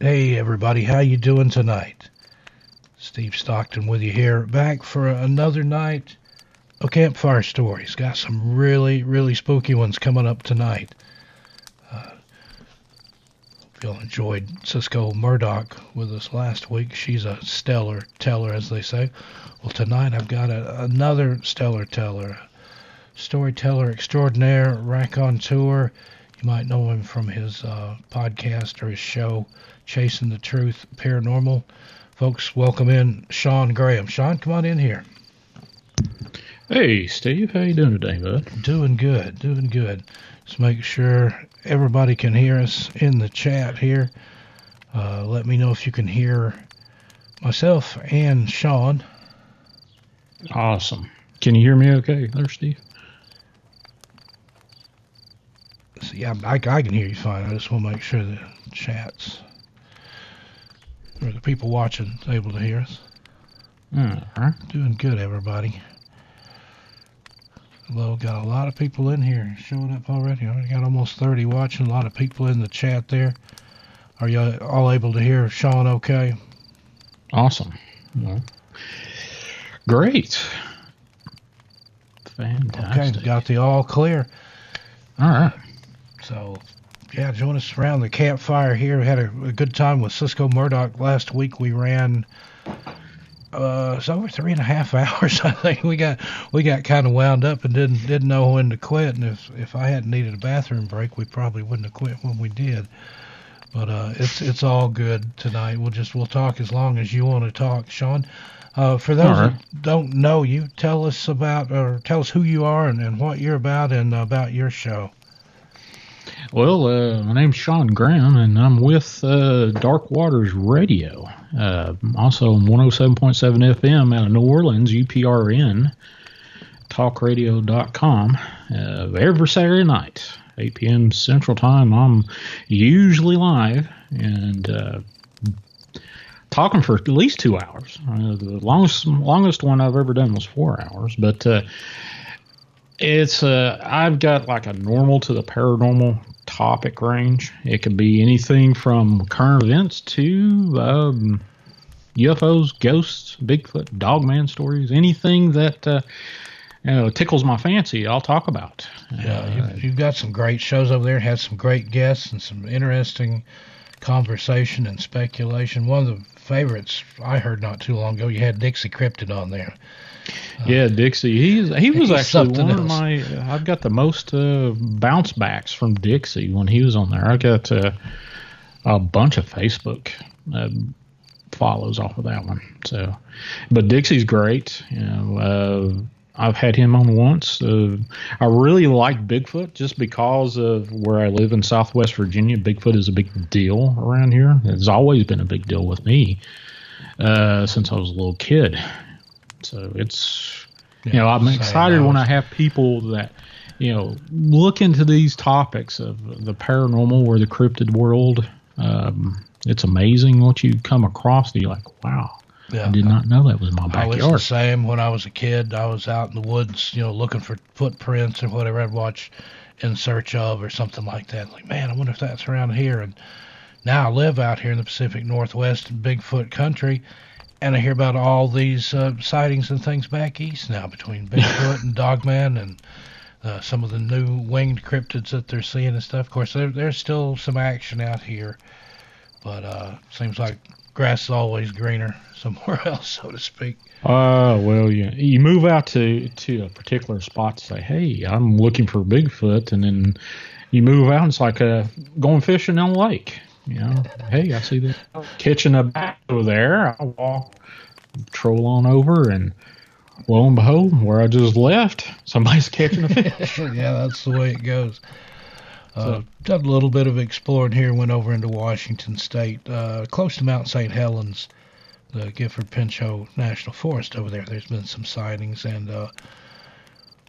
Hey everybody, how you doing tonight? Steve Stockton with you here, back for another night of Campfire Stories. Got some really spooky ones coming up tonight. If y'all enjoyed Cisco Murdoch with us last week, she's a stellar teller, as they say. Well, tonight I've got another stellar teller, storyteller extraordinaire, raconteur. You might know him from his podcast or his show, Chasing the Truth Paranormal. Folks, welcome in Shawn Graham. Shawn, come on in here. Hey, Steve. How you doing today, bud? Doing good. Just make sure everybody can hear us in the chat here. Let me know if you can hear myself and Shawn. Awesome. Can you hear me okay there, Steve? So, yeah, I can hear you fine. I just want to make sure the chat's, or the people watching, is able to hear us. Uh-huh. Doing good, everybody. Hello, got a lot of people in here showing up already. I got almost 30 watching, a lot of people in the chat there. Are you all able to hear Shawn okay? Awesome. Well, great. Fantastic. Okay, got the all clear. All right. So, yeah, join us around the campfire here. We had a good time with Cisco Murdoch last week. We ran it's over 3.5 hours. I think we got kind of wound up and didn't know when to quit. And if I hadn't needed a bathroom break, we probably wouldn't have quit when we did. But it's all good tonight. We'll talk as long as you want to talk, Shawn. For those that don't know you, tell us who you are and what you're about and about your show. Well, my name's Shawn Graham, and I'm with Dark Waters Radio, also on 107.7 FM out of New Orleans, UPRN, talkradio.com, every Saturday night, 8 p.m. Central Time. I'm usually live and talking for at least 2 hours. The longest one I've ever done was 4 hours, but it's I've got like a normal to the paranormal topic range. It could be anything from current events to UFOs, ghosts, Bigfoot, Dogman stories, anything that tickles my fancy, I'll talk about. Yeah, you've got some great shows over there. Had some great guests and some interesting conversation and speculation. One of the favorites I heard not too long ago, you had Dixie Cryptid on there. Yeah, Dixie. He was actually one of else. I've got the most bounce backs from Dixie when he was on there. I got a bunch of Facebook follows off of that one. So, but Dixie's great. I've had him on once. I really like Bigfoot just because of where I live in Southwest Virginia. Bigfoot is a big deal around here. It's always been a big deal with me since I was a little kid. So it's, I'm excited when I have people that, look into these topics of the paranormal or the cryptid world. It's amazing what you come across. And you're like, wow, I did not know that was my backyard. I was the same when I was a kid. I was out in the woods, looking for footprints or whatever I'd watch In Search Of or something like that. Like, man, I wonder if that's around here. And now I live out here in the Pacific Northwest in Bigfoot country. And I hear about all these sightings and things back east now between Bigfoot and Dogman and some of the new winged cryptids that they're seeing and stuff. Of course, there's still some action out here, but seems like grass is always greener somewhere else, so to speak. Well, you move out to a particular spot to say, hey, I'm looking for Bigfoot, and then you move out and it's like going fishing in a lake. Hey, I see the catching a bat over there. I walk, troll on over, and lo and behold, where I just left, somebody's catching a fish. Yeah, that's the way it goes. Done a little bit of exploring here. Went over into Washington State, close to Mount St. Helens, the Gifford-Pinchot National Forest over there. There's been some sightings, and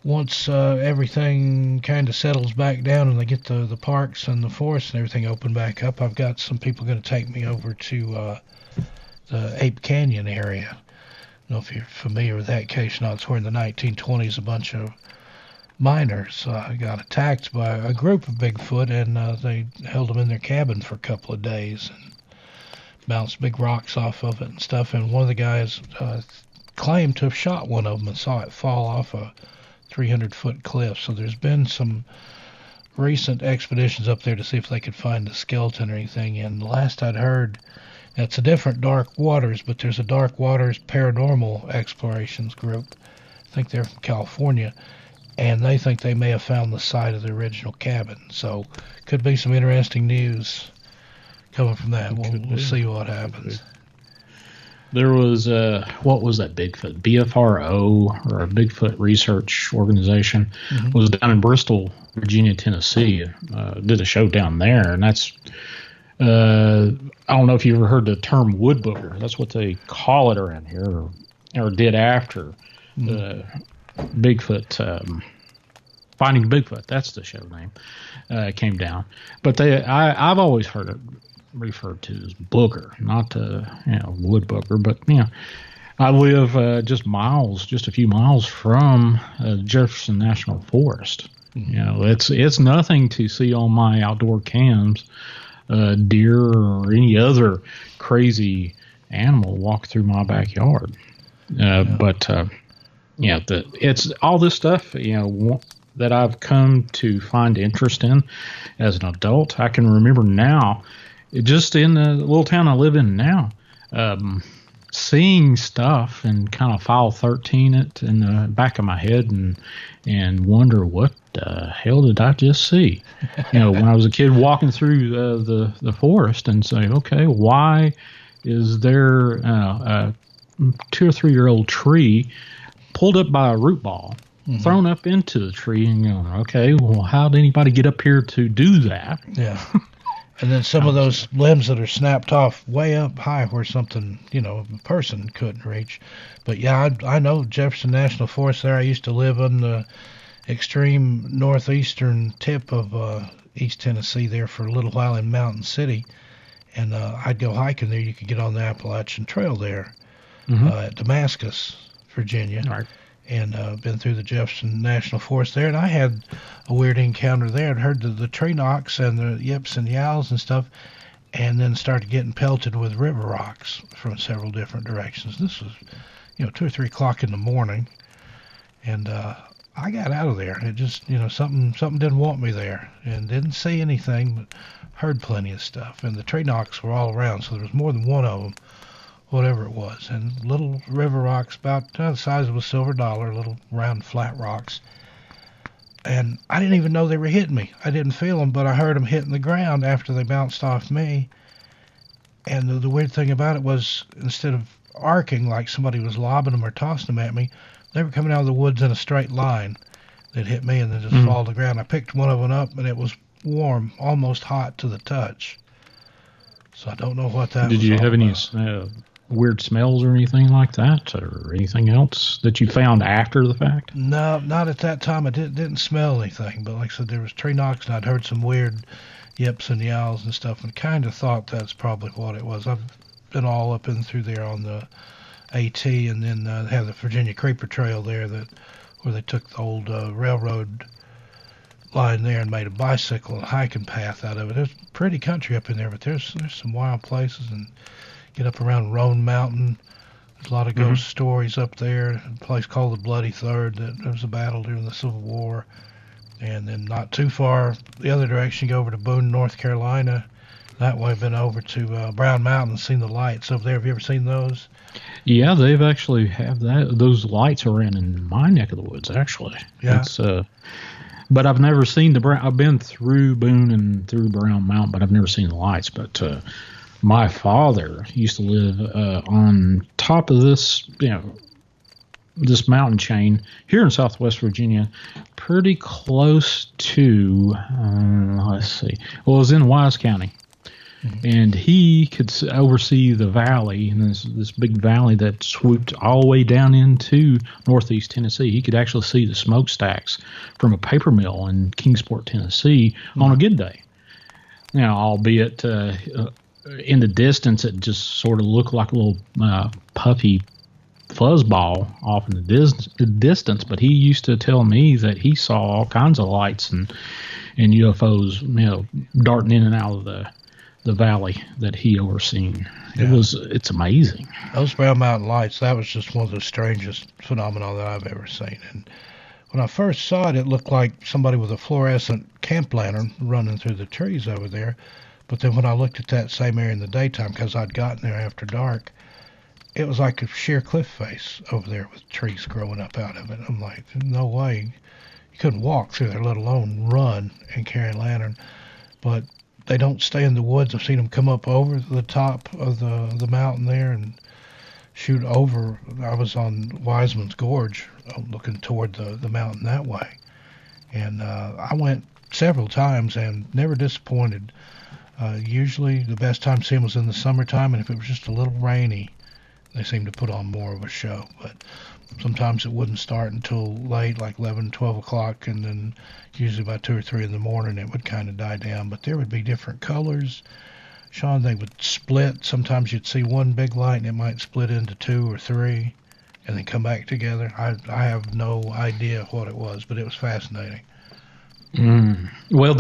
once everything kind of settles back down and they get the parks and the forests and everything open back up, I've got some people going to take me over to the Ape Canyon area. I don't know if you're familiar with that case or not. It's where in the 1920s a bunch of miners got attacked by a group of Bigfoot, and they held them in their cabin for a couple of days. And bounced big rocks off of it and stuff. And one of the guys claimed to have shot one of them and saw it fall off a 300-foot cliff. So there's been some recent expeditions up there to see if they could find a skeleton or anything. And last I'd heard, it's a different Dark Waters, but there's a Dark Waters Paranormal Explorations group. I think they're from California, and they think they may have found the site of the original cabin. So could be some interesting news coming from that. We'll see what happens. There was, what was that Bigfoot? BFRO, or a Bigfoot Research Organization, was down in Bristol, Virginia, Tennessee. Did a show down there, and that's, I don't know if you ever heard the term woodbooker. That's what they call it around here, or did after the Bigfoot, Finding Bigfoot. That's the show name. Came down, but I've always heard it referred to as booker, not woodbooker, but I live just a few miles from Jefferson National Forest. It's nothing to see on my outdoor cams, deer or any other crazy animal walk through my backyard. But it's all this stuff that I've come to find interest in as an adult. I can remember now, just in the little town I live in now, seeing stuff and kind of file 13 it in the back of my head and wonder, what the hell did I just see? When I was a kid walking through the forest, and say, okay, why is there a 2 or 3 year old tree pulled up by a root ball, thrown up into the tree, and going, okay, well, how did anybody get up here to do that? Yeah. And then some of those limbs that are snapped off way up high where something, a person couldn't reach. But yeah, I know Jefferson National Forest there. I used to live on the extreme northeastern tip of East Tennessee there for a little while in Mountain City. And I'd go hiking there. You could get on the Appalachian Trail there at Damascus, Virginia. Right. And been through the Jefferson National Forest there, and I had a weird encounter there. I'd heard the tree knocks and the yips and yowls and stuff, and then started getting pelted with river rocks from several different directions. This was, 2 or 3 o'clock in the morning, and I got out of there. It just, something didn't want me there, and didn't see anything, but heard plenty of stuff. And the tree knocks were all around, so there was more than one of them, whatever it was, and little river rocks about the size of a silver dollar, little round flat rocks. And I didn't even know they were hitting me. I didn't feel them, but I heard them hitting the ground after they bounced off me. And the weird thing about it was, instead of arcing like somebody was lobbing them or tossing them at me, they were coming out of the woods in a straight line. They'd hit me and then just fall to the ground. I picked one of them up, and it was warm, almost hot to the touch. So I don't know what that was. Did you have any weird smells or anything like that, or anything else that you found after the fact? No, not at that time. I didn't smell anything, but like I said, there was tree knocks, and I'd heard some weird yips and yowls and stuff, and kind of thought that's probably what it was. I've been all up and through there on the AT, and then they have the Virginia Creeper Trail there where they took the old railroad line there and made a bicycle and hiking path out of it. There's pretty country up in there, but there's some wild places, and get up around Roan Mountain. There's a lot of ghost stories up there. A place called the Bloody Third, that there was a battle during the Civil War. And then not too far the other direction, you go over to Boone, North Carolina. That way, I've been over to Brown Mountain and seen the lights over there. Have you ever seen those? Yeah, they've actually have those lights around in my neck of the woods, actually. Yeah. It's, but I've never seen I've been through Boone and through Brown Mountain, but I've never seen the lights. But my father used to live on top of this, this mountain chain here in Southwest Virginia, pretty close to, let's see, well, it was in Wise County. And he could oversee the valley, and this big valley that swooped all the way down into northeast Tennessee. He could actually see the smokestacks from a paper mill in Kingsport, Tennessee, on a good day. Now, albeit in the distance, it just sort of looked like a little puffy fuzzball off in the distance. But he used to tell me that he saw all kinds of lights and UFOs, darting in and out of the the valley that he overseen. It's amazing. Those Brown Mountain Lights, that was just one of the strangest phenomena that I've ever seen. And when I first saw it, it looked like somebody with a fluorescent camp lantern running through the trees over there. But then when I looked at that same area in the daytime, because I'd gotten there after dark, it was like a sheer cliff face over there with trees growing up out of it. I'm like, no way. You couldn't walk through there, let alone run and carry a lantern. But they don't stay in the woods. I've seen them come up over the top of the mountain there and shoot over. I was on Wiseman's Gorge looking toward the mountain that way. And I went several times and never disappointed. Usually the best time to see them was in the summertime, and if it was just a little rainy, they seemed to put on more of a show. But sometimes it wouldn't start until late, like 11, 12 o'clock, and then usually by 2 or 3 in the morning it would kind of die down. But there would be different colors. Shawn, they would split. Sometimes you'd see one big light and it might split into 2 or 3 and then come back together. I have no idea what it was, but it was fascinating. Well,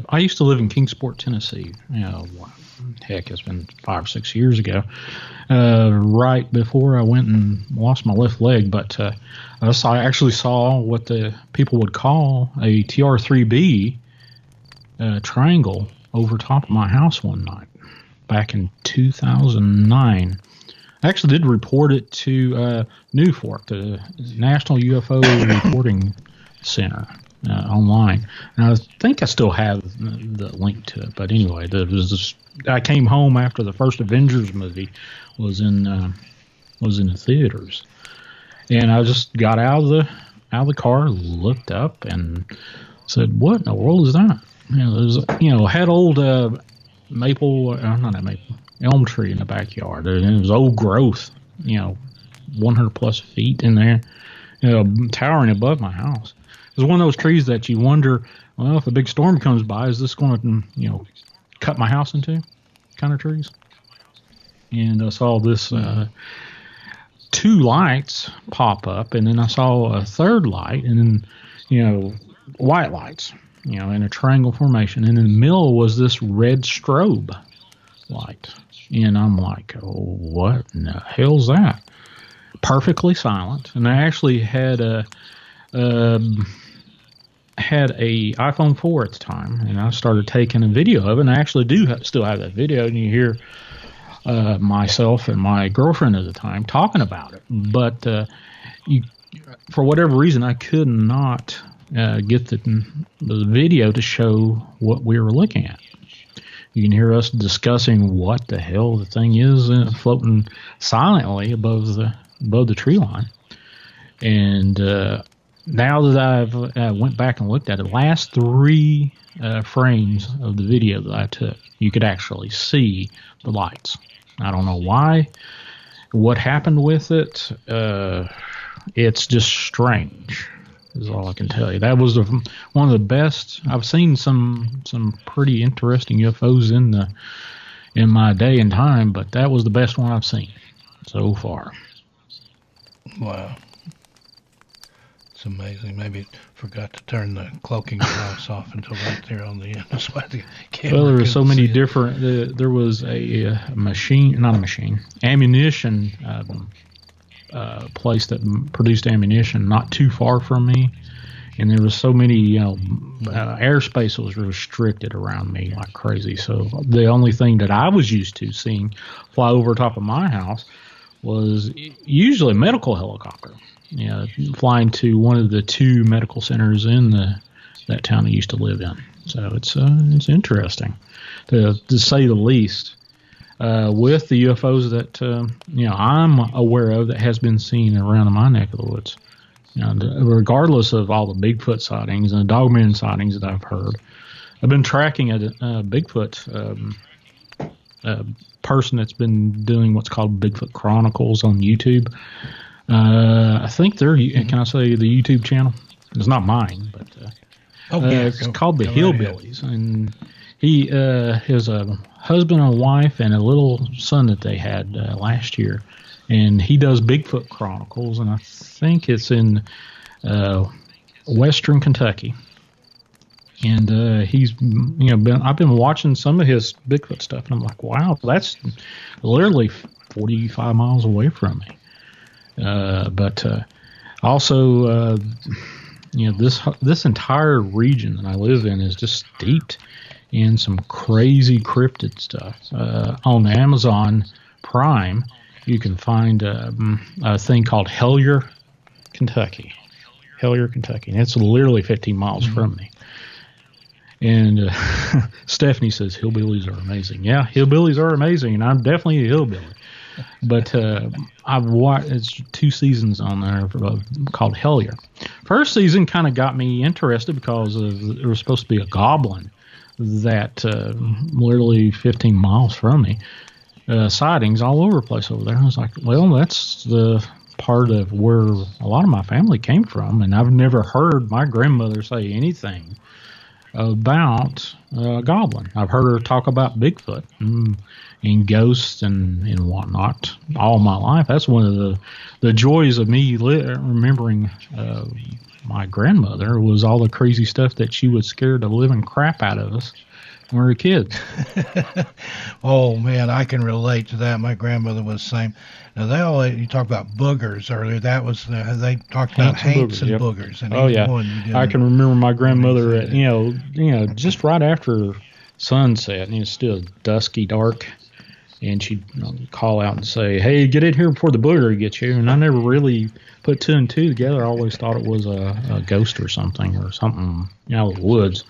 I used to live in Kingsport, Tennessee. Heck, it's been 5 or 6 years ago, right before I went and lost my left leg. But I actually saw what the people would call a TR3B triangle over top of my house one night back in 2009. I actually did report it to Newfork, the National UFO Reporting Center, online. And I think I still have the link to it. But anyway, I came home after the first Avengers movie was in the theaters, and I just got out of the car, looked up, and said, "What in the world is that?" Had old elm tree in the backyard. And it was old growth, 100 plus feet in there, towering above my house. It was one of those trees that you wonder, well, if a big storm comes by, is this going to, cut my house into kind of trees? And I saw this 2 lights pop up, and then I saw a third light, and then, white lights, in a triangle formation. And in the middle was this red strobe light. And I'm like, oh, what in the hell's that? Perfectly silent. And I actually had a iPhone 4 at the time, and I started taking a video of it. And I actually still have that video, and you hear myself and my girlfriend at the time talking about it. But for whatever reason, I could not get the video to show what we were looking at. You can hear us discussing what the hell the thing is floating silently above the tree line. And now that I've went back and looked at it, the last 3 frames of the video that I took, you could actually see the lights. I don't know why, what happened with it. It's just strange, is all I can tell you. That was one of the best. I've seen some pretty interesting UFOs in my day and time, but that was the best one I've seen so far. Wow. It's amazing. Maybe forgot to turn the cloaking device off until right there on the end. That's why the camera. Well, there were so many different. There was a ammunition place that produced ammunition not too far from me, and there was so many. Airspace was restricted around me like crazy. So the only thing that I was used to seeing fly over top of my house was usually a medical helicopter. Flying to one of the 2 medical centers in that town I used to live in. So it's interesting, to say the least. With the UFOs that I'm aware of that has been seen around in my neck of the woods, regardless of all the Bigfoot sightings and the Dogman sightings that I've heard, I've been tracking a Bigfoot person that's been doing what's called Bigfoot Chronicles on YouTube. I think can I say the YouTube channel? It's not mine, but it's called The Hillbillies. And he has a husband and wife and a little son that they had last year. And he does Bigfoot Chronicles, and I think it's in western Kentucky. And he's, I've been watching some of his Bigfoot stuff, and I'm like, wow, that's literally 45 miles away from me. But also, this entire region that I live in is just steeped in some crazy cryptid stuff. On Amazon Prime, you can find a thing called Hellier, Kentucky. And it's literally 15 miles from me. And Stephanie says hillbillies are amazing. Yeah, hillbillies are amazing, and I'm definitely a hillbilly. But I've watched, it's 2 seasons on there called Hellier. First season kind of got me interested because there was supposed to be a goblin that literally 15 miles from me. Sightings all over the place over there. I was like, well, that's the part of where a lot of my family came from, and I've never heard my grandmother say anything about goblin. I've heard her talk about Bigfoot and ghosts and whatnot all my life. That's one of the joys of me remembering my grandmother was all the crazy stuff that she would scare the living crap out of us when we were kids. Oh man, I can relate to that. My grandmother was the same. Now you talked about boogers earlier. That was they talked about haints and boogers. And oh yeah, I can remember my grandmother at just right after sunset, and it's still dusky dark, and she'd call out and say, "Hey, get in here before the booger gets you." And I never really put 2 and 2 together. I always thought it was a ghost or something out of the woods,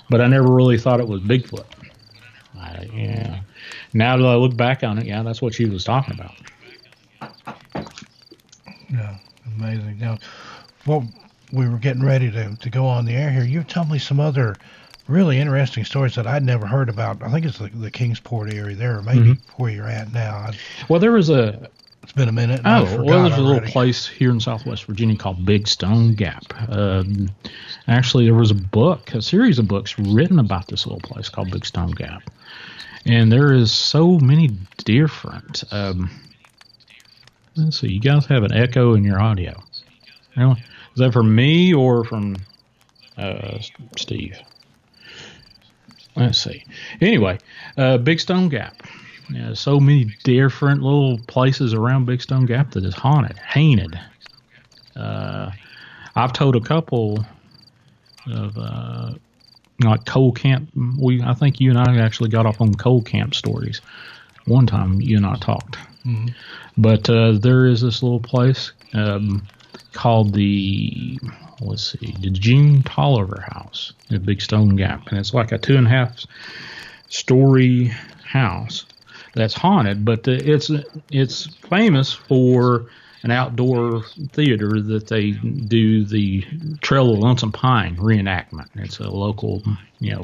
but I never really thought it was Bigfoot. Yeah. Now that I look back on it, yeah, that's what she was talking about. Yeah, amazing. Now, we were getting ready to go on the air here. You told me some other really interesting stories that I'd never heard about. I think it's the Kingsport area there, or maybe where you're at now. Well, there was it's been a minute. There's a little place here in Southwest Virginia called Big Stone Gap. Actually, there was a series of books written about this little place called Big Stone Gap. And there is so many different... let's see, you guys have an echo in your audio. Really? Is that from me or from Steve? Let's see. Anyway, Big Stone Gap. Yeah, so many different little places around Big Stone Gap that is haunted. I've told a couple of like coal camp. I think you and I actually got off on coal camp stories one time. You and I talked. Mm-hmm. But there is this little place called the June Tolliver House at Big Stone Gap, and it's like a 2.5 story house that's haunted. But it's famous for an outdoor theater that they do the Trail of Lonesome Pine reenactment. It's a local,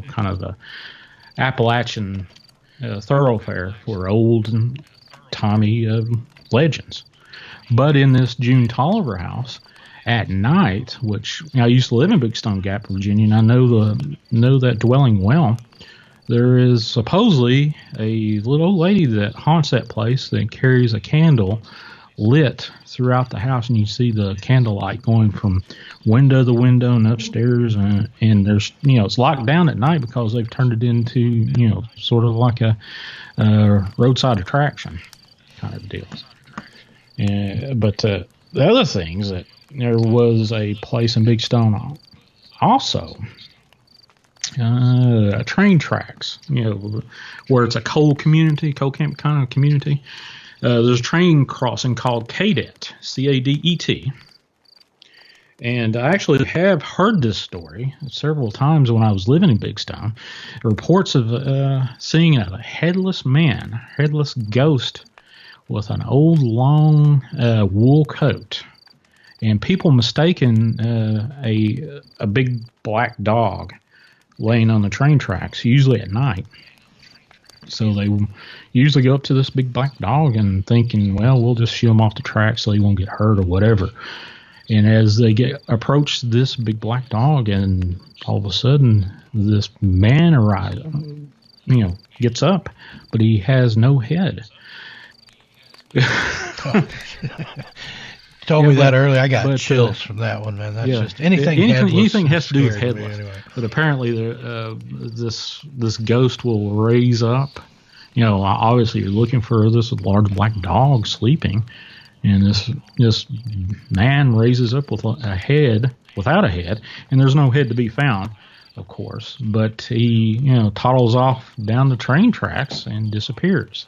kind of the Appalachian thoroughfare for old and timey legends. But in this June Tolliver house at night, which I used to live in Big Stone Gap, Virginia, and I know that dwelling well. There is supposedly a little old lady that haunts that place that carries a candle lit throughout the house, and you see the candlelight going from window to window and upstairs, and there's it's locked down at night because they've turned it into sort of like a roadside attraction kind of deal. But the other things that there was a place in Big Stone also. Train tracks, where it's a coal camp kind of community. There's a train crossing called Cadet, Cadet. And I actually have heard this story several times when I was living in Big Stone. Reports of seeing a headless ghost with an old long wool coat. And people mistaken a big black dog laying on the train tracks, usually at night. So they usually go up to this big black dog and thinking, well, we'll just shoo him off the track so he won't get hurt or whatever. And as they approach this big black dog, and all of a sudden this man arrives, gets up, but he has no head. told me that earlier. I got chills from that one, man. That's just anything has to do with headless. Anyway. But apparently, this ghost will raise up. You know, obviously, you're looking for this large black dog sleeping, and this man raises up with a head, without a head, and there's no head to be found, of course. But he, toddles off down the train tracks and disappears.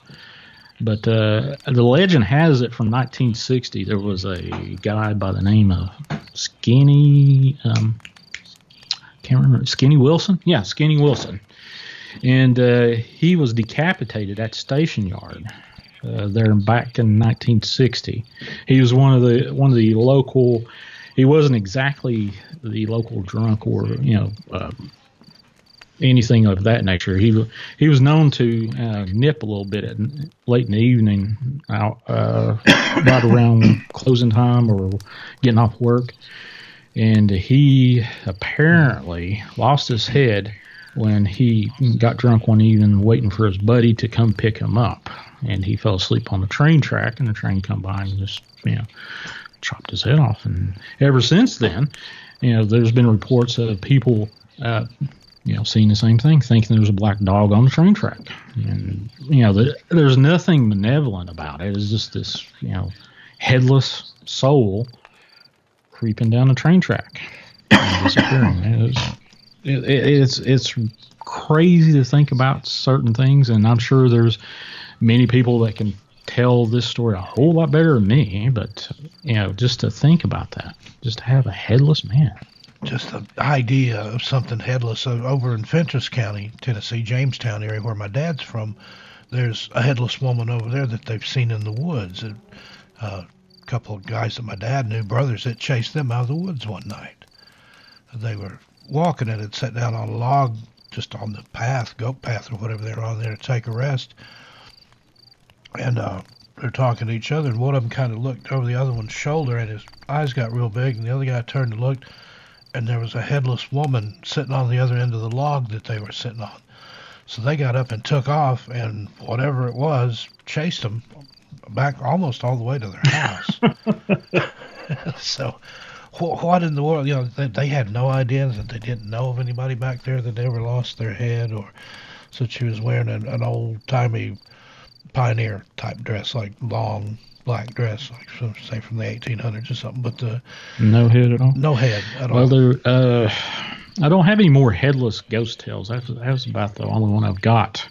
But the legend has it from 1960. There was a guy by the name of Skinny, can't remember, Skinny Wilson? Yeah, Skinny Wilson. And he was decapitated at the station yard there back in 1960. He was one of the local. He wasn't exactly the local drunk or anything of that nature. He was known to nip a little bit late in the evening, out right around closing time or getting off work, and he apparently lost his head when he got drunk one evening waiting for his buddy to come pick him up, and he fell asleep on the train track, and the train come by and just chopped his head off. And ever since then, there's been reports of people seeing the same thing, thinking there was a black dog on the train track. And, there's nothing malevolent about it. It's just this, headless soul creeping down the train track and disappearing. It's crazy to think about certain things, and I'm sure there's many people that can tell this story a whole lot better than me, but, just to think about that, just to have a headless man. Just the idea of something headless. Over in Fentress County, Tennessee, Jamestown area, where my dad's from, there's a headless woman over there that they've seen in the woods. A couple of guys that my dad knew, brothers, that chased them out of the woods one night. They were walking and had sat down on a log just on the path, goat path or whatever they were on there to take a rest. And they're talking to each other, and one of them kind of looked over the other one's shoulder, and his eyes got real big, and the other guy turned and looked, and there was a headless woman sitting on the other end of the log that they were sitting on. So they got up and took off, and whatever it was chased them back almost all the way to their house. So what in the world? They had no idea that they didn't know of anybody back there that ever lost their head, or so she was wearing an old-timey pioneer type dress, like long black dress, like say from the 1800s or something, but no head at all. No head at all. Well, I don't have any more headless ghost tales. That's about the only one I've got.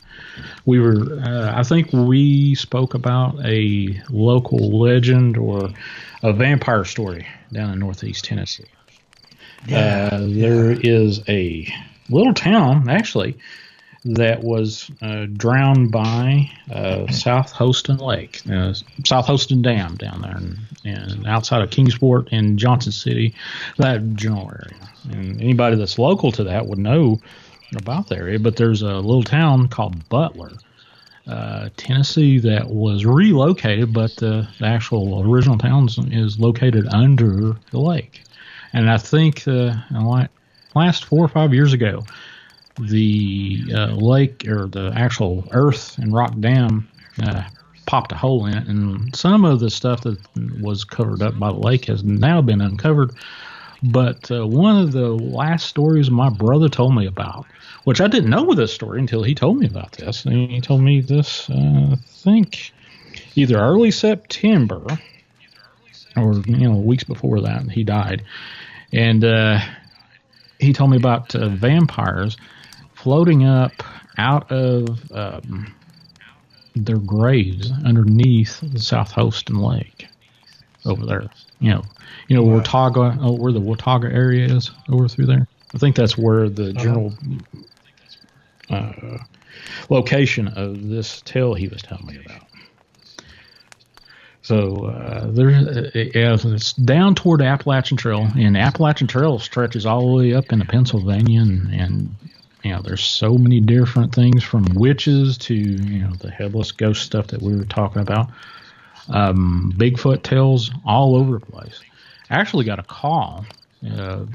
We were, I think we spoke about a local legend or a vampire story down in Northeast Tennessee. There is a little town actually that was drowned by South Hoston Lake, South Hoston Dam down there, and outside of Kingsport and Johnson City, that general area. And anybody that's local to that would know about the area. But there's a little town called Butler, Tennessee, that was relocated, but the actual original town is located under the lake. And I think last 4 or 5 years ago, the lake, or the actual earth and rock dam, popped a hole in it, and some of the stuff that was covered up by the lake has now been uncovered. But one of the last stories my brother told me about, which I didn't know this story until he told me about this, and he told me this, I think, either early September or weeks before that he died, and he told me about vampires floating up out of their graves underneath the South Hoston Lake over there. Where the Watauga area is over through there. I think that's where the general location of this tale he was telling me about. So it's down toward the Appalachian Trail, and the Appalachian Trail stretches all the way up into Pennsylvania, and there's so many different things, from witches to the headless ghost stuff that we were talking about. Bigfoot tales all over the place. I actually got a call to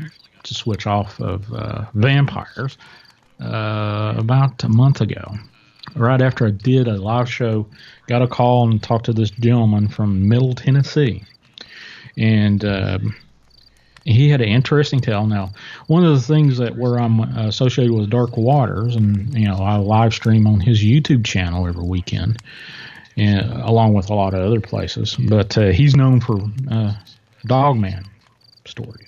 switch off of vampires about a month ago. Right after I did a live show, got a call and talked to this gentleman from Middle Tennessee. And he had an interesting tale. Now, one of the things that where I'm associated with Dark Waters, and I live stream on his YouTube channel every weekend, and along with a lot of other places. But he's known for Dogman stories.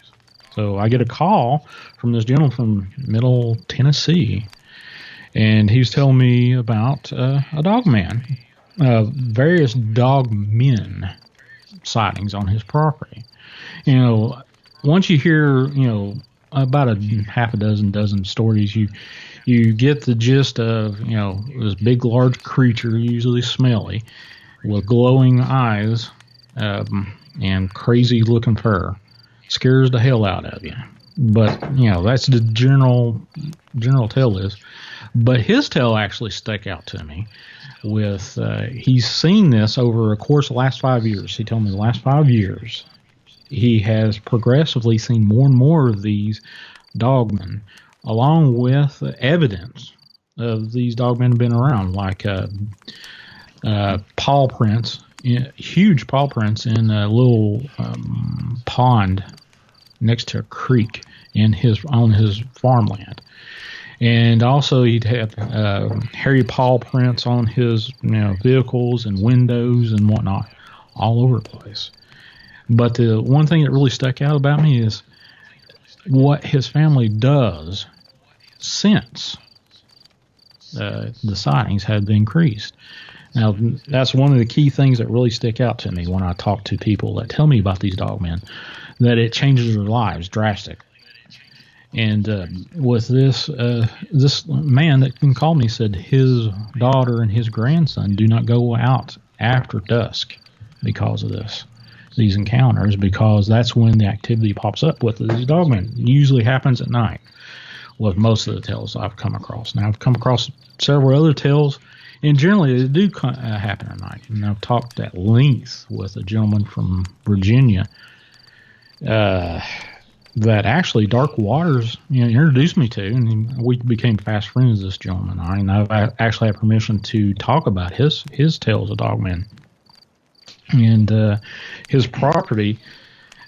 So I get a call from this gentleman from Middle Tennessee, and he was telling me about a Dogman, various Dogmen sightings on his property. Once you hear, about a half a dozen stories, you get the gist of, this big, large creature, usually smelly, with glowing eyes and crazy-looking fur. Scares the hell out of you. But, that's the general tale is. But his tale actually stuck out to me with, he's seen this over a course of the last 5 years. He told me the last 5 years, he has progressively seen more and more of these dogmen, along with evidence of these dogmen being around, like paw prints, huge paw prints in a little pond next to a creek on his farmland. And also he'd have hairy paw prints on his vehicles and windows and whatnot all over the place. But the one thing that really stuck out about me is what his family does since the sightings had increased. Now, that's one of the key things that really stick out to me when I talk to people that tell me about these dogmen, that it changes their lives drastically. And with this man that can call me said his daughter and his grandson do not go out after dusk because of these encounters, because that's when the activity pops up with these dogmen. It usually happens at night with most of the tales I've come across. Now, I've come across several other tales, and generally they do happen at night. And I've talked at length with a gentleman from Virginia that actually Dark Waters introduced me to, and we became fast friends, this gentleman and I. And I actually have permission to talk about his tales of dogmen. And his property,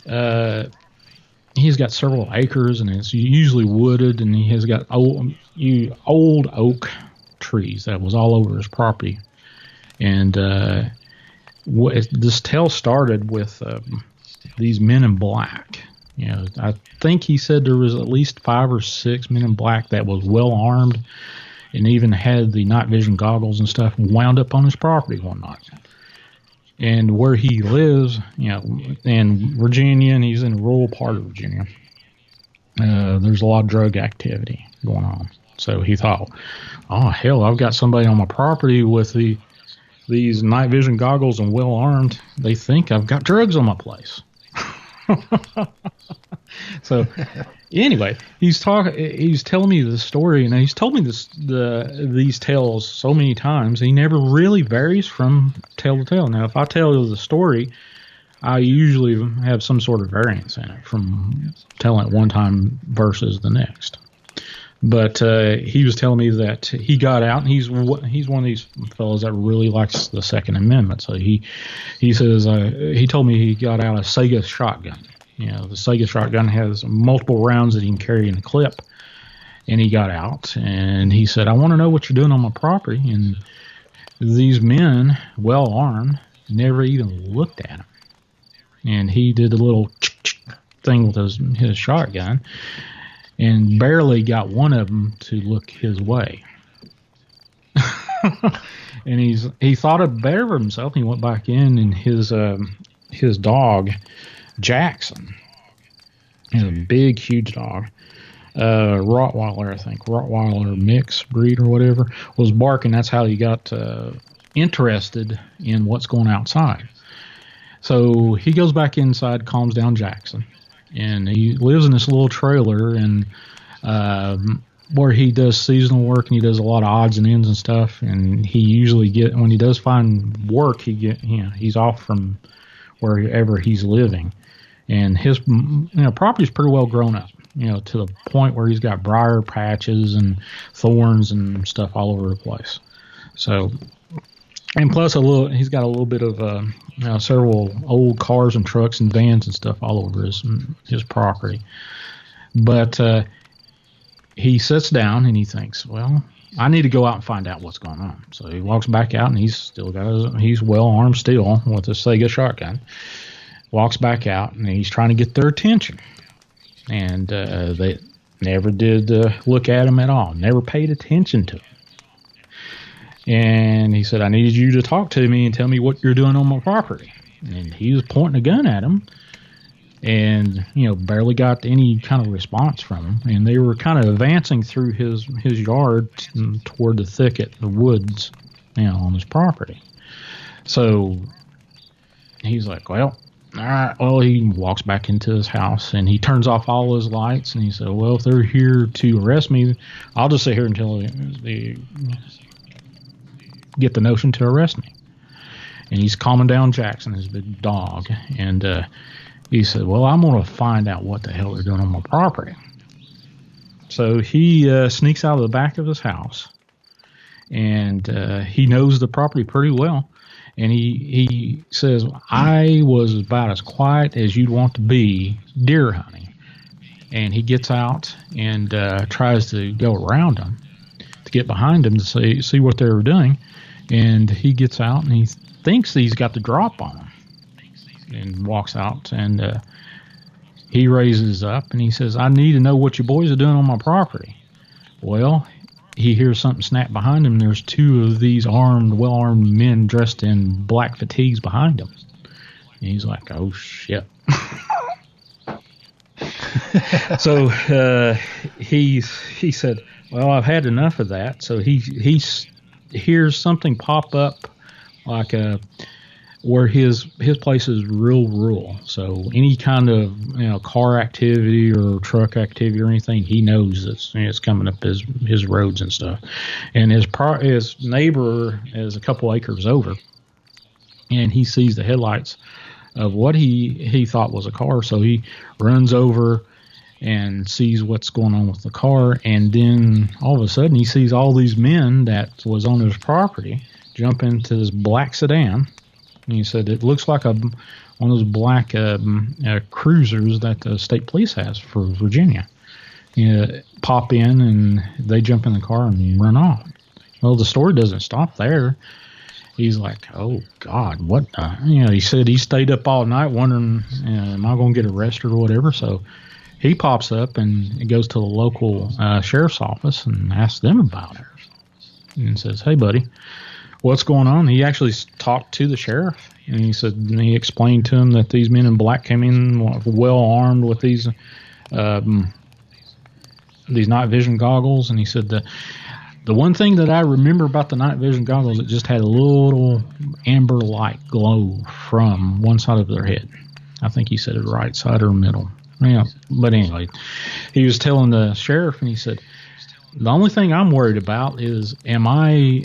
he's got several acres, and it's usually wooded, and he has got old oak trees that was all over his property. And this tale started with these men in black. I think he said there was at least 5 or 6 men in black that was well armed and even had the night vision goggles and stuff wound up on his property one night. And where he lives, in Virginia, and he's in a rural part of Virginia, there's a lot of drug activity going on. So he thought, oh, hell, I've got somebody on my property with these night vision goggles and well armed. They think I've got drugs on my place. So anyway, he's telling me this story, and he's told me these tales so many times. He never really varies from tale to tale. Now, if I tell you the story, I usually have some sort of variance in it from telling it one time versus the next. But he was telling me that he got out, and he's one of these fellows that really likes the Second Amendment. So he says he told me he got out a Sega shotgun. The Sega shotgun has multiple rounds that he can carry in a clip. And he got out, and he said, I want to know what you're doing on my property. And these men, well armed, never even looked at him. And he did a little thing with his shotgun, and barely got one of them to look his way. And he thought it better of himself. He went back in, and his dog, Jackson, is a big, huge dog, Rottweiler, I think, Rottweiler mix breed or whatever, was barking. That's how he got interested in what's going outside. So he goes back inside, calms down Jackson, and he lives in this little trailer, and where he does seasonal work, and he does a lot of odds and ends and stuff. And he usually when he does find work, he's off from wherever he's living, and his property's pretty well grown up, to the point where he's got briar patches and thorns and stuff all over the place. So And plus he's got a little bit of several old cars and trucks and vans and stuff all over his property. But he sits down and he thinks, well, I need to go out and find out what's going on. So he walks back out, and he's well armed still with a Sega shotgun. Walks back out, and he's trying to get their attention. And they never did look at him at all. Never paid attention to him. And he said, I need you to talk to me and tell me what you're doing on my property. And he was pointing a gun at him, and barely got any kind of response from him. And they were kind of advancing through his yard toward the thicket, the woods, on his property. So he's like, well, all right. Well, he walks back into his house, and he turns off all his lights, and he said, well, if they're here to arrest me, I'll just sit here until they get the notion to arrest me. And he's calming down Jackson, his big dog, and he said, well, I'm going to find out what the hell they're doing on my property. So he sneaks out of the back of his house, and he knows the property pretty well. And he says, I was about as quiet as you'd want to be deer hunting. And he gets out and tries to go around them to get behind them to see what they were doing. And he gets out, and he thinks he's got the drop on him, and walks out, and he raises up, and he says, I need to know what you boys are doing on my property. Well, he hears something snap behind him. There's two of these well-armed men dressed in black fatigues behind him. And he's like, oh, shit. So he said, well, I've had enough of that. So he hears something pop up like where his place is real rural. So any kind of car activity or truck activity or anything, he knows it's coming up his roads and stuff. And his neighbor is a couple acres over, and he sees the headlights of what he thought was a car. So he runs over and sees what's going on with the car, and then all of a sudden he sees all these men that was on his property jump into this black sedan. And he said it looks like one of those black cruisers that the state police has for Virginia. Pop in, and they jump in the car and run off. Well, the story doesn't stop there. He's like, oh, God, what? He said he stayed up all night wondering, am I going to get arrested or whatever? So he pops up and goes to the local sheriff's office and asks them about it. And says, hey, buddy, what's going on? He actually talked to the sheriff, and he explained to him that these men in black came in well armed with these night vision goggles. And he said the one thing that I remember about the night vision goggles, it just had a little amber light glow from one side of their head. I think he said it right side or middle. Yeah, but anyway, he was telling the sheriff, and he said, the only thing I'm worried about is, am I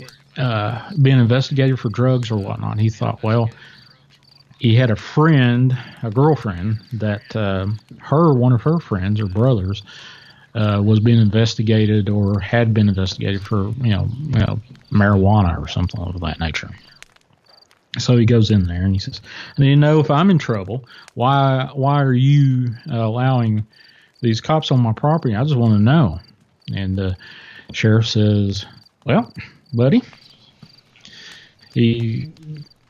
being investigated for drugs or whatnot? He thought, well, he had a girlfriend that one of her friends or brothers was being investigated or had been investigated for marijuana or something of that nature. So he goes in there and he says, if I'm in trouble, why are you allowing these cops on my property? I just want to know. And the sheriff says, well, buddy, he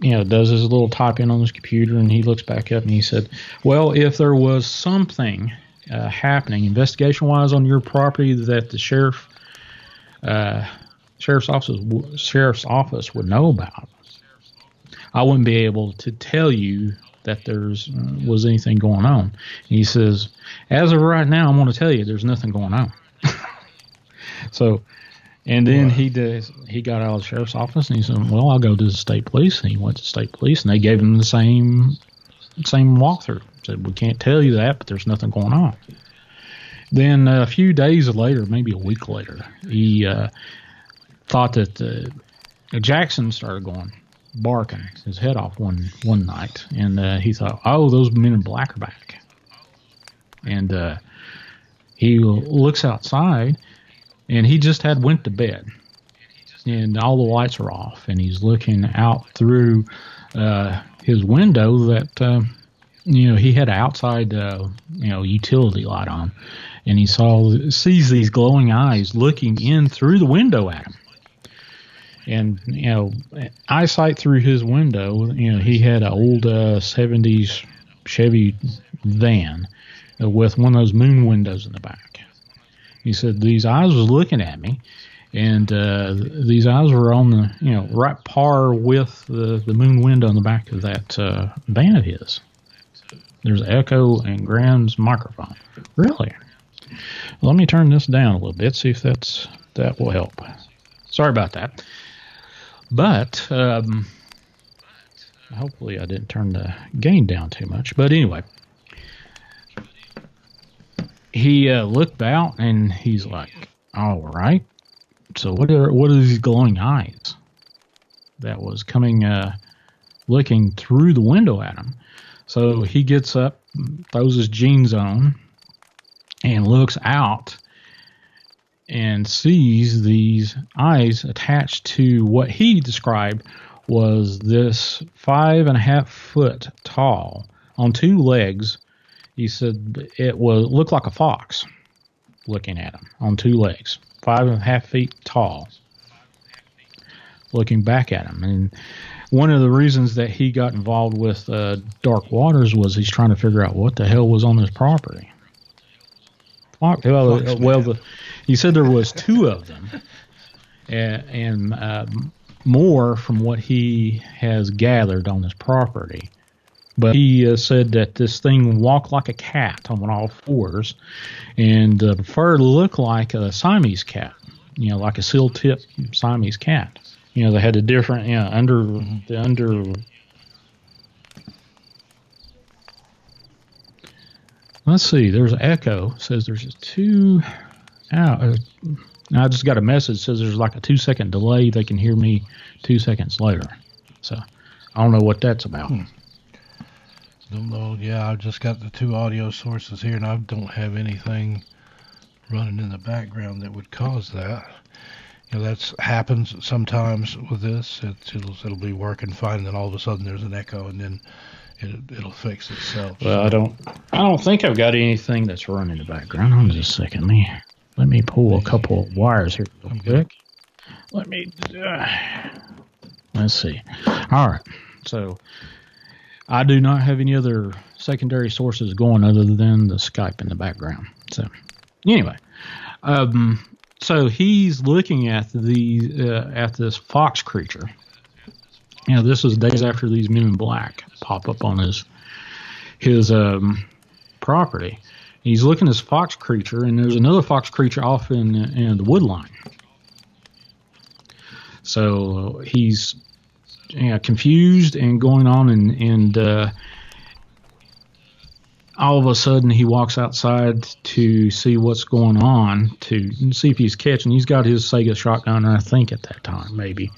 does his little typing on his computer, and he looks back up and he said, well, if there was something happening investigation-wise on your property that the sheriff's office would know about, I wouldn't be able to tell you that was anything going on. And he says, as of right now, I'm going to tell you there's nothing going on. So, and then he got out of the sheriff's office, and he said, well, I'll go to the state police. And he went to the state police, and they gave him the same walkthrough. Said, we can't tell you that, but there's nothing going on. Then a few days later, maybe a week later, he thought that Jackson started barking his head off one night, and he thought, oh, those men in black are back. And he looks outside, and he just went to bed. and all the lights are off, and he's looking out through his window that, he had an outside, utility light on, and he sees these glowing eyes looking in through the window at him. And, eyesight through his window, he had an old 70s Chevy van with one of those moon windows in the back. He said, these eyes was looking at me, and these eyes were on the, right par with the moon window in the back of that van of his. There's echo in Graham's microphone. Really? Let me turn this down a little bit, see if that will help. Sorry about that. But hopefully I didn't turn the gain down too much. But anyway, he looked out and he's like, all right. So what are these glowing eyes that was coming, looking through the window at him? So he gets up, throws his jeans on, and looks out and sees these eyes attached to what he described was this 5.5 foot tall on two legs. He said looked like a fox looking at him on two legs, 5.5 feet tall, looking back at him. And one of the reasons that he got involved with Dark Waters was he's trying to figure out what the hell was on his property. He said there was two of them, and more from what he has gathered on his property. But he said that this thing walked like a cat on all fours, and the fur looked like a Siamese cat, like a seal-tip Siamese cat. They had a different, under. Let's see. There's an echo. It says there's two. I just got a message that says there's like a 2-second delay. They can hear me 2 seconds later. So I don't know what that's about. Don't know. Yeah, I've just got the two audio sources here, and I don't have anything running in the background that would cause that. That happens sometimes with this. It'll be working fine, and then all of a sudden there's an echo, and then it'll fix itself. Well, I don't think I've got anything that's running in the background. Hold on just a second. Let me pull a couple of wires here real quick. Let's see. All right. So I do not have any other secondary sources going other than the Skype in the background. So anyway, so he's looking at at this fox creature. This is days after these men in black pop up on his property. He's looking at this fox creature, and there's another fox creature off in the wood line. So he's confused and going on, and all of a sudden he walks outside to see what's going on, to see if he's catching. He's got his Sega shotgun, I think, at that time, maybe,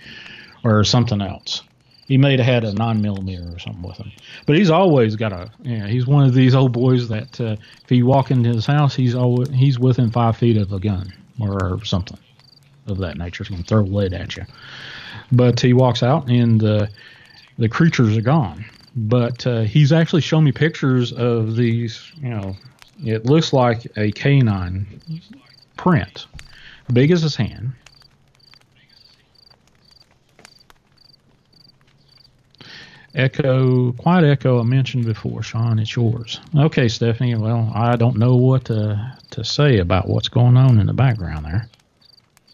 or something else. He may have had a 9mm or something with him. But he's always got he's one of these old boys that if you walk into his house, he's within 5 feet of a gun or something of that nature. He's going to throw lead at you. But he walks out, and the creatures are gone. But he's actually shown me pictures of these, it looks like a canine print, big as his hand. Quiet echo I mentioned before, Shawn, it's yours. Okay, Stephanie, well, I don't know what to say about what's going on in the background there.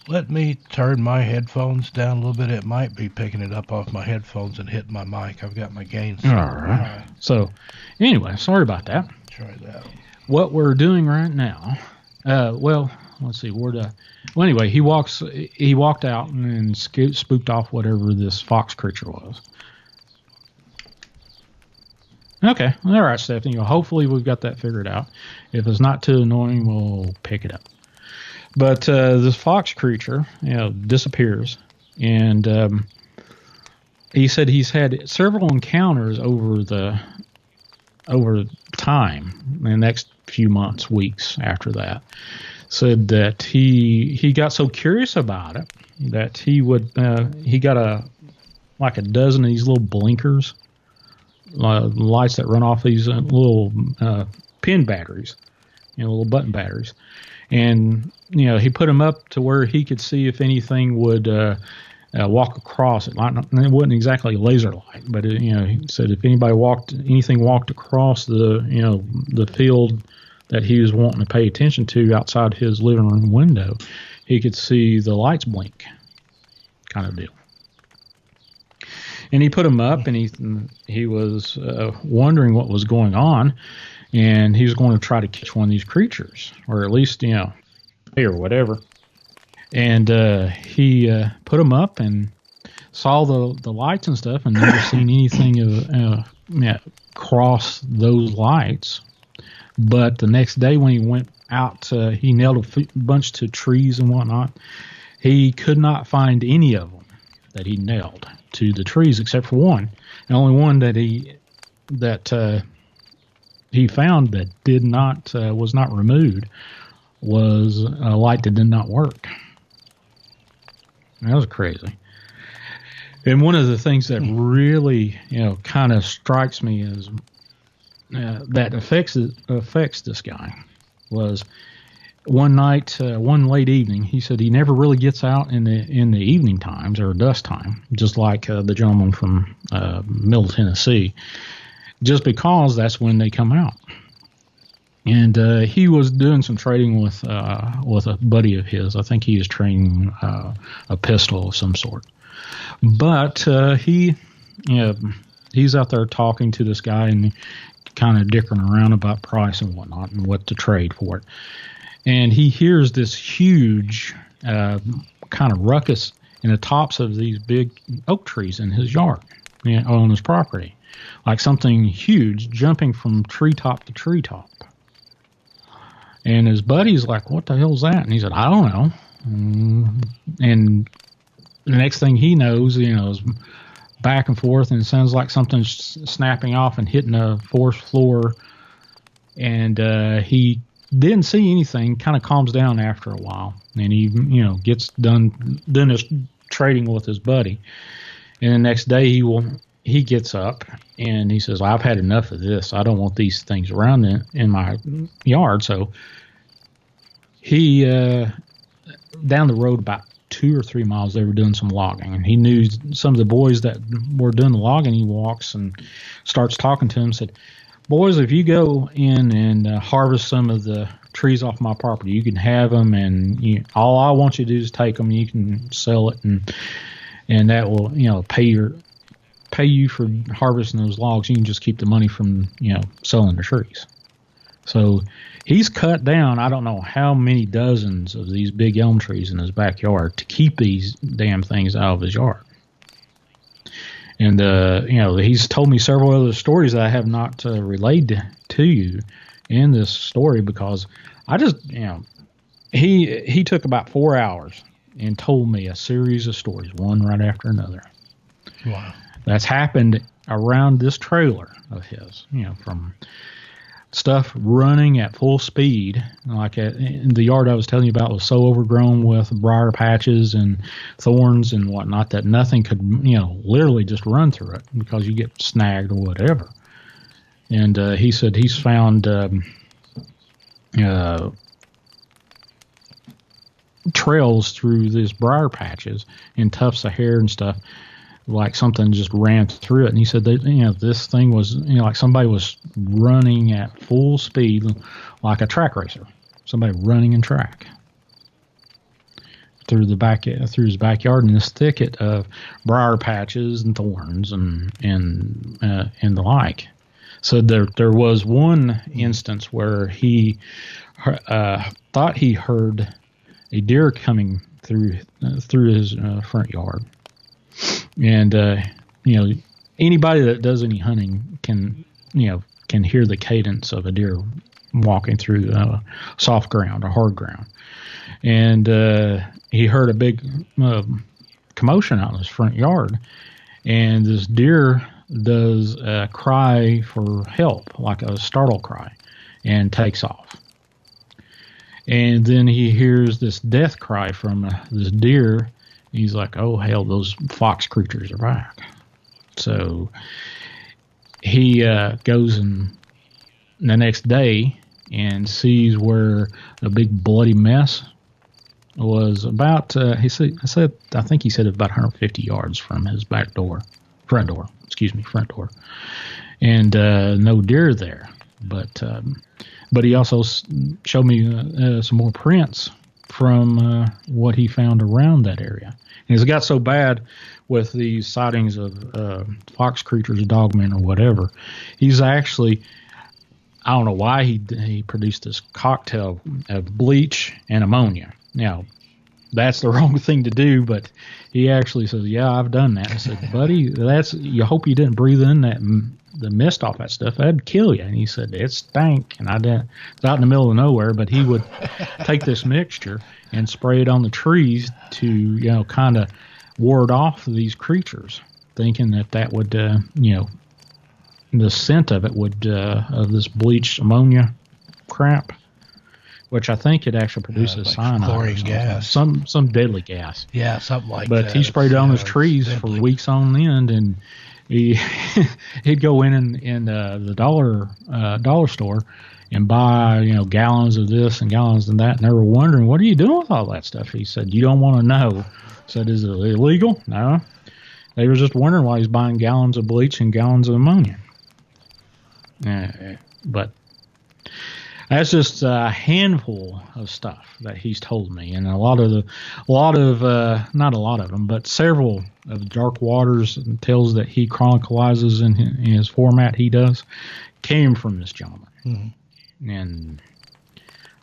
Let me turn my headphones down a little bit. It might be picking it up off my headphones and hitting my mic. I've got my gain set. All right. So, anyway, sorry about that. Try that. What we're doing right now, let's see, anyway, he walked out and spooked off whatever this fox creature was. Okay, all right, Stephanie. Well, hopefully we've got that figured out. If it's not too annoying, we'll pick it up. But this fox creature, disappears, and he said he's had several encounters over time, in the next few months, weeks after that. said that he got so curious about it that he got a dozen of these little blinkers, lights that run off these little pin batteries, little button batteries. And, he put them up to where he could see if anything would walk across it. It wasn't exactly a laser light, but, he said if anything walked across the field that he was wanting to pay attention to outside his living room window, he could see the lights blink, kind of deal. And he put them up, and he was wondering what was going on, and he was going to try to catch one of these creatures, or at least, or whatever. And he put them up and saw the lights and stuff, and never seen anything cross those lights. But the next day when he went out, he nailed a bunch to trees and whatnot. He could not find any of them that he nailed to the trees except for one. The only one that he found that did not was not removed was a light that did not work. That was crazy. And one of the things that really kind of strikes me is that affects this guy was one night, one late evening. He said he never really gets out in the evening times or dusk time, just like the gentleman from Middle Tennessee, just because that's when they come out. And he was doing some trading with a buddy of his. I think he was trading a pistol of some sort. But he's out there talking to this guy and kind of dickering around about price and whatnot and what to trade for it. And he hears this huge kind of ruckus in the tops of these big oak trees in his yard, on his property, like something huge jumping from treetop to treetop. And his buddy's like, "What the hell's that?" And he said, "I don't know." And the next thing he knows, is back and forth, and it sounds like something's snapping off and hitting a fourth floor. And he didn't see anything, kind of calms down after a while. And he, gets done his trading with his buddy. And the next day he gets up and he says, "I've had enough of this. I don't want these things around in my yard." So he, down the road about 2 or 3 miles, they were doing some logging, and he knew some of the boys that were doing the logging. He walks and starts talking to them, said, "Boys, if you go in and harvest some of the trees off my property, you can have them, and all I want you to do is take them. You can sell it, and that will, pay you for harvesting those logs. You can just keep the money from, selling the trees." So he's cut down, I don't know how many dozens of these big elm trees in his backyard to keep these damn things out of his yard. And, he's told me several other stories that I have not relayed to you in this story, because I just, he took about 4 hours and told me a series of stories, one right after another. Wow. That's happened around this trailer of his, from stuff running at full speed, like in the yard I was telling you about was so overgrown with briar patches and thorns and whatnot that nothing could, literally just run through it because you get snagged or whatever. And he said he's found trails through these briar patches and tufts of hair and stuff, like something just ran through it. And he said that, this thing was, like somebody was running at full speed, like a track racer, somebody running in track through his backyard in this thicket of briar patches and thorns and the like. So there was one instance where he thought he heard a deer coming through his front yard. And, anybody that does any hunting can hear the cadence of a deer walking through soft ground or hard ground. And he heard a big commotion out in his front yard. And this deer does a cry for help, like a startle cry, and takes off. And then he hears this death cry from this deer. He's like, oh, hell, those fox creatures are back. So he goes and the next day and sees where a big bloody mess was about, I think he said about 150 yards from his front door. And no deer there. But he also showed me some more prints from what he found around that area. And it's got so bad with these sightings of fox creatures, dogmen, or whatever. He's actually, I don't know why he produced this cocktail of bleach and ammonia. Now, that's the wrong thing to do, but he actually says, yeah, I've done that. I said, buddy, you hope you didn't breathe in the mist off that stuff. That'd kill you. And he said, it stank. And I didn't. It's out in the middle of nowhere, but he would take this mixture and spray it on the trees to, kind of ward off these creatures, thinking that would, the scent of it would, of this bleached ammonia crap, which I think it actually produces cyanide, chlorine gas, some deadly gas. Yeah, something like that. But he sprayed it on his trees for weeks on end, and he'd go in the dollar store and buy gallons of this and gallons of that, and they were wondering, what are you doing with all that stuff? He said, you don't want to know. I said, is it illegal? No. They were just wondering why he's buying gallons of bleach and gallons of ammonia. But that's just a handful of stuff that he's told me, and not a lot of them, but several of the dark waters and tales that he chronicles in his format he does came from this gentleman. Mm-hmm. And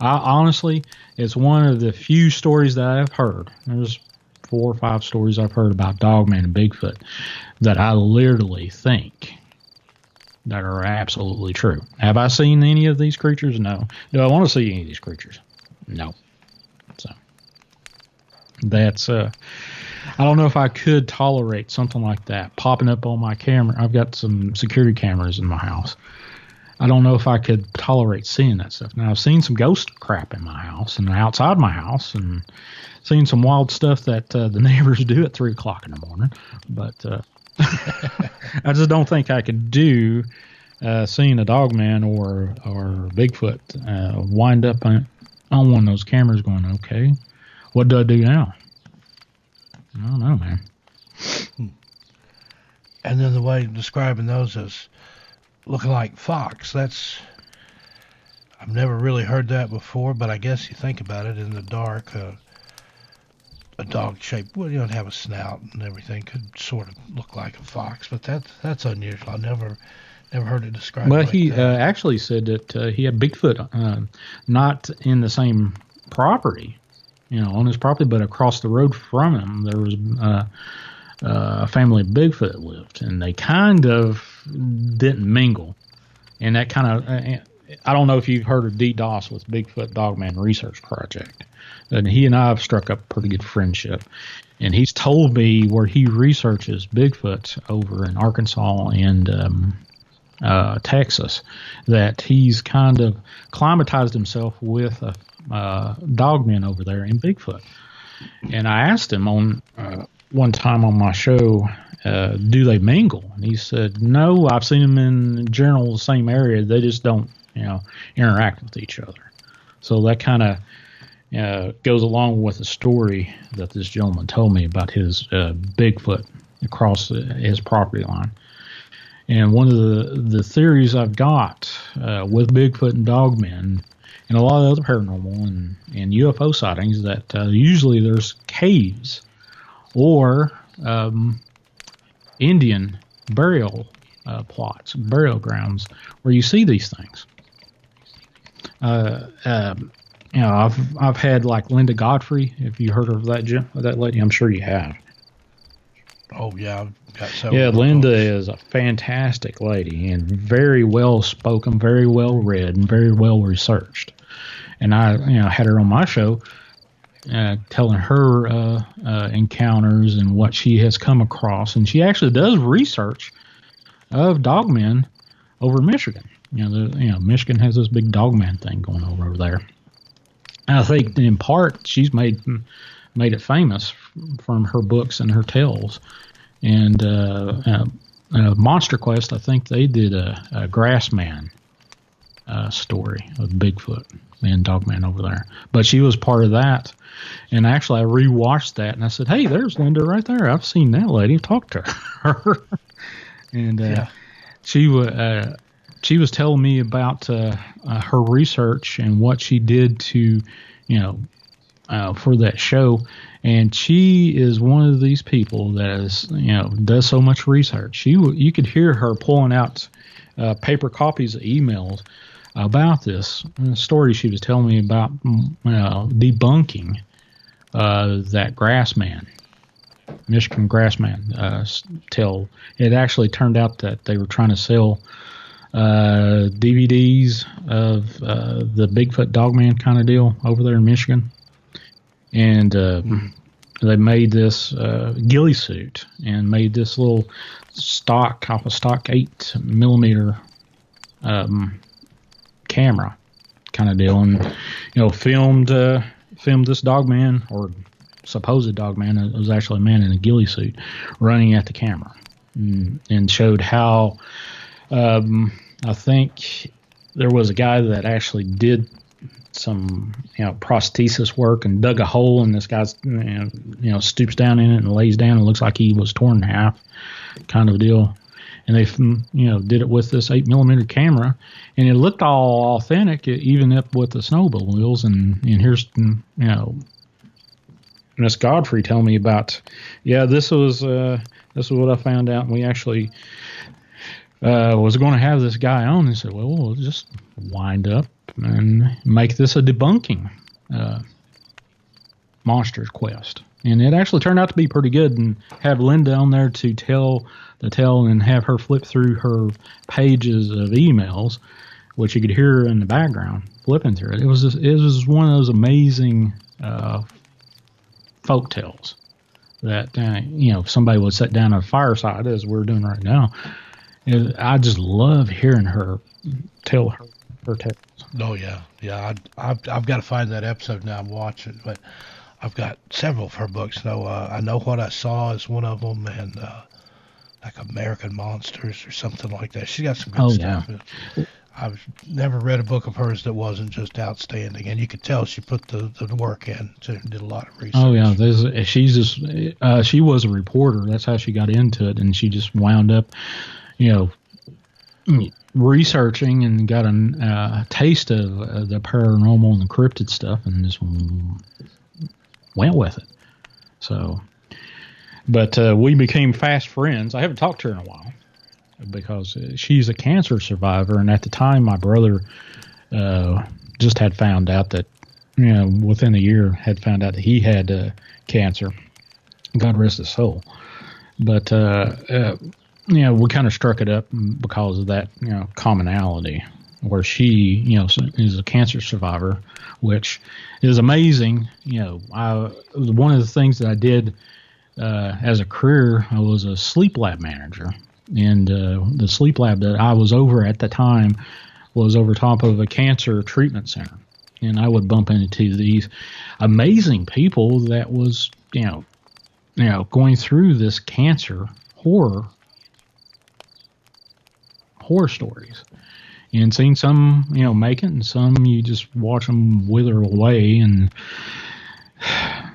honestly, it's one of the few stories that I've heard. There's 4 or 5 stories I've heard about Dogman and Bigfoot that I literally think that are absolutely true. Have I seen any of these creatures? No. Do I want to see any of these creatures? No. So that's I don't know if I could tolerate something like that popping up on my camera. I've got some security cameras in my house. I don't know if I could tolerate seeing that stuff. Now, I've seen some ghost crap in my house and outside my house, and seen some wild stuff that the neighbors do at 3 o'clock in the morning, but I just don't think I could do seeing a dogman or Bigfoot wind up on one of those cameras going, okay, what do I do now? I don't know, man. And then the way you're describing those as looking like fox, I've never really heard that before, but I guess you think about it in the dark, a dog shape, well, you don't have a snout and everything, could sort of look like a fox, but that's unusual. I never heard it described. Well, like he that. Actually said that he had Bigfoot, not in the same property, on his property, but across the road from him, there was a family of Bigfoot that lived, and they kind of didn't mingle, and that kind of. I don't know if you've heard of DDoS with Bigfoot Dogman Research Project. And he and I have struck up a pretty good friendship. And he's told me where he researches Bigfoot over in Arkansas and Texas, that he's kind of climatized himself with dogmen over there in Bigfoot. And I asked him on one time on my show, do they mingle? And he said, no, I've seen them in general the same area. They just don't interact with each other. So that kind of goes along with the story that this gentleman told me about his Bigfoot across his property line. And one of the theories I've got with Bigfoot and dogmen and a lot of other paranormal and UFO sightings that usually there's caves or Indian burial plots, burial grounds where you see these things. I've had like Linda Godfrey. Have you heard of that lady? I'm sure you have. Oh yeah, I've got several. Yeah, Linda is a fantastic lady and very well spoken, very well read, and very well researched. And I, had her on my show, telling her encounters and what she has come across, and she actually does research of dogmen over Michigan. Michigan has this big dogman thing going over there. I think in part she's made it famous from her books and her tales. And Monster Quest, I think they did a Grassman story of Bigfoot and Dogman over there. But she was part of that. And actually, I rewatched that, and I said, hey, there's Linda right there. I've seen that lady. Talk to her. And she was telling me about her research and what she did to, for that show. And she is one of these people that is, does so much research. You could hear her pulling out paper copies of emails about this story she was telling me about debunking that Grassman, Michigan Grassman tale. It actually turned out that they were trying to sell DVDs of the Bigfoot Dogman kind of deal over there in Michigan. And they made this ghillie suit and made this little stock 8mm camera kind of deal, and filmed this dogman, or supposed dogman. It was actually a man in a ghillie suit running at the camera, and showed how I think there was a guy that actually did some prosthesis work and dug a hole, and this guy's stoops down in it and lays down and looks like he was torn in half, kind of deal. And they did it with this 8mm camera, and it looked all authentic, even up with the snowmobile wheels. And here's Miss Godfrey telling me about, this was what I found out, and we actually was going to have this guy on. And said, well, we'll just wind up and make this a debunking Monsters Quest. And it actually turned out to be pretty good, and have Linda on there to tell the tale and have her flip through her pages of emails, which you could hear in the background flipping through it. It was one of those amazing folk tales that somebody would sit down at a fireside, as we're doing right now. I just love hearing her tell her tales. Oh yeah. I've got to find that episode now. I'm watching, but I've got several of her books. I Know What I Saw is one of them, and like American Monsters or something like that. She got some good stuff. Yeah. I've never read a book of hers that wasn't just outstanding, and you could tell she put the work in. She did a lot of research. Oh yeah, she was a reporter. That's how she got into it, and she just wound up, researching and got a taste of the paranormal and the cryptid stuff, and just went with it. So, but we became fast friends. I haven't talked to her in a while because she's a cancer survivor, and at the time my brother just had found out that, within a year had found out that he had cancer. God rest his soul. But we kind of struck it up because of that commonality, where she is a cancer survivor, which is amazing. One of the things that I did as a career, I was a sleep lab manager. And the sleep lab that I was over at the time was over top of a cancer treatment center. And I would bump into these amazing people that was, going through this cancer horror stories. And seeing some, make it, and some you just watch them wither away. And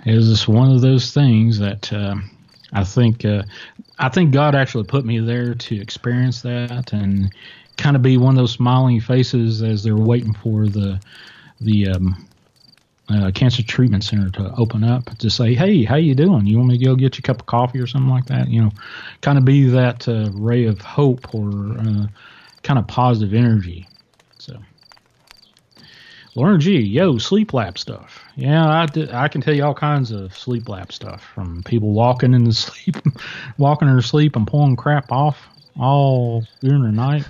it was just one of those things that I think God actually put me there to experience that and kind of be one of those smiling faces as they're waiting for the cancer treatment center to open up, to say, hey, how you doing? You want me to go get you a cup of coffee or something like that? Kind of be that ray of hope or kind of positive energy. So, Lauren G, sleep lab stuff. Yeah, I can tell you all kinds of sleep lab stuff, from people walking in their sleep and pulling crap off all during the night.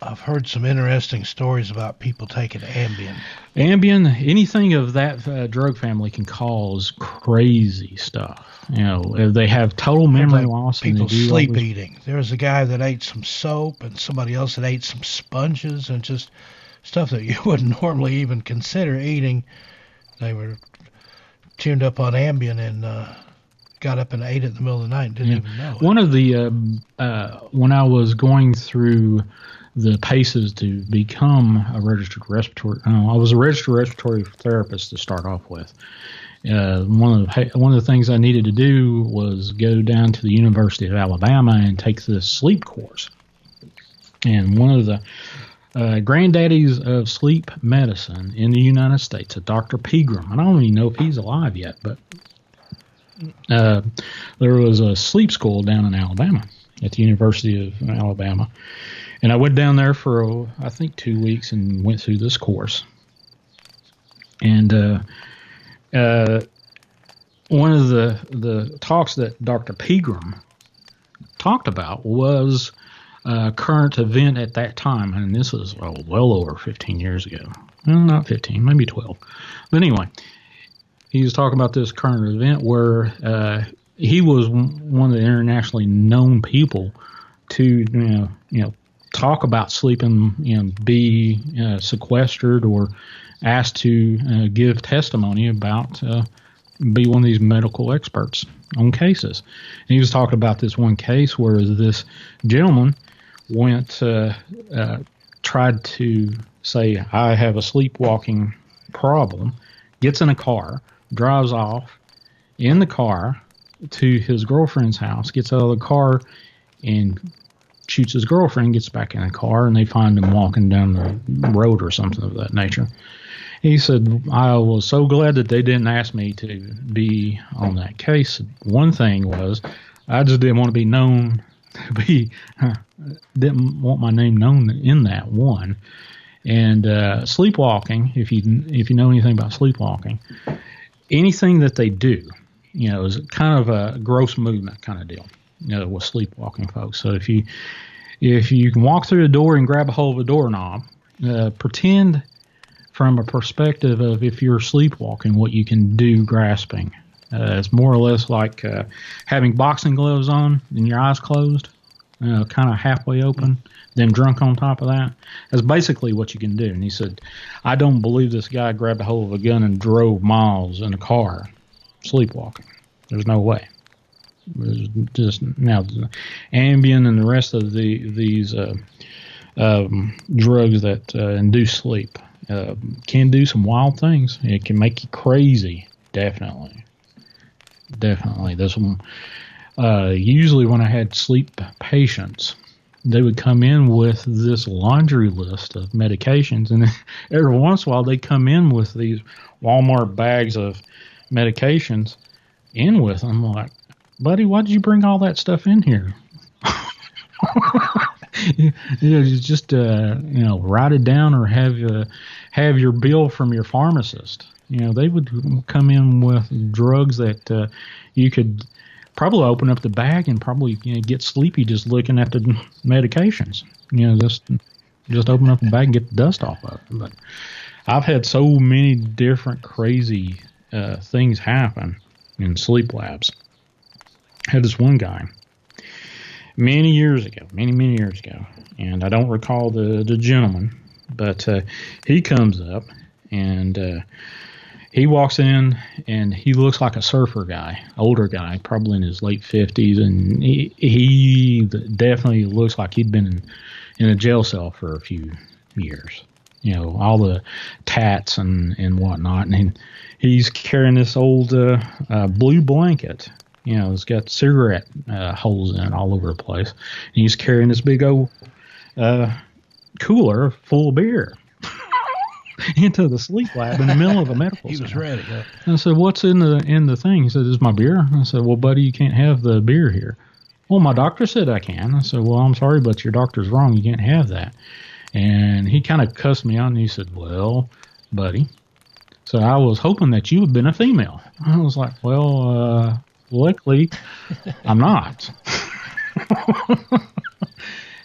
I've heard some interesting stories about people taking Ambien. Anything of that drug family can cause crazy stuff. They have total memory loss. People sleep eating. There was a guy that ate some soap, and somebody else that ate some sponges, and just stuff that you wouldn't normally even consider eating. They were tuned up on Ambien and got up and ate it in the middle of the night and didn't even know it. One of the, when I was going through the paces to become a registered respiratory, I was a registered respiratory therapist to start off with. One of the things I needed to do was go down to the University of Alabama and take this sleep course. And one of the granddaddies of sleep medicine in the United States, a Dr. Pegram. I don't even know if he's alive yet, but there was a sleep school down in Alabama at the University of Alabama. And I went down there for, I think, 2 weeks and went through this course. And one of the talks that Dr. Pegram talked about was a current event at that time, and this was well over 15 years ago. Well, not 15, maybe 12. But anyway, he was talking about this current event where he was one of the internationally known people to talk about sleeping and be sequestered or asked to give testimony about be one of these medical experts on cases. And he was talking about this one case where this gentleman went tried to say, I have a sleepwalking problem, gets in a car, drives off in the car to his girlfriend's house, gets out of the car and shoots his girlfriend, gets back in the car, and they find him walking down the road or something of that nature. He said, I was so glad that they didn't ask me to be on that case. One thing was, I just didn't want to be known didn't want my name known in that one. And sleepwalking, if you know anything about sleepwalking, anything that they do, is kind of a gross movement kind of deal, with sleepwalking folks. So if you can walk through the door and grab a hold of a doorknob, pretend from a perspective of if you're sleepwalking, what you can do grasping. It's more or less like having boxing gloves on and your eyes closed, kind of halfway open, then drunk on top of that. That's basically what you can do. And he said, I don't believe this guy grabbed a hold of a gun and drove miles in a car sleepwalking. There's no way. There's just now Ambien and the rest of these drugs that induce sleep can do some wild things. It can make you crazy. Definitely. This one, usually when I had sleep patients, they would come in with this laundry list of medications, and every once in a while they come in with these Walmart bags of medications in with them. I'm like, buddy, why did you bring all that stuff in here? You just write it down or have your bill from your pharmacist. They would come in with drugs that you could probably open up the bag and probably get sleepy just looking at the medications. Just open up the bag and get the dust off of it. But I've had so many different crazy things happen in sleep labs. I had this one guy many years ago, and I don't recall the gentleman, but he comes up and he walks in and he looks like a surfer guy, older guy, probably in his late 50s, and he definitely looks like he'd been in a jail cell for a few years. All the tats and whatnot, and he's carrying this old blue blanket. It's got cigarette holes in it all over the place. And he's carrying this big old cooler full of beer into the sleep lab in the middle of a medical center. He was ready. Huh? And I said, what's in the thing? He said, this is my beer. I said, well, buddy, you can't have the beer here. Well, my doctor said I can. I said, well, I'm sorry, but your doctor's wrong. You can't have that. And he kind of cussed me out, and he said, well, buddy, so I was hoping that you had been a female. I was like, well, luckily, I'm not.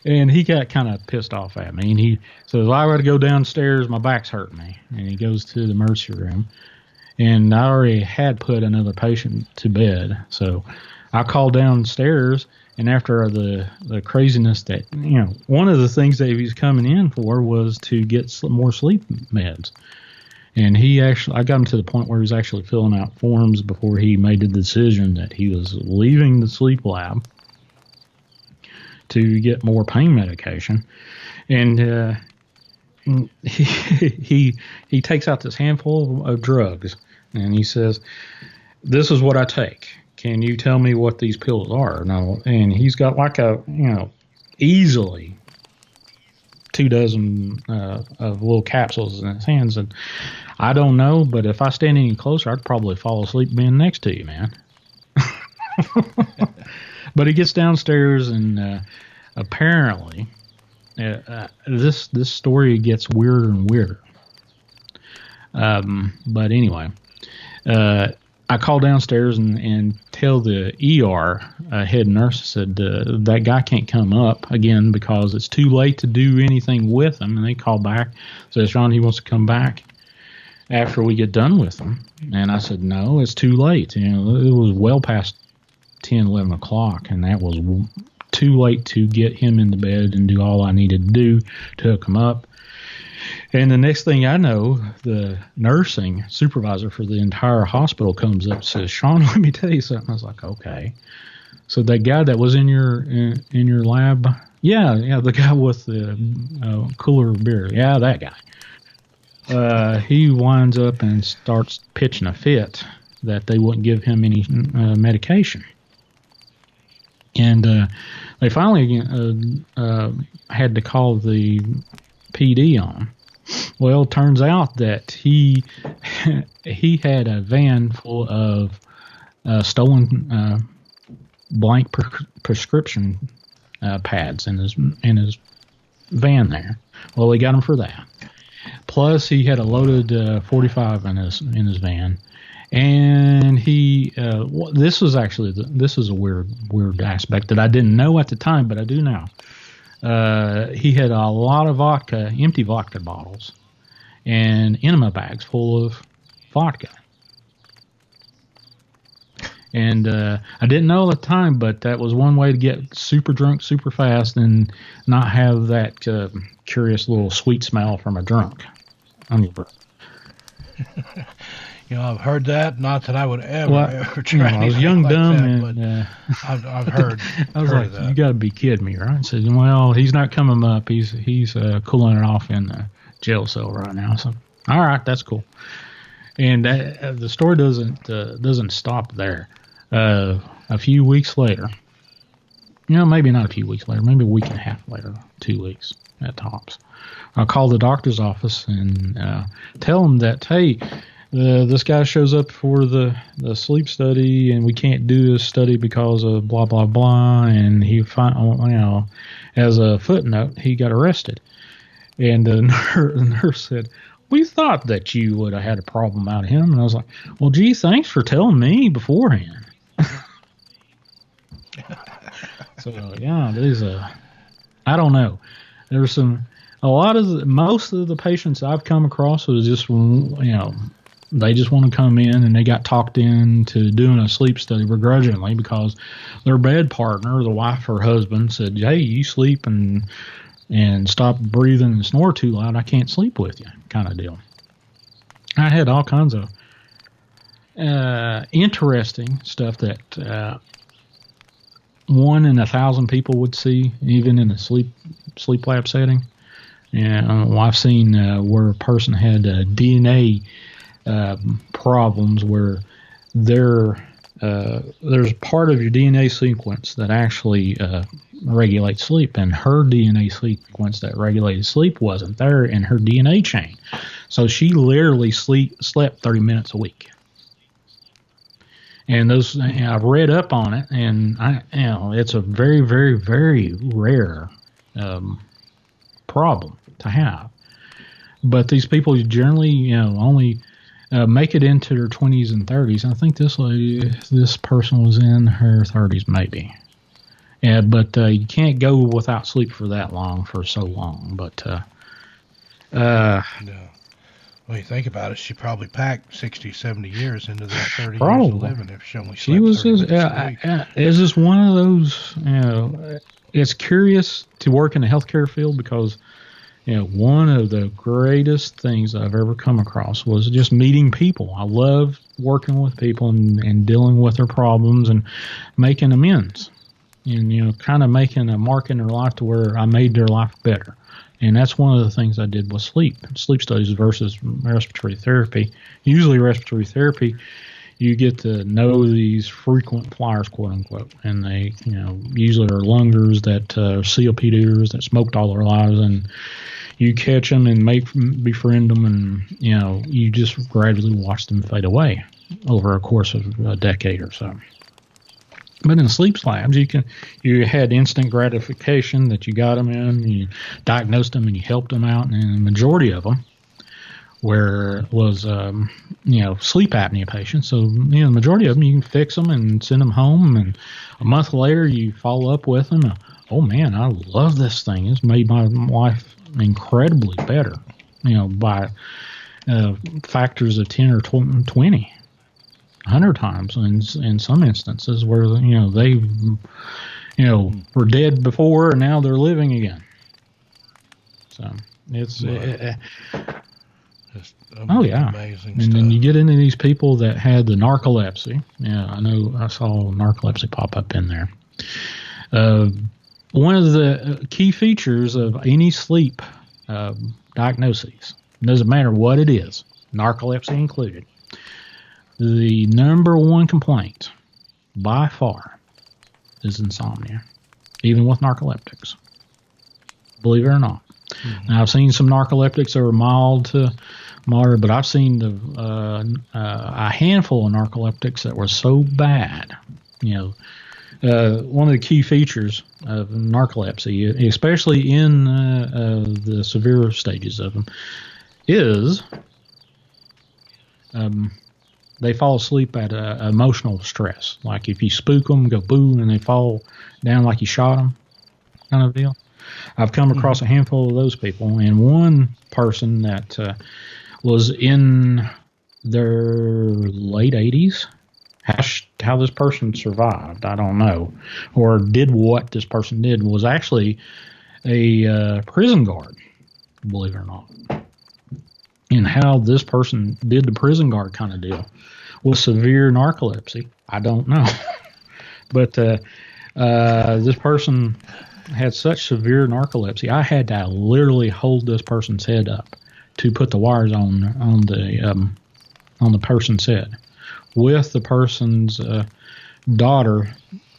And he got kind of pissed off at me. And he says, I got to go downstairs. My back's hurting me. And he goes to the emergency room. And I already had put another patient to bed. So I called downstairs, and after the craziness that, one of the things that he was coming in for was to get more sleep meds. And I got him to the point where he was actually filling out forms before he made the decision that he was leaving the sleep lab to get more pain medication. And he takes out this handful of drugs, and he says, "This is what I take. Can you tell me what these pills are?" No, and he's got like easily 24 of little capsules in his hands, and I don't know, but if I stand any closer, I'd probably fall asleep being next to you, man. But he gets downstairs, and apparently, this story gets weirder and weirder. But anyway, I call downstairs and tell the ER head nurse, I said, that guy can't come up again because it's too late to do anything with him. And they call back, says, "Shawn, he wants to come back after we get done with him." And I said, "No, it's too late. It was well past 10, 11 o'clock, and that was too late to get him into bed and do all I needed to do to hook him up." And the next thing I know, the nursing supervisor for the entire hospital comes up and says, "Shawn, let me tell you something." I was like, "Okay." So that guy that was in your lab, yeah, the guy with the cooler of beer, yeah, that guy. He winds up and starts pitching a fit that they wouldn't give him any medication. And they finally had to call the PD on. Well, it turns out that he had a van full of stolen blank prescription pads in his van there. Well, they got him for that. Plus, he had a loaded 45 in his van. And this is a weird aspect that I didn't know at the time, but I do now. He had a lot of empty vodka bottles, and enema bags full of vodka. And I didn't know at the time, but that was one way to get super drunk super fast and not have that curious little sweet smell from a drunk on your breath. I've heard that. Not that I would ever try. I was young, like dumb, that, and I've heard. I was like, "You got to be kidding me, right?" I said, "Well, he's not coming up. He's cooling it off in the jail cell right now." So, all right, that's cool. And the story doesn't stop there. A few weeks later, maybe not a few weeks later, maybe a week and a half later, 2 weeks at tops, I call the doctor's office and tell them that, hey, this guy shows up for the sleep study, and we can't do his study because of blah, blah, blah. And he, as a footnote, he got arrested. And the nurse said, "We thought that you would have had a problem out of him." And I was like, "Well, gee, thanks for telling me beforehand." So, I don't know. There's most of the patients I've come across was just, they just want to come in and they got talked into doing a sleep study begrudgingly because their bed partner, the wife or husband, said, "Hey, you sleep and stop breathing and snore too loud. I can't sleep with you," kind of deal. I had all kinds of interesting stuff that 1 in 1,000 people would see, even in a sleep lab setting. I've seen where a person had DNA problems where there's part of your DNA sequence that actually regulates sleep, and her DNA sequence that regulated sleep wasn't there in her DNA chain. So she literally slept 30 minutes a week. And those, I've read up on it, and it's a very, very, very rare problem to have. But these people generally, only make it into their 20s and 30s. I think this person was in her 30s, maybe. Yeah, but you can't go without sleep for that long, for so long. But no. Well, you think about it, she probably packed 60, 70 years into that 30 years Probably. of living if she only She slept was 30 just, minutes a week. it's just one of those, it's curious to work in the healthcare field because, one of the greatest things I've ever come across was just meeting people. I love working with people and dealing with their problems and making amends and, kind of making a mark in their life to where I made their life better. And that's one of the things I did with sleep studies versus respiratory therapy. Usually respiratory therapy, you get to know these frequent flyers, quote unquote, and they, usually are lungers that are COPDers that smoked all their lives, and you catch them and befriend them, and you just gradually watch them fade away over a course of a decade or so. But in sleep labs, you had instant gratification that you got them in, you diagnosed them, and you helped them out, and the majority of them was sleep apnea patients. So the majority of them you can fix them and send them home, and a month later you follow up with them. Oh man, I love this thing. It's made my life incredibly better. By factors of 10 or 20. 100 times in some instances where they were dead before and now they're living again. So it's amazing and stuff. then you get into these people that had the narcolepsy. I know I saw narcolepsy pop up in there. One of the key features of any sleep diagnoses, doesn't matter what it is, narcolepsy included, the number one complaint by far is insomnia, even with narcoleptics. Believe it or not. Mm-hmm. Now, I've seen some narcoleptics that are mild to moderate, but I've seen a handful of narcoleptics that were so bad. One of the key features of narcolepsy, especially in the severe stages of them, is they fall asleep at emotional stress. Like if you spook them, go boo, and they fall down like you shot them, kind of deal. I've come across a handful of those people, and one person that was in their late 80s. How this person survived, I don't know, or did what this person did, was actually a prison guard, believe it or not. And how this person did the prison guard kind of deal with severe narcolepsy, I don't know. But this person had such severe narcolepsy, I had to literally hold this person's head up to put the wires on the person's head, with the person's daughter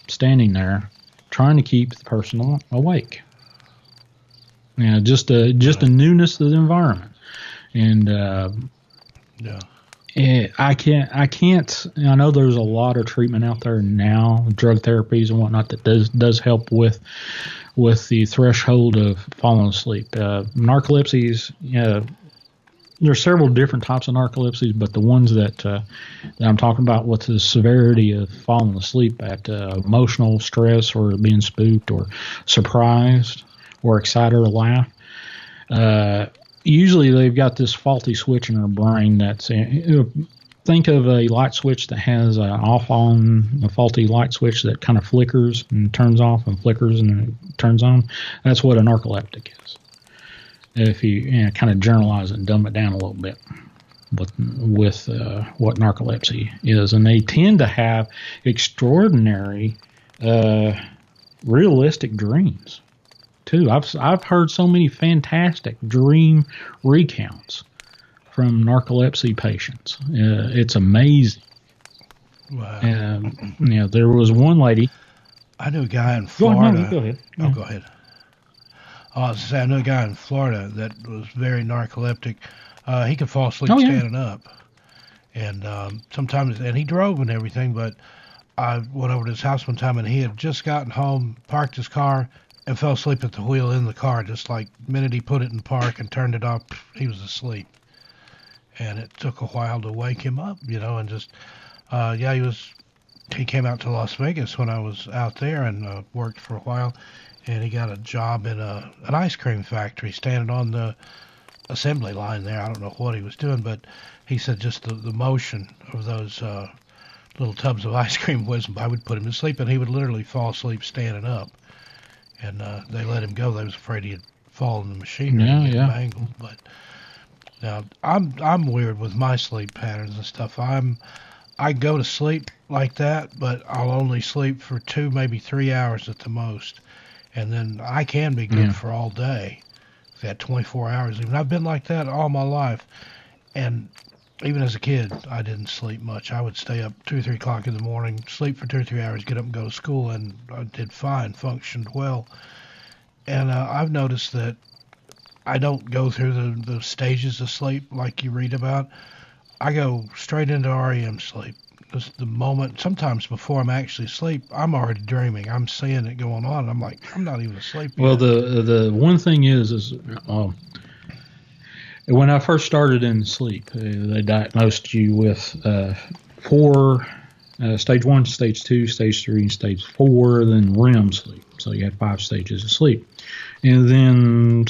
standing there trying to keep the person awake. Just a newness to the environment. And I can't. I know there's a lot of treatment out there now, drug therapies and whatnot, that does help with the threshold of falling asleep. Narcolepsies, there's several different types of narcolepsies, but the ones that I'm talking about with the severity of falling asleep at emotional stress or being spooked or surprised or excited or laugh, usually they've got this faulty switch in their brain that's think of a light switch that has an off-on, a faulty light switch that kind of flickers and turns off and flickers and turns on. That's what a narcoleptic is. If you kind of generalize it and dumb it down a little bit with what narcolepsy is. And they tend to have extraordinary realistic dreams too. I've heard so many fantastic dream recounts from narcolepsy patients. It's amazing. Wow. There was one lady. I knew a guy in Florida. Go ahead. Oh, go ahead. I was to say, I knew a guy in Florida that was very narcoleptic. He could fall asleep standing up. And sometimes, and he drove and everything, but I went over to his house one time and he had just gotten home, parked his car, and fell asleep at the wheel in the car. Just like the minute he put it in park and turned it off, he was asleep. And it took a while to wake him up, and just, he came out to Las Vegas when I was out there and worked for a while. And he got a job in an ice cream factory, standing on the assembly line there. I don't know what he was doing, but he said just the motion of those little tubs of ice cream whizzing by would put him to sleep, and he would literally fall asleep standing up. And they let him go. They was afraid he'd fall in the machinery and get mangled. But now I'm weird with my sleep patterns and stuff. I go to sleep like that, but I'll only sleep for 2, maybe 3 hours at the most, and then I can be good for all day. That 24 hours. Even I've been like that all my life, and even as a kid, I didn't sleep much. I would stay up 2 or 3 o'clock in the morning, sleep for 2 or 3 hours, get up and go to school, and I did fine, functioned well. And I've noticed that I don't go through the stages of sleep like you read about. I go straight into REM sleep. Just the moment, sometimes before I'm actually asleep, I'm already dreaming. I'm seeing it going on. I'm like, I'm not even asleep yet. Well, the one thing is when I first started in sleep, they diagnosed you with 4, stage 1, stage 2, stage 3, and stage 4, then REM sleep. So you had 5 stages of sleep. And then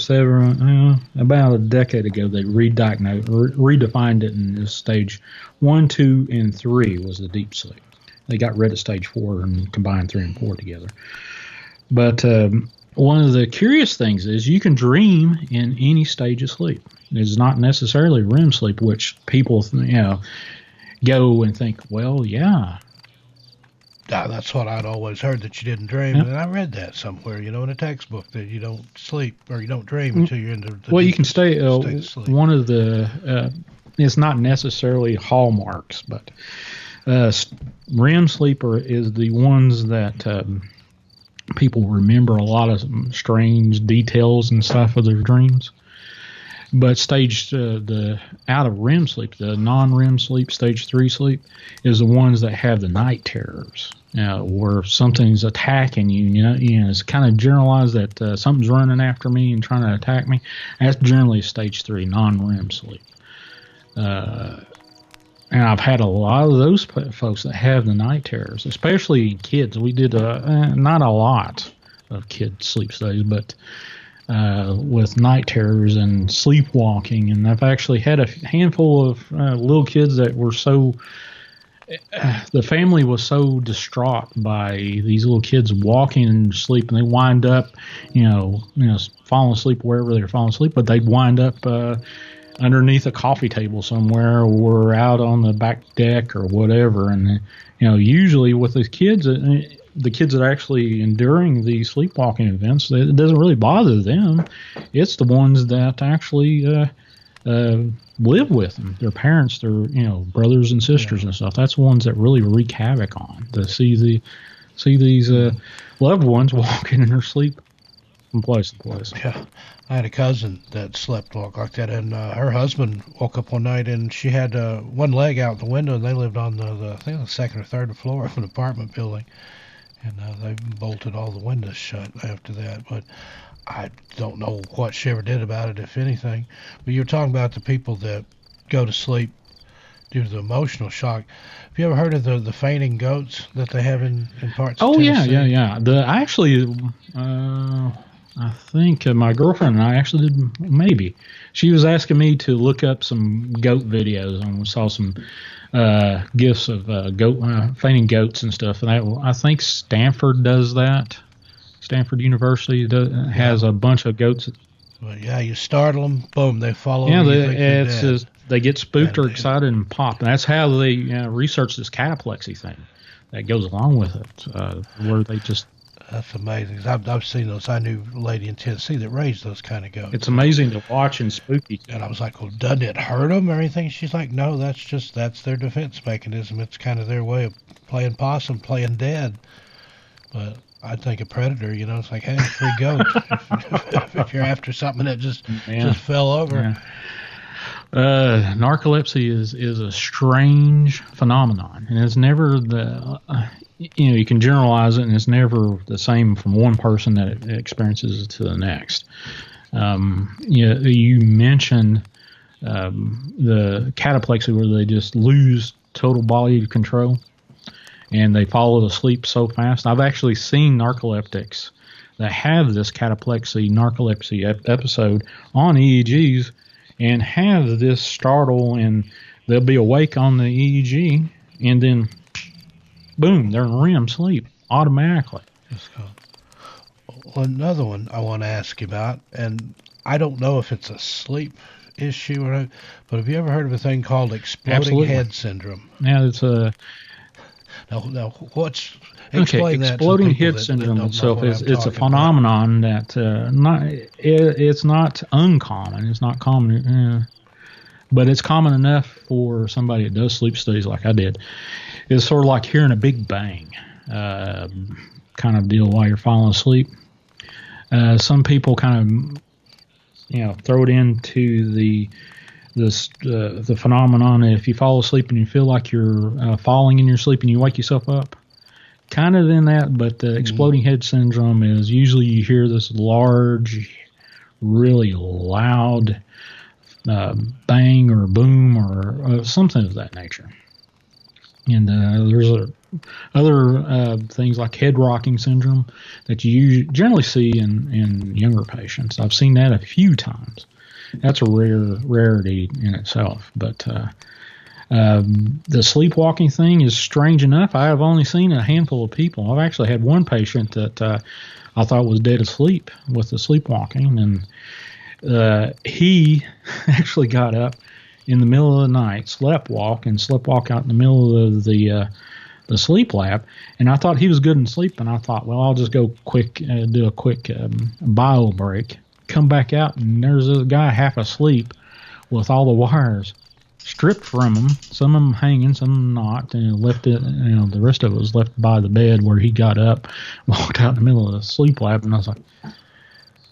about a decade ago, they redefined it in this stage 1, 2, and 3 was the deep sleep. They got rid of stage 4 and combined 3 and 4 together. But one of the curious things is you can dream in any stage of sleep. It's not necessarily REM sleep, which people go and think, well, yeah. That's what I'd always heard, that you didn't dream. And I read that somewhere, in a textbook, that you don't sleep or you don't dream until you're into the you can stay state of sleep. One of the it's not necessarily hallmarks, but REM sleeper is the ones that people remember a lot of strange details and stuff of their dreams. But the out of REM sleep, the non-REM sleep, stage 3 sleep, is the ones that have the night terrors, where something's attacking you. It's kind of generalized that something's running after me and trying to attack me. That's generally stage 3, non-REM sleep. And I've had a lot of those folks that have the night terrors, especially kids. We did not a lot of kid sleep studies, but with night terrors and sleepwalking. And I've actually had a handful of little kids that were the family was so distraught by these little kids walking in sleep, and they wind up, falling asleep wherever they're falling asleep, but they'd wind up underneath a coffee table somewhere or out on the back deck or whatever. And, usually with the kids that are actually enduring these sleepwalking events, it doesn't really bother them. It's the ones that actually live with them, their parents, their brothers and sisters and stuff. That's the ones that really wreak havoc on. To see these loved ones walking in their sleep from place to place. Yeah, I had a cousin that slept like that, and her husband woke up one night and she had one leg out the window, and they lived on I think the second or third floor of an apartment building. And they bolted all the windows shut after that. But I don't know what she ever did about it, if anything. But you're talking about the people that go to sleep due to the emotional shock. Have you ever heard of the fainting goats that they have in parts of Tennessee? Yeah. I think my girlfriend and I actually did, maybe. She was asking me to look up some goat videos, and we saw some gifs of fainting goats and stuff. And I think Stanford does that. Stanford University has a bunch of goats. Well, yeah, you startle them, boom, they follow. Yeah, they get spooked or excited and pop. And that's how they research this cataplexy thing that goes along with it, where they just... That's amazing. I've seen those. I knew a lady in Tennessee that raised those kind of goats. It's amazing to watch and spooky. And I was like, well, doesn't it hurt them or anything? She's like, no, that's their defense mechanism. It's kind of their way of playing possum, playing dead. But I'd think a predator, it's like, hey, free goat. if you're after something that just fell over. Yeah. Narcolepsy is a strange phenomenon, and it's never you can generalize it, and it's never the same from one person that it experiences it to the next. You mentioned the cataplexy, where they just lose total body control and they fall asleep so fast. I've actually seen narcoleptics that have this narcolepsy episode on EEGs, and have this startle, and they'll be awake on the EEG, and then boom, they're in REM sleep automatically. Well, another one I want to ask you about, and I don't know if it's a sleep issue or not, but have you ever heard of a thing called exploding head syndrome? Now it's a now what's explain that. Exploding head syndrome itself it's a phenomenon that it's not uncommon. It's not common, but it's common enough for somebody that does sleep studies like I did. It's sort of like hearing a big bang kind of deal while you're falling asleep. Some people kind of throw it into the phenomenon. If you fall asleep and you feel like you're falling in your sleep and you wake yourself up, kind of in that. But the exploding head syndrome is usually you hear this large, really loud bang or boom or something of that nature. And there's other things like head rocking syndrome that you generally see in younger patients. I've seen that a few times. That's a rarity in itself. But the sleepwalking thing is strange enough. I have only seen a handful of people. I've actually had one patient that I thought was dead asleep with the sleepwalking, and he actually got up in the middle of the night, sleptwalk out in the middle of the sleep lab, and I thought he was good in sleep, and I thought, well, I'll just go do a quick bio break, come back out, and there's this guy half asleep with all the wires stripped from him, some of them hanging, some of them not, and left it. The rest of it was left by the bed where he got up, walked out in the middle of the sleep lab, and I was like,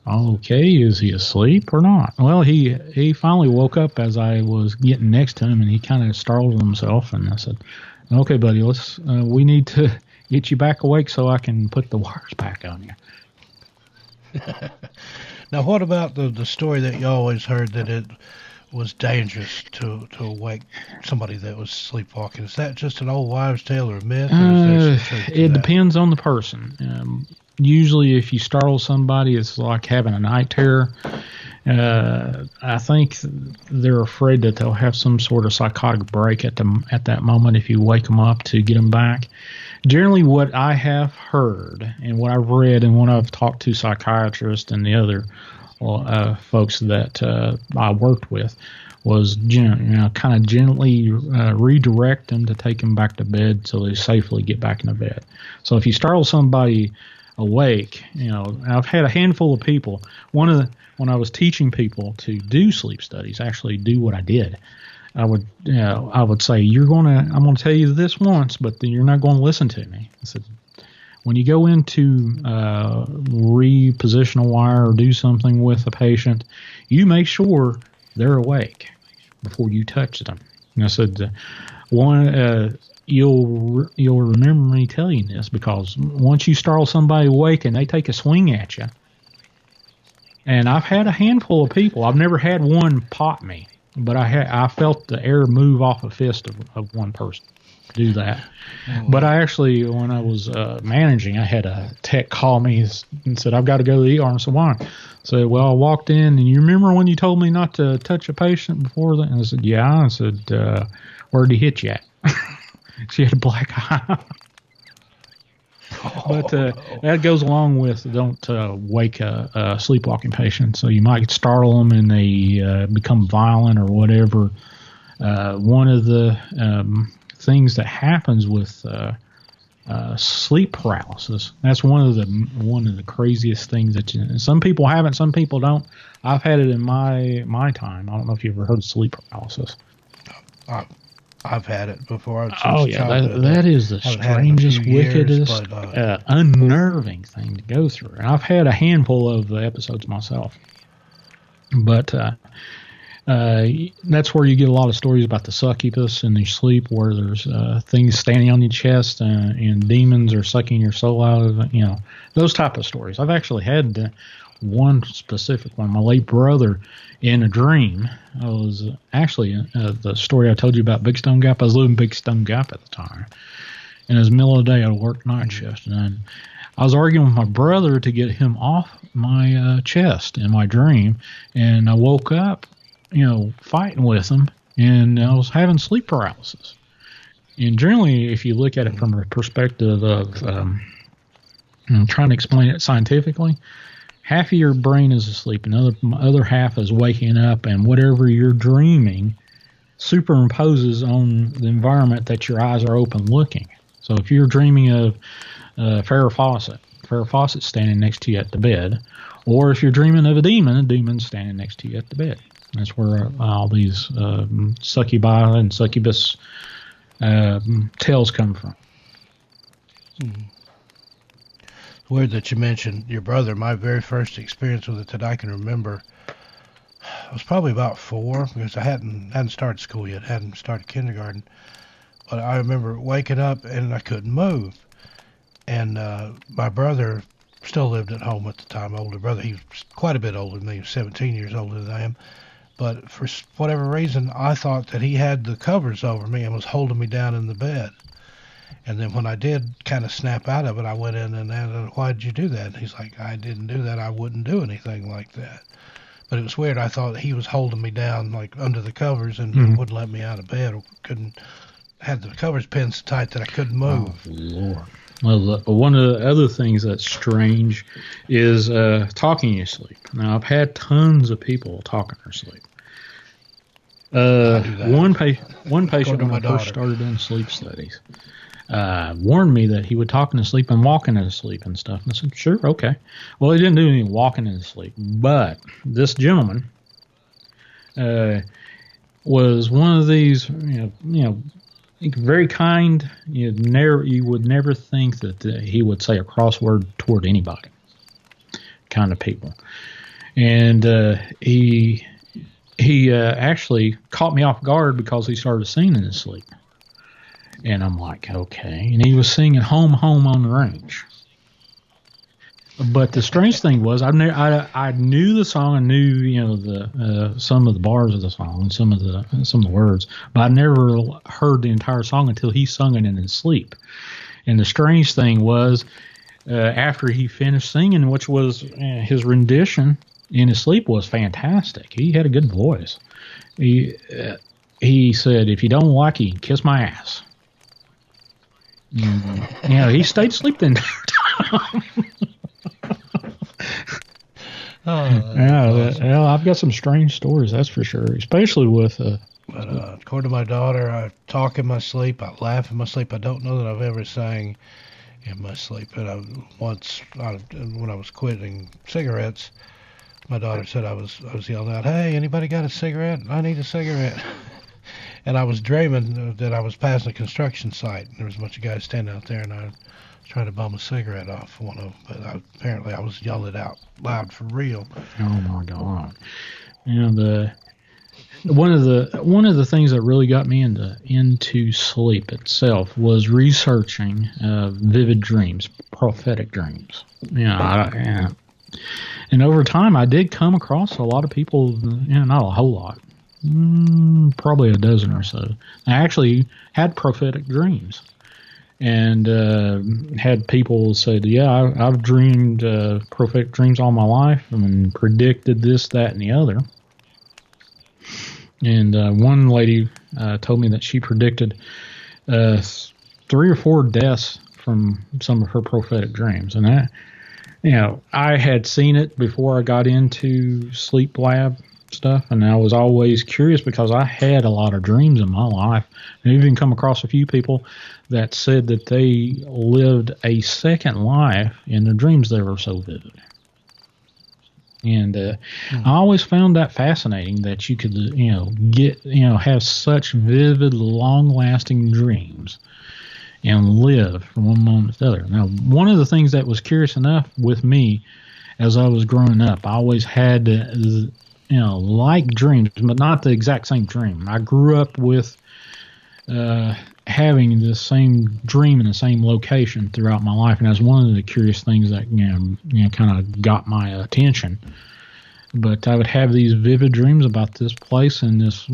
okay, is he asleep or not? Well, he finally woke up as I was getting next to him, and he kind of startled himself, and I said, okay, buddy, we need to get you back awake so I can put the wires back on you. Now, what about the story that you always heard that it was dangerous to awake somebody that was sleepwalking? Is that just an old wives' tale or a myth? Or it depends on the person. Usually, if you startle somebody, it's like having a night terror. I think they're afraid that they'll have some sort of psychotic break at that moment if you wake them up to get them back. Generally, what I have heard and what I've read and what I've talked to psychiatrists and the other folks that I worked with was kind of gently redirect them to take them back to bed so they safely get back in the bed. So if you startle somebody awake, I've had a handful of people. When I was teaching people to do sleep studies, actually do what I did, I would say, I'm going to tell you this once, but then you're not going to listen to me. I said, when you go into reposition a wire or do something with a patient, you make sure they're awake before you touch them. And I said, you'll remember me telling you this, because once you startle somebody awake and they take a swing at you, and I've had a handful of people, I've never had one pop me, but I felt the air move off a fist of one person do that. Oh, but I actually, when I was managing, I had a tech call me and said, I've got to go to the ER. I said, why? I said, well, I walked in, and you remember when you told me not to touch a patient before that? And I said, yeah. I said, where'd he hit you at? She had a black eye. But that goes along with don't wake a sleepwalking patient. So you might startle them and they become violent or whatever. One of the things that happens with sleep paralysis, that's one of the craziest things that some people have it, some people don't. I've had it in my time. I don't know if you've ever heard of sleep paralysis. I've had it before. That is the strangest, wickedest, unnerving thing to go through. And I've had a handful of episodes myself. But that's where you get a lot of stories about the succubus in your sleep, where there's things standing on your chest and demons are sucking your soul out of it. Those type of stories. I've actually had one specific one. My late brother, in a dream, I was actually the story I told you about Big Stone Gap. I was living Big Stone Gap at the time, and it was the middle of the day. I worked night shift, and I was arguing with my brother to get him off my chest in my dream. And I woke up, fighting with them, and I was having sleep paralysis. And generally, if you look at it from a perspective of trying to explain it scientifically, half of your brain is asleep, and the other half is waking up, and whatever you're dreaming superimposes on the environment that your eyes are open looking. So if you're dreaming of Farrah Fawcett's standing next to you at the bed, or if you're dreaming of a demon's standing next to you at the bed. That's where all these succubi and succubus tales come from. Weird that you mentioned your brother. My very first experience with it that I can remember, I was probably about 4, because I hadn't started school yet, hadn't started kindergarten. But I remember waking up and I couldn't move. And my brother still lived at home at the time, older brother. He was quite a bit older than me. He was 17 years older than I am. But for whatever reason, I thought that he had the covers over me and was holding me down in the bed. And then when I did kind of snap out of it, I went in and asked, "Why did you do that?" And he's like, "I didn't do that. I wouldn't do anything like that." But it was weird. I thought he was holding me down like under the covers and wouldn't let me out of bed, or had the covers pinned so tight that I couldn't move. Oh, Lord. Well, one of the other things that's strange is talking in your sleep. Now, I've had tons of people talk in their sleep. One patient when I first started doing sleep studies warned me that he would talk in his sleep and walking in his sleep and stuff. And I said, sure, okay. Well, he didn't do any walking in his sleep. But this gentleman was one of these, very kind. You would never think that he would say a cross word toward anybody. Kind of people, and he actually caught me off guard because he started singing in his sleep, and I'm like, okay. And he was singing "Home, Home on the Range." But the strange thing was, I knew the song. I knew the some of the bars of the song and some of the words, but I never heard the entire song until he sung it in his sleep. And the strange thing was, after he finished singing, which was his rendition in his sleep was fantastic. He had a good voice. He said, "If you don't like it, kiss my ass." And, he stayed asleep the entire time. Well, I've got some strange stories, that's for sure, especially with. But according to my daughter, I talk in my sleep, I laugh in my sleep. I don't know that I've ever sang in my sleep. And when I was quitting cigarettes, my daughter said I was yelling out, "Hey, anybody got a cigarette? I need a cigarette." And I was dreaming that I was passing a construction site, and there was a bunch of guys standing out there, and I was trying to bum a cigarette off one of them, but apparently I was yelling out loud for real. Oh my God! And one of the things that really got me into sleep itself was researching vivid dreams, prophetic dreams. And over time, I did come across a lot of people. Not a whole lot, probably a dozen or so. I actually had prophetic dreams. And had people say, "Yeah, I've dreamed prophetic dreams all my life and predicted this, that, and the other." And one lady told me that she predicted 3 or 4 deaths from some of her prophetic dreams. And I had seen it before I got into sleep lab stuff, and I was always curious because I had a lot of dreams in my life. And I've even come across a few people that said that they lived a second life in their dreams. They were so vivid. And I always found that fascinating that you could, have such vivid, long-lasting dreams and live from one moment to the other. Now, one of the things that was curious enough with me as I was growing up, I always had, like dreams, but not the exact same dream. I grew up with having the same dream in the same location throughout my life, and that's one of the curious things that kind of got my attention. But I would have these vivid dreams about this place and this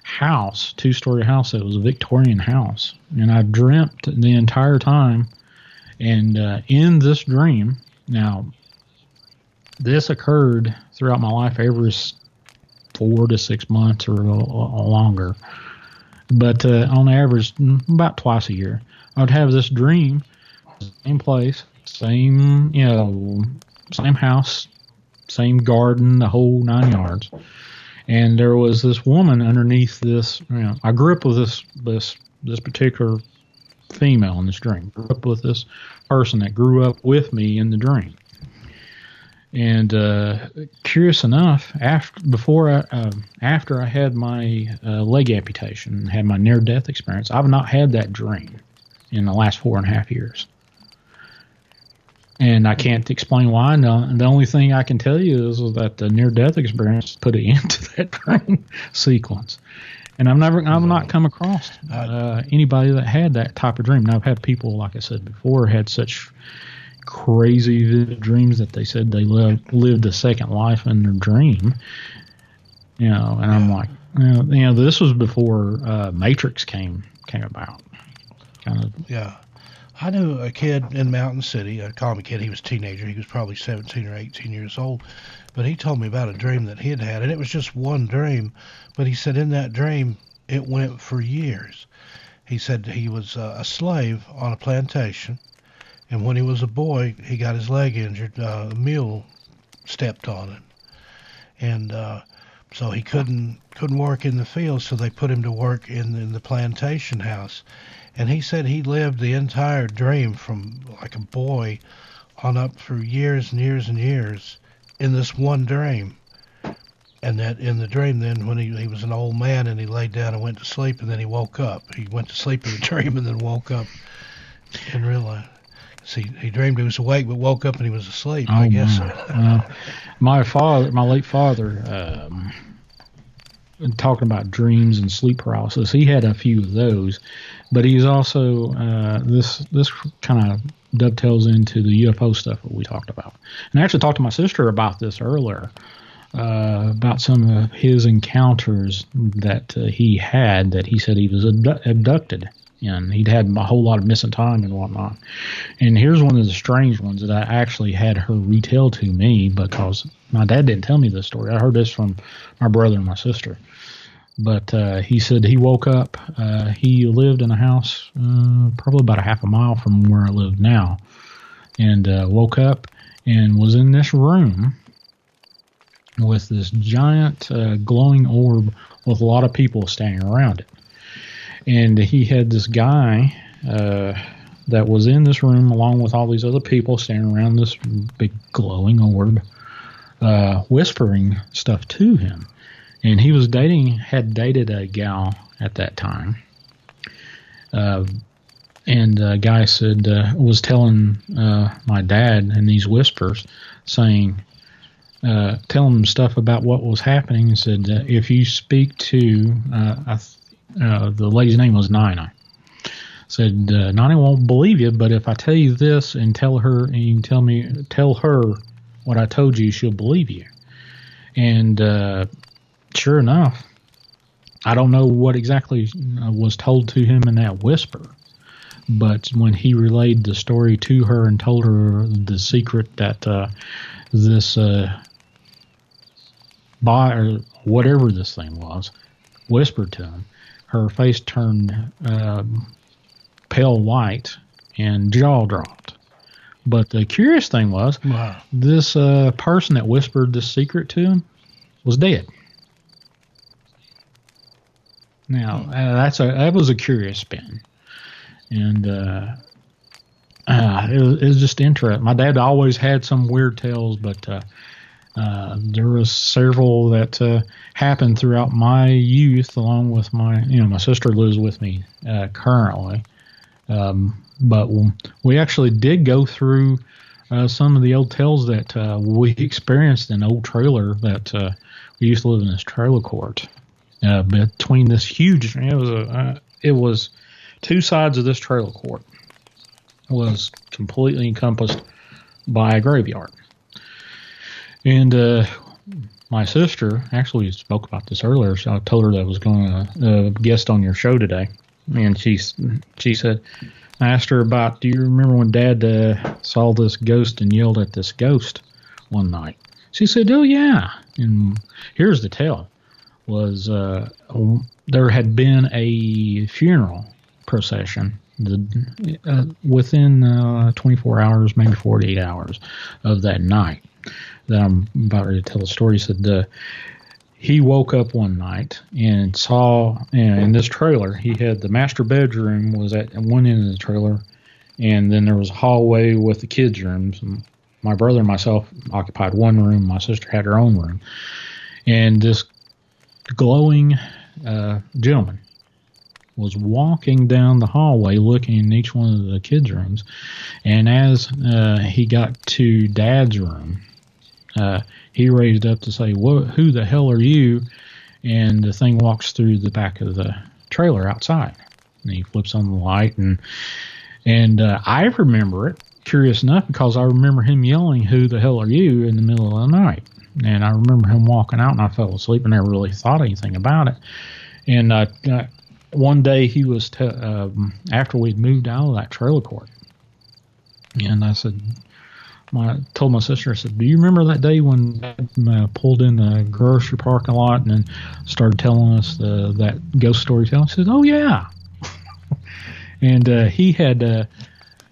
house, 2-story house that was a Victorian house, and I dreamt the entire time. And in this dream, now this occurred throughout my life 4 to 6 months or longer. But on average, about twice a year, I would have this dream, same place, same house, same garden, the whole 9 yards. And there was this woman underneath this. I grew up with this particular female in this dream. Grew up with this person that grew up with me in the dream. And curious enough, after I had my leg amputation, had my near-death experience, I've not had that dream in the last 4.5 years. And I can't explain why. No, the only thing I can tell you is that the near-death experience put an end to that dream sequence. And I've not come across anybody that had that type of dream. Now, I've had people, like I said before, had such crazy vivid dreams that they said they lived a second life in their dream. And I'm like, this was before Matrix came about. Kind of. Yeah. I knew a kid in Mountain City. I call him a kid. He was a teenager. He was probably 17 or 18 years old. But he told me about a dream that he had had, and it was just one dream. But he said in that dream, it went for years. He said he was a slave on a plantation, and when he was a boy, he got his leg injured. A mule stepped on it, and so he couldn't work in the field. So they put him to work in the plantation house. And he said he lived the entire dream from like a boy on up for years and years and years in this one dream. And that in the dream then when he was an old man and he laid down and went to sleep and then he woke up. He went to sleep in the dream and then woke up and realized. See, he dreamed he was awake but woke up and he was asleep, I guess. My late father, talking about dreams and sleep paralysis, he had a few of those, but he's also this kind of dovetails into the UFO stuff that we talked about. And I actually talked to my sister about this earlier, about some of his encounters that he had, that he said he was abducted, and he'd had a whole lot of missing time and whatnot. And here's one of the strange ones that I actually had her retell to me, because my dad didn't tell me this story. I heard this from my brother and my sister. But he said he woke up. He lived in a house probably about a half a mile from where I live now, and woke up and was in this room with this giant glowing orb with a lot of people standing around it. And he had this guy that was in this room along with all these other people standing around this big glowing orb, whispering stuff to him. And he had dated a gal at that time. And a guy said, was telling my dad in these whispers, saying, telling him stuff about what was happening, and said, if you speak to, the lady's name was Nina, said, Nina won't believe you, but if I tell you this and tell her, and you can tell her what I told you, she'll believe you. And sure enough, I don't know what exactly was told to him in that whisper, but when he relayed the story to her and told her the secret that this or whatever this thing was whispered to him, her face turned pale white and jaw dropped. But the curious thing was, wow, this person that whispered this secret to him was dead. Now, that was a curious spin. And it was just interesting. My dad always had some weird tales, but there was several that happened throughout my youth, along with my sister lives with me currently. But we actually did go through some of the old tales that we experienced in old trailer that we used to live in this trailer court. Between this huge, it was two sides of this trailer court was completely encompassed by a graveyard. And my sister, actually spoke about this earlier, so I told her that I was going to guest on your show today. And she said, I asked her about, do you remember when Dad saw this ghost and yelled at this ghost one night? She said, oh, yeah. And here's the tale. was there had been a funeral procession within 24 hours, maybe 48 hours of that night that I'm about ready to tell the story. He said he woke up one night and saw in this trailer, he had the master bedroom was at one end of the trailer, and then there was a hallway with the kids' rooms. My brother and myself occupied one room. My sister had her own room. And this glowing gentleman was walking down the hallway looking in each one of the kids' rooms. And as he got to Dad's room, he raised up to say, who the hell are you? And the thing walks through the back of the trailer outside. And he flips on the light. And I remember it, curious enough, because I remember him yelling, who the hell are you, in the middle of the night. And I remember him walking out, and I fell asleep and never really thought anything about it. And one day he was, after we'd moved out of that trailer court, and I said, told my sister, I said, do you remember that day when Dad pulled in the grocery parking lot and then started telling us that ghost story telling? She said, oh, yeah. And he had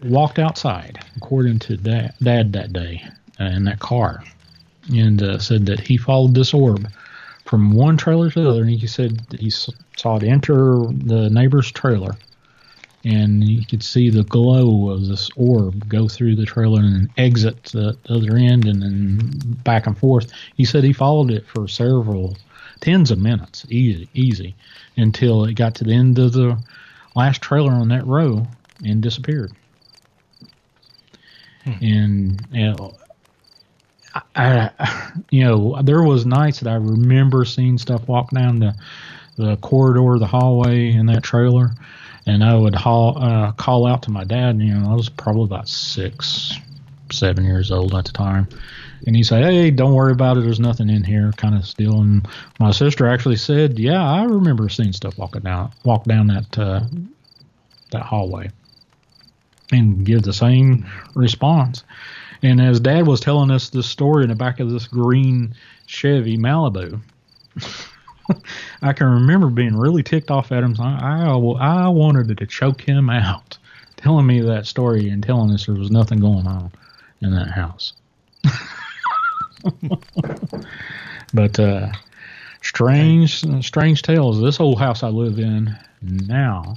walked outside, according to Dad that day, in that car. And said that he followed this orb from one trailer to the other, and he said he saw it enter the neighbor's trailer, and you could see the glow of this orb go through the trailer and exit the other end and then back and forth. He said he followed it for several tens of minutes, easy, until it got to the end of the last trailer on that row and disappeared. And there was nights that I remember seeing stuff walk down the corridor, the hallway in that trailer, and I would call out to my dad. I was probably about 6, 7 years old at the time, and he'd say, "Hey, don't worry about it. There's nothing in here," kind of still. And my sister actually said, "Yeah, I remember seeing stuff walk down that hallway," and give the same response. And as Dad was telling us this story in the back of this green Chevy Malibu, I can remember being really ticked off at him. I wanted to choke him out, telling me that story and telling us there was nothing going on in that house. But strange tales. This old house I live in now.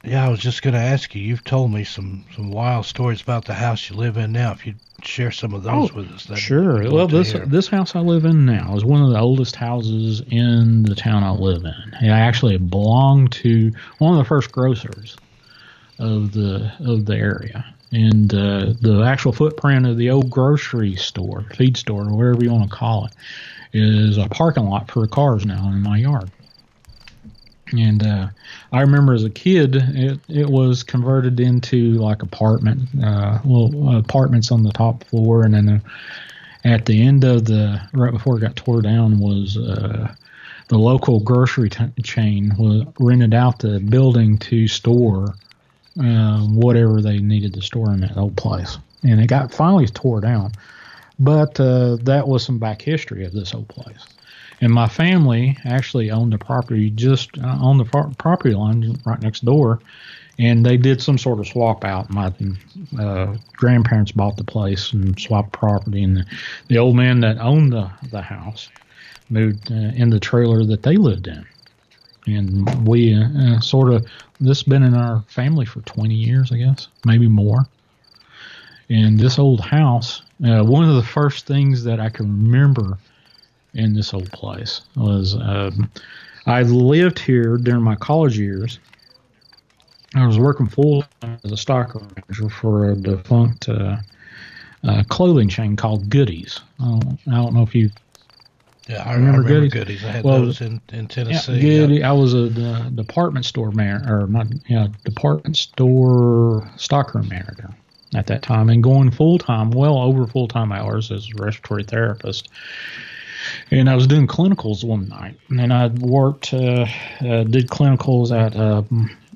Yeah, I was just going to ask you. You've told me some wild stories about the house you live in now. If you'd share some of those with us. Sure. Well, this house I live in now is one of the oldest houses in the town I live in. It actually belonged to one of the first grocers of the area. And the actual footprint of the old grocery store, feed store, or whatever you want to call it, is a parking lot for cars now in my yard. And I remember as a kid, it was converted into like little apartments on the top floor, and then at the end of right before it got tore down was the local grocery chain rented out the building to store whatever they needed to store in that old place, and it got finally tore down. But that was some back history of this old place. And my family actually owned the property just on the property line right next door, and they did some sort of swap out. My grandparents bought the place and swapped property, and the old man that owned the house moved in the trailer that they lived in. And we this has been in our family for 20 years, I guess, maybe more. And this old house, one of the first things that I can remember in this old place was I lived here during my college years. I was working full time as a stock manager for a defunct clothing chain called Goodies. I don't know if you I remember Goodies. I had those in Tennessee. Yeah, Goody. I was a department store department store stockroom manager at that time, and going full time, well over full time hours as a respiratory therapist. And I was doing clinicals one night, and I worked, did clinicals at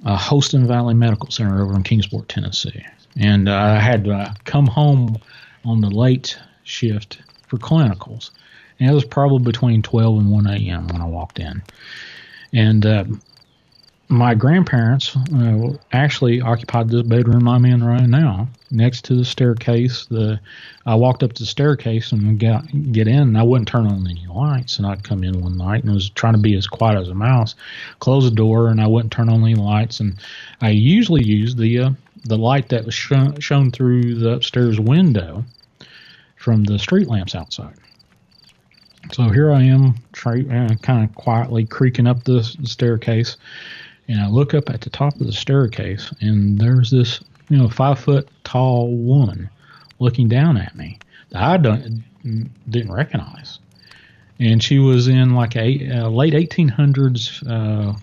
Holston Valley Medical Center over in Kingsport, Tennessee. And I had to come home on the late shift for clinicals. And it was probably between 12 and 1 a.m. when I walked in. And my grandparents actually occupied this bedroom I'm in right now, next to the staircase. I walked up the staircase and get in, and I wouldn't turn on any lights. And I'd come in one night and was trying to be as quiet as a mouse, close the door, and I wouldn't turn on any lights. And I usually use the light that was shown through the upstairs window from the street lamps outside. So here I am, kind of quietly creaking up the staircase, and I look up at the top of the staircase, and there's this, 5-foot tall woman looking down at me that I didn't recognize, and she was in like a late 1800s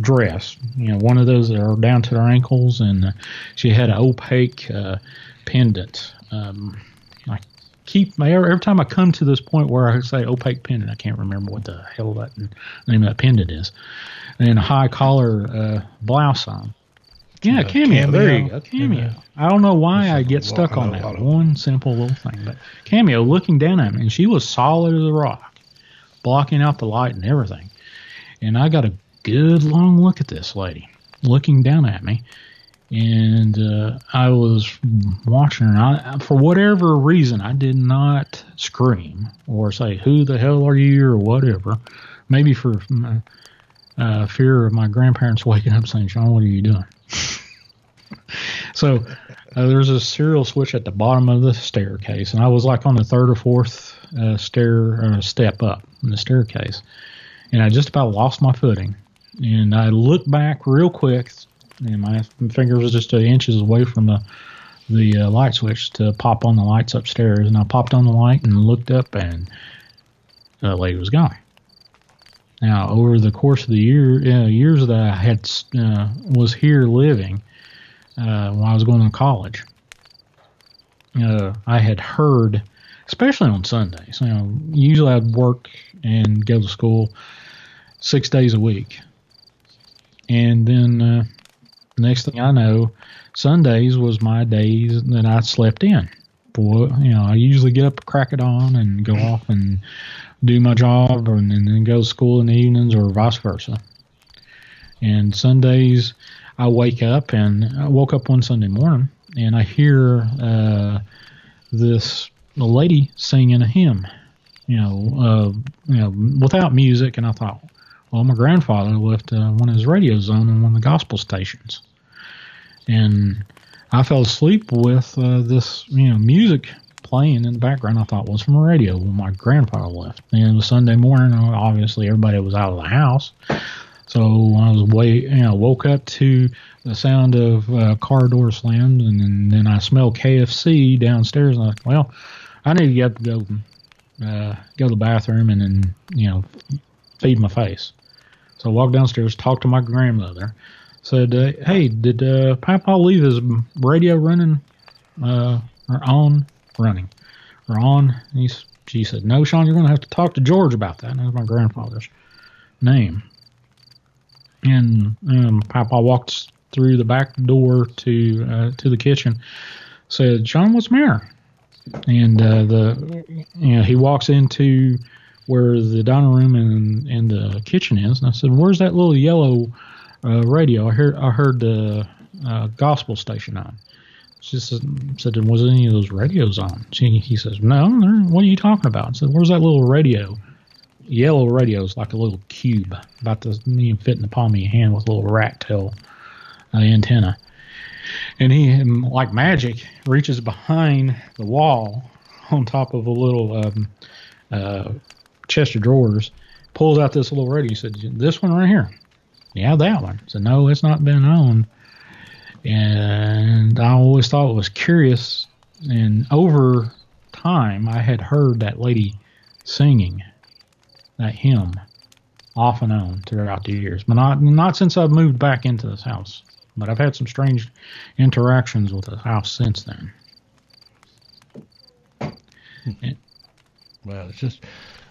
dress, one of those that are down to their ankles, and she had an opaque pendant. Every time I come to this point where I say opaque pendant, I can't remember what the hell the name of that pendant is. And a high collar blouse on. Yeah, cameo. There you go, cameo. Yeah. I don't know why I get stuck on that one simple little thing, but cameo looking down at me, and she was solid as a rock, blocking out the light and everything. And I got a good long look at this lady looking down at me. And I was watching her, and for whatever reason, I did not scream or say, "Who the hell are you?" or whatever. Maybe for fear of my grandparents waking up saying, "Shawn, what are you doing?" So there's a serial switch at the bottom of the staircase, and I was like on the third or fourth step up in the staircase, and I just about lost my footing. And I looked back real quick. And my finger was just inches away from the light switch to pop on the lights upstairs. And I popped on the light and looked up, and the lady was gone. Now, over the course of the years that I had was here living, when I was going to college, I had heard, especially on Sundays. Usually I'd work and go to school 6 days a week, and then. Next thing I know, Sundays was my days that I slept in. I usually get up, crack it on, and go off and do my job, and then go to school in the evenings, or vice versa. And Sundays, I wake up, and I woke up one Sunday morning, and I hear this lady singing a hymn, without music, and I thought, well, my grandfather left one of his radios on one of the gospel stations. And I fell asleep with this, music playing in the background. I thought was from a radio when my grandfather left. And it was Sunday morning. Obviously, everybody was out of the house. So I was woke up to the sound of car door slammed, and then I smelled KFC downstairs. And I thought, well, I need to get to go to the bathroom and then, feed my face. So I walked downstairs, talked to my grandmother, said, "Hey, did Papa leave his radio running, or on running, or on?" And she said, "No, Shawn, you're going to have to talk to George about that." And that was my grandfather's name. And Papa walked through the back door to the kitchen, said, "Shawn, what's the matter?" And he walks into where the dining room and the kitchen is, and I said, "Where's that little yellow radio? I heard the gospel station on." She said, "Was any of those radios on?" He says, "No, what are you talking about?" I said, "Where's that little radio? Yellow radio is like a little cube, about to fit in the palm of your hand with a little rat tail antenna." And he, like magic, reaches behind the wall on top of a little chest of drawers, pulls out this little radio. He said, "This one right here?" "Yeah, that one." I said, "No, it's not been on." And I always thought it was curious. And over time, I had heard that lady singing that hymn off and on throughout the years, but not since I've moved back into this house. But I've had some strange interactions with the house since then. Well, it's just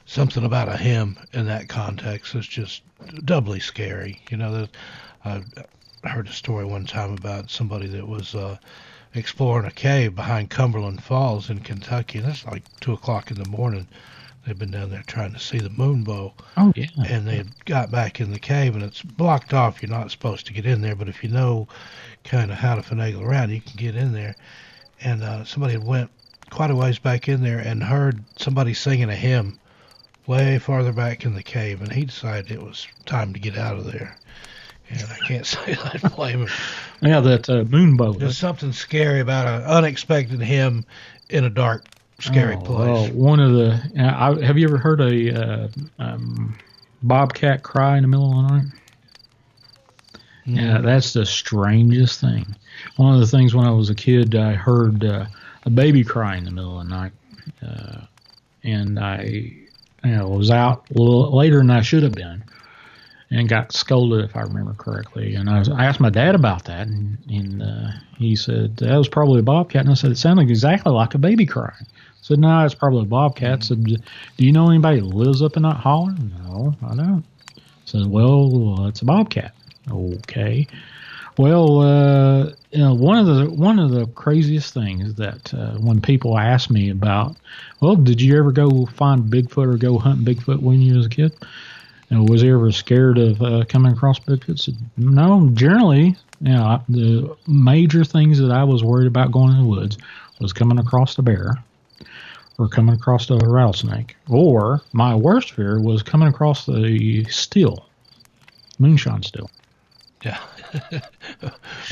something about a hymn in that context is just doubly scary. I heard a story one time about somebody that was exploring a cave behind Cumberland Falls in Kentucky, and it's like 2 o'clock in the morning. They'd been down there trying to see the moonbow. Oh, yeah. And they had got back in the cave, and it's blocked off. You're not supposed to get in there, but if you know kind of how to finagle around, you can get in there. And somebody had went quite a ways back in there and heard somebody singing a hymn way farther back in the cave, and he decided it was time to get out of there. And I can't say that I blame him. Yeah, that moonbow. There's something scary about an unexpected hymn in a dark, scary place. Well, one of the have you ever heard a bobcat cry in the middle of the night? Yeah, that's the strangest thing. One of the things when I was a kid, I heard a baby cry in the middle of the night, and I was out a little later than I should have been, and got scolded, if I remember correctly. And I asked my dad about that, and he said that was probably a bobcat. And I said it sounded exactly like a baby crying. I said, no, it's probably a bobcat. I said, do you know anybody that lives up in that holler? No, I don't. I said, well, it's a bobcat. Okay. Well, one of the craziest things that when people ask me about, well, did you ever go find Bigfoot or go hunt Bigfoot when you was a kid? Was he ever scared of coming across Bigfoot? I said, no, generally, the major things that I was worried about going in the woods was coming across a bear or coming across a rattlesnake, or my worst fear was coming across the still, moonshine still. Yeah.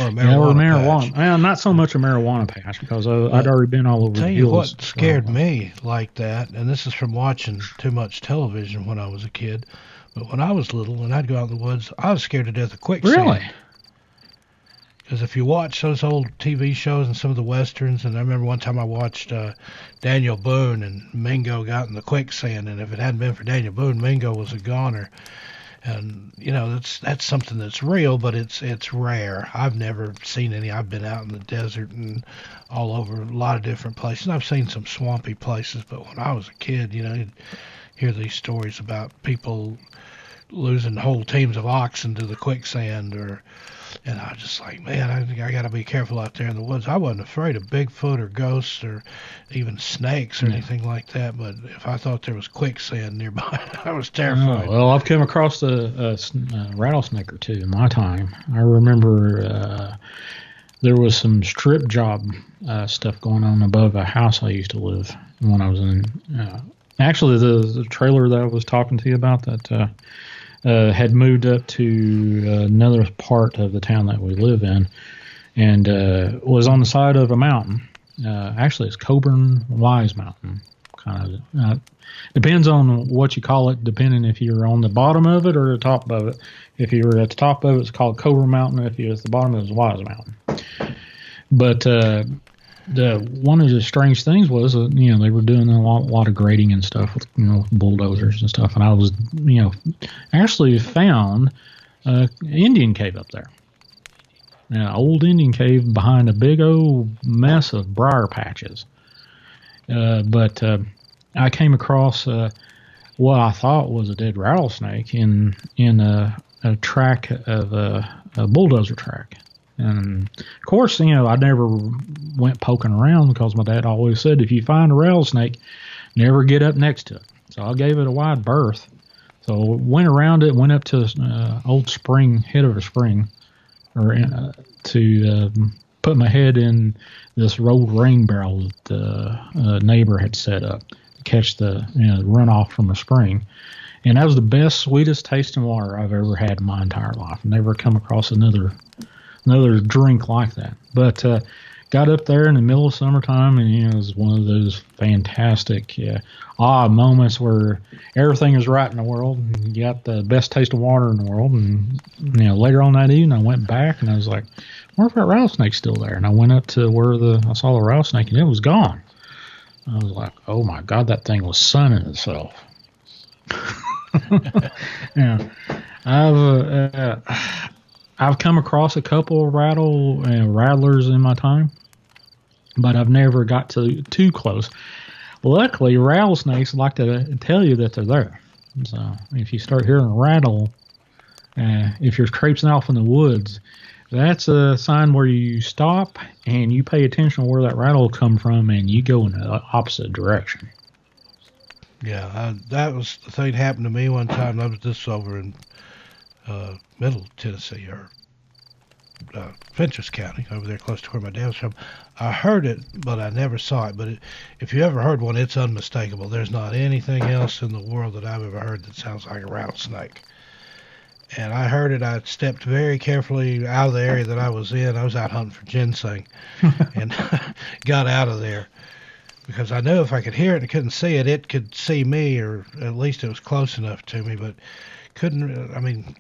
Or marijuana. Well, not so much a marijuana patch because I'd already been all over the hills. Tell you what scared me like that, and this is from watching too much television when I was a kid, but when I was little and I'd go out in the woods, I was scared to death of quicksand. Really? Because if you watch those old TV shows and some of the westerns, and I remember one time I watched Daniel Boone, and Mingo got in the quicksand, and if it hadn't been for Daniel Boone, Mingo was a goner. And that's something that's real, but it's rare. I've never seen any. I've been out in the desert and all over a lot of different places. And I've seen some swampy places, but when I was a kid, you'd hear these stories about people losing whole teams of oxen to the quicksand, and I was just like, man, I think I got to be careful out there in the woods. I wasn't afraid of Bigfoot or ghosts or even snakes or anything like that, but if I thought there was quicksand nearby, I was terrified. Oh, well, I've come across a rattlesnake or two in my time. I remember there was some strip job stuff going on above a house I used to live when I was in. Actually, the trailer that I was talking to you about that had moved up to another part of the town that we live in, and was on the side of a mountain. Actually, it's Coburn Wise Mountain. Kind of depends on what you call it, depending if you're on the bottom of it or the top of it. If you're at the top of it, it's called Coburn Mountain. If you're at the bottom of it, it's Wise Mountain. But one of the strange things was, they were doing a lot of grading and stuff with, bulldozers and stuff. And I was, actually found an Indian cave up there. An old Indian cave behind a big old mess of briar patches. But I came across what I thought was a dead rattlesnake in a track of a bulldozer track. And of course, I never went poking around because my dad always said, if you find a rattlesnake, never get up next to it. So I gave it a wide berth. So went around it, went up to old spring, head of a spring, to put my head in this rolled rain barrel that the neighbor had set up to catch the runoff from a spring. And that was the best, sweetest tasting water I've ever had in my entire life. Never come across another drink like that. But got up there in the middle of summertime, and it was one of those fantastic moments where everything is right in the world. And you got the best taste of water in the world. And later on that evening, I went back and I was like, "Where's that rattlesnake still there?" And I went up to where I saw the rattlesnake, and it was gone. I was like, "Oh my God, that thing was sunning itself." Yeah, I've come across a couple of rattlers in my time, but I've never got too close. Luckily, rattlesnakes like to tell you that they're there. So if you start hearing a rattle, if you're traipsing off in the woods, that's a sign where you stop and you pay attention to where that rattle will come from, and you go in the opposite direction. Yeah, that was the thing that happened to me one time. I was this over in Middle Tennessee, or Fentress County, over there close to where my dad was from. I heard it, but I never saw it. But if you ever heard one, it's unmistakable. There's not anything else in the world that I've ever heard that sounds like a rattlesnake. And I heard it. I stepped very carefully out of the area that I was in. I was out hunting for ginseng, and got out of there because I knew if I could hear it and couldn't see it, it could see me, or at least it was close enough to me, but couldn't. I mean,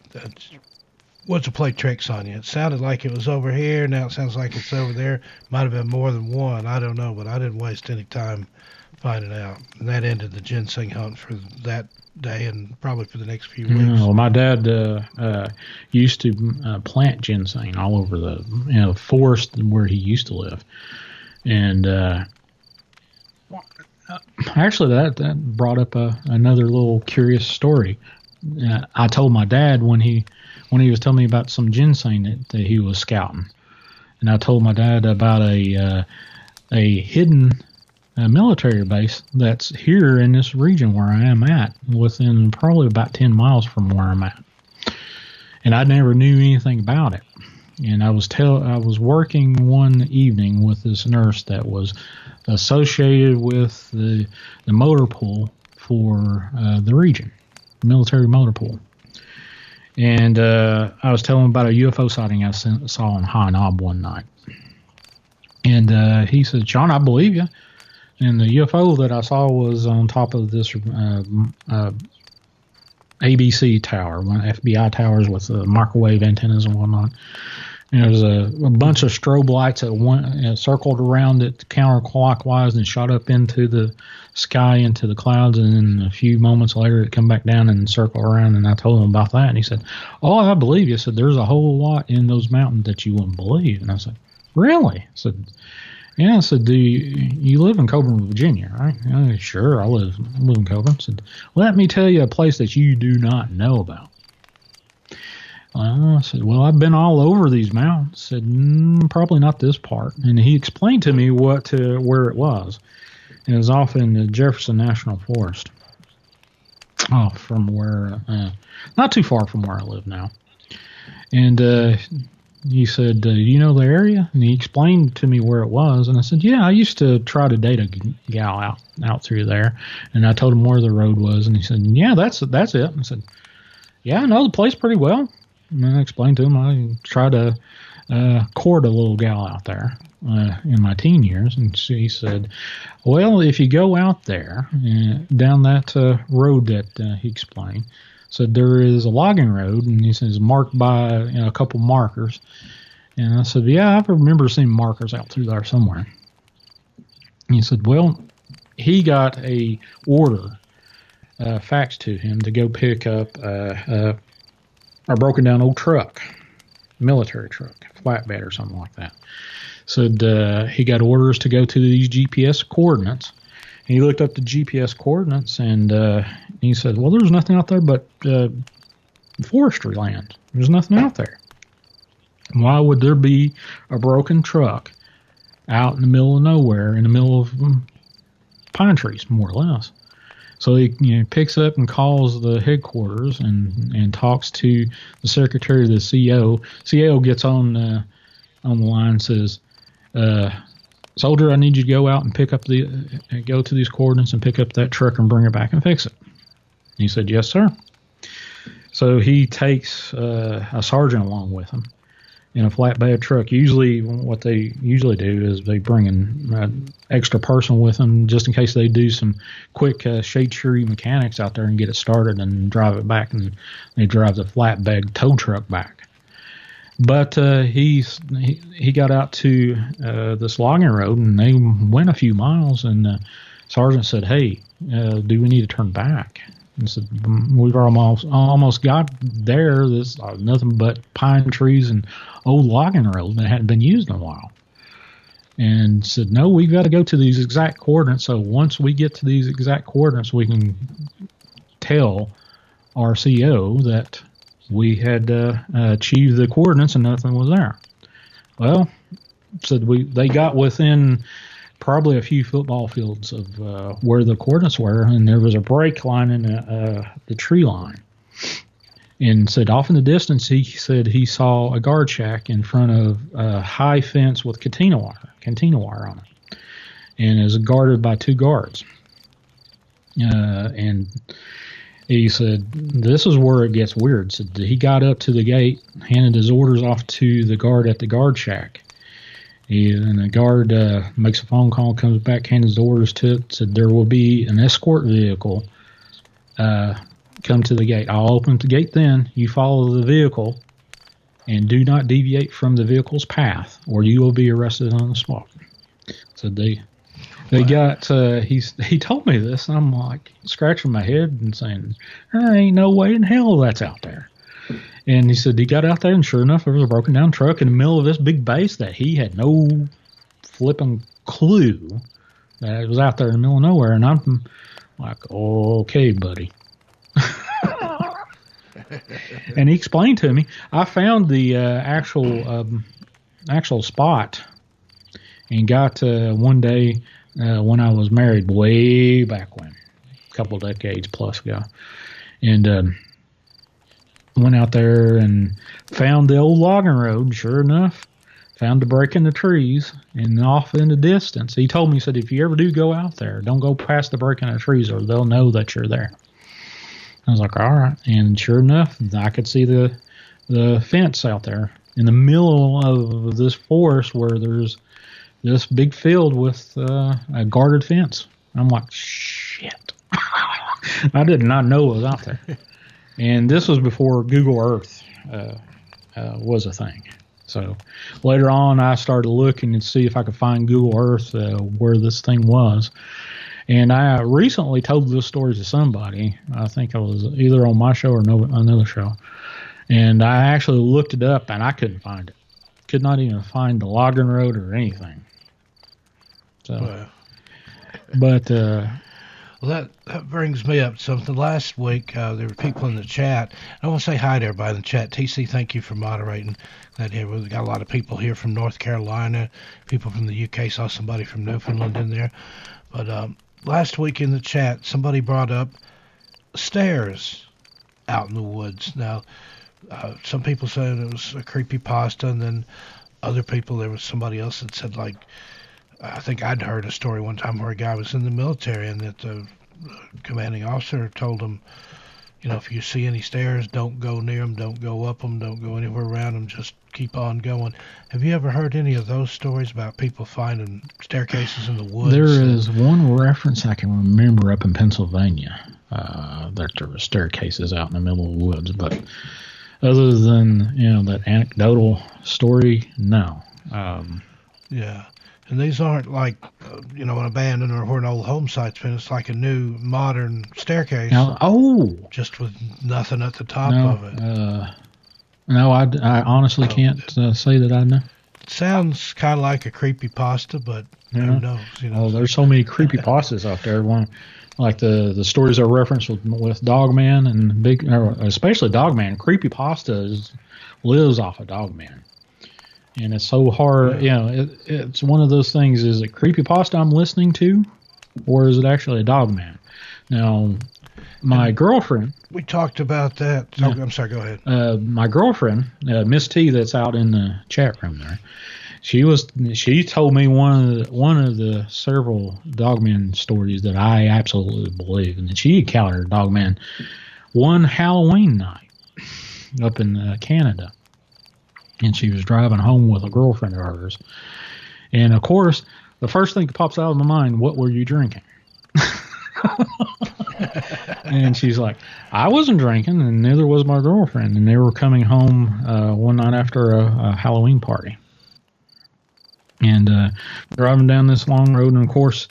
what's to play tricks on you? It sounded like it was over here. Now it sounds like it's over there. Might have been more than one. I don't know, but I didn't waste any time finding out. And that ended the ginseng hunt for that day and probably for the next few weeks. Well, my dad used to plant ginseng all over the forest where he used to live, and actually that brought up another little curious story. I told my dad when he was telling me about some ginseng that he was scouting, and I told my dad about a hidden military base that's here in this region where I am at, within probably about 10 miles from where I'm at, and I never knew anything about it. And I was working one evening with this nurse that was associated with the motor pool for the region, military motor pool. And I was telling him about a UFO sighting I saw on High Knob one night. And he said, "Shawn, I believe you." And the UFO that I saw was on top of this ABC tower, one of FBI towers with microwave antennas and whatnot. And there was a bunch of strobe lights that circled around it counterclockwise and shot up into the sky, into the clouds, and then a few moments later it come back down and circle around. And I told him about that, and he said, "Oh, I believe you." I said, "There's a whole lot in those mountains that you wouldn't believe." And I said, "Really?" I said, "Yeah." I said, "Do you live in Coburn, Virginia, right?" "Oh, sure, I live in Coburn." I said, "Let me tell you a place that you do not know about." I said, "Well, I've been all over these mountains." I said, "Probably not this part." And he explained to me where it was. It was off in the Jefferson National Forest, from where, not too far from where I live now. And he said, "Do you know the area?" And he explained to me where it was. And I said, "Yeah, I used to try to date a gal out through there." And I told him where the road was. And he said, "Yeah, that's it." And I said, "Yeah, I know the place pretty well." And I explained to him I tried to court a little gal out there in my teen years. And she said, "Well, if you go out there down that road that he explained," said, "there is a logging road," and he says, "marked by a couple markers." And I said, "Yeah, I remember seeing markers out through there somewhere." And he said, "Well, he got a order faxed to him to go pick up a broken down old truck, military truck, flatbed or something like that." Said he got orders to go to these GPS coordinates. And he looked up the GPS coordinates, and he said, "Well, there's nothing out there but forestry land. There's nothing out there. Why would there be a broken truck out in the middle of nowhere, in the middle of pine trees, more or less?" So he picks up and calls the headquarters and talks to the secretary of the CO. CO gets on the line and says, "Soldier, I need you to go out and go to these coordinates and pick up that truck and bring it back and fix it." He said, "Yes, sir." So he takes a sergeant along with him in a flatbed truck. Usually what they usually do is they bring an extra person with them just in case they do some quick shade tree mechanics out there and get it started and drive it back, and they drive the flatbed tow truck back. But he got out to this logging road, and they went a few miles, and the sergeant said, "Hey, do we need to turn back?" And said, "We've almost got there. There's nothing but pine trees and old logging road that hadn't been used in a while." And said, "No, we've got to go to these exact coordinates. So once we get to these exact coordinates, we can tell our CO that we had achieved the coordinates and nothing was there." Well, said they got within probably a few football fields of where the coordinates were, and there was a break line in the tree line. And said off in the distance, he said he saw a guard shack in front of a high fence with cantina wire on it, and it was guarded by 2 guards. And he said, this is where it gets weird. So he got up to the gate, handed his orders off to the guard at the guard shack. And the guard makes a phone call, comes back, hands the orders to it, said there will be an escort vehicle come to the gate. I'll open the gate then. You follow the vehicle and do not deviate from the vehicle's path or you will be arrested on the spot. So they got, he told me this, and I'm like scratching my head and saying, there ain't no way in hell that's out there. And he said he got out there, and sure enough, there was a broken down truck in the middle of this big base that he had no flipping clue that it was out there in the middle of nowhere. And I'm like, okay, buddy. And he explained to me, I found the actual spot and got one day when I was married way back when, a couple decades plus ago, and went out there and found the old logging road. Sure enough, found the break in the trees and off in the distance. He told me, he said, if you ever do go out there, don't go past the break in the trees or they'll know that you're there. I was like, all right. And sure enough, I could see the fence out there in the middle of this forest where there's this big field with a guarded fence. I'm like, shit. I did not know it was out there. And this was before Google Earth was a thing. So later on, I started looking to see if I could find Google Earth where this thing was. And I recently told this story to somebody. I think I was either on my show or another show. And I actually looked it up, and I couldn't find it. Could not even find the logging road or anything. So, Wow. But well, that brings me up to something. Last week, there were people in the chat. I want to say hi to everybody in the chat. TC, thank you for moderating that here. We've got a lot of people here from North Carolina, people from the UK. Saw somebody from Newfoundland in there. But last week in the chat, somebody brought up stairs out in the woods. Now, some people said it was a creepypasta, and then other people, there was somebody else that said, like, I think I'd heard a story one time where a guy was in the military and that the commanding officer told him, you know, if you see any stairs, don't go near them, don't go up them, don't go anywhere around them, just keep on going. Have you ever heard any of those stories about people finding staircases in the woods? There is one reference I can remember up in Pennsylvania that there were staircases out in the middle of the woods, but other than, you know, that anecdotal story, no. Yeah. And these aren't like, you know, an abandoned or where an old home site's been. It's like a new modern staircase. Now, just with nothing at the top of it. No, I honestly can't say that I know. It sounds kind of like a creepypasta, but who knows? You know. Oh, there's so many creepypastas out there. One, like the stories I referenced with Dogman and especially Dogman. Creepypasta lives off of Dogman. And it's so hard, you know, it's one of those things, is it creepypasta I'm listening to, or is it actually a Dogman? Now, my girlfriend... We talked about that. Oh, I'm sorry, go ahead. My girlfriend, Miss T, that's out in the chat room there, she told me one of the several Dogman stories that I absolutely believe, and that she encountered Dogman one Halloween night up in Canada. And she was driving home with a girlfriend of hers. And, of course, the first thing that pops out of my mind, what were you drinking? And she's like, I wasn't drinking, and neither was my girlfriend. And they were coming home one night after a Halloween party. And driving down this long road, and, of course,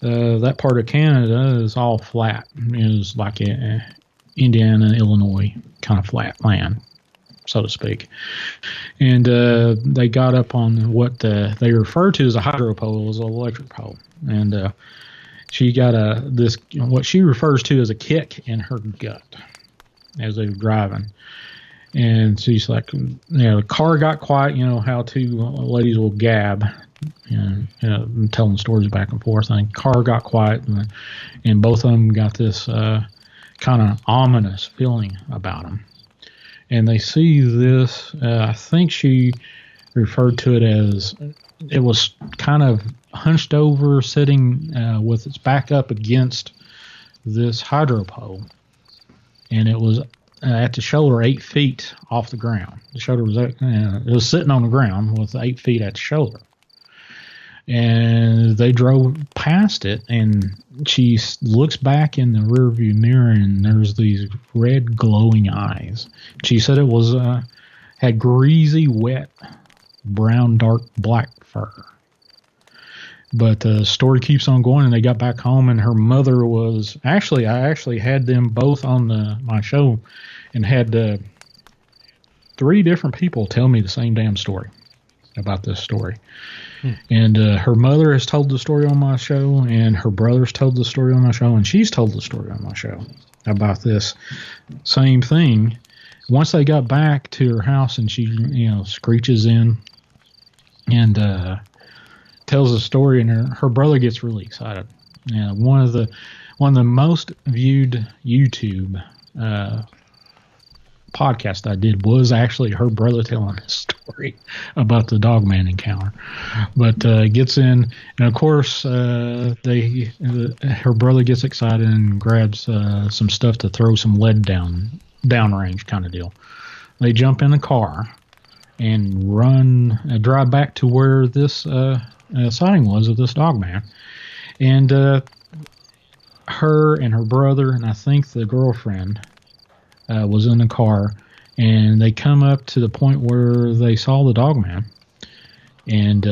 that part of Canada is all flat. It was like Indiana, Illinois kind of flat land, so to speak. And they got up on what they refer to as a hydro pole, as an electric pole. And she got what she refers to as a kick in her gut as they were driving. And she's like, you know, the car got quiet, you know, how two ladies will gab and telling stories back and forth. And the car got quiet, and both of them got this kind of ominous feeling about them. And they see this, I think she referred to it as, it was kind of hunched over, sitting with its back up against this hydro pole. And it was at the shoulder 8 feet off the ground. The shoulder was, it was sitting on the ground with 8 feet at the shoulder. And they drove past it, and she looks back in the rearview mirror, and there's these red glowing eyes. She said it was had greasy, wet, brown, dark, black fur. But the story keeps on going, and they got back home, and her mother was I actually had them both on my show, and had 3 different people tell me the same damn story about this story. And her mother has told the story on my show, and her brother's told the story on my show, and she's told the story on my show about this same thing. Once they got back to her house, and she, screeches in and tells the story, and her brother gets really excited. One of the most viewed YouTube podcast I did was actually her brother telling his story about the Dogman encounter. But gets in, and of course her brother gets excited and grabs some stuff to throw some lead downrange kind of deal. They jump in the car and drive back to where this sighting was of this Dogman. And her and her brother, and I think the girlfriend, was in the car, and they come up to the point where they saw the Dogman, and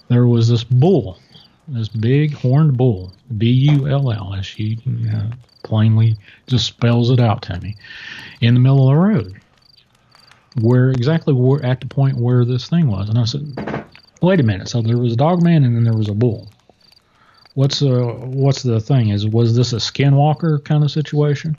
there was this bull, this big horned bull, B-U-L-L, as she plainly just spells it out to me, in the middle of the road, exactly at the point where this thing was. And I said, wait a minute, so there was a Dogman and then there was a bull. What's the thing? Was this a skinwalker kind of situation?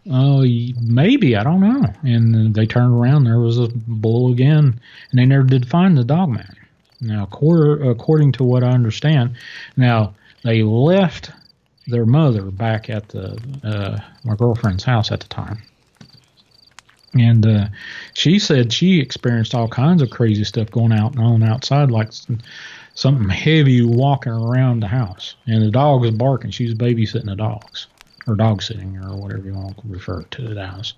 Oh, maybe, I don't know. And they turned around, there was a bull again, and they never did find the Dogman. Now, according to what I understand, now they left their mother back at my girlfriend's house at the time. And she said she experienced all kinds of crazy stuff going on outside, like something heavy walking around the house. And the dog was barking. She was babysitting the dogs, or dog sitting, or whatever you want to refer to it as.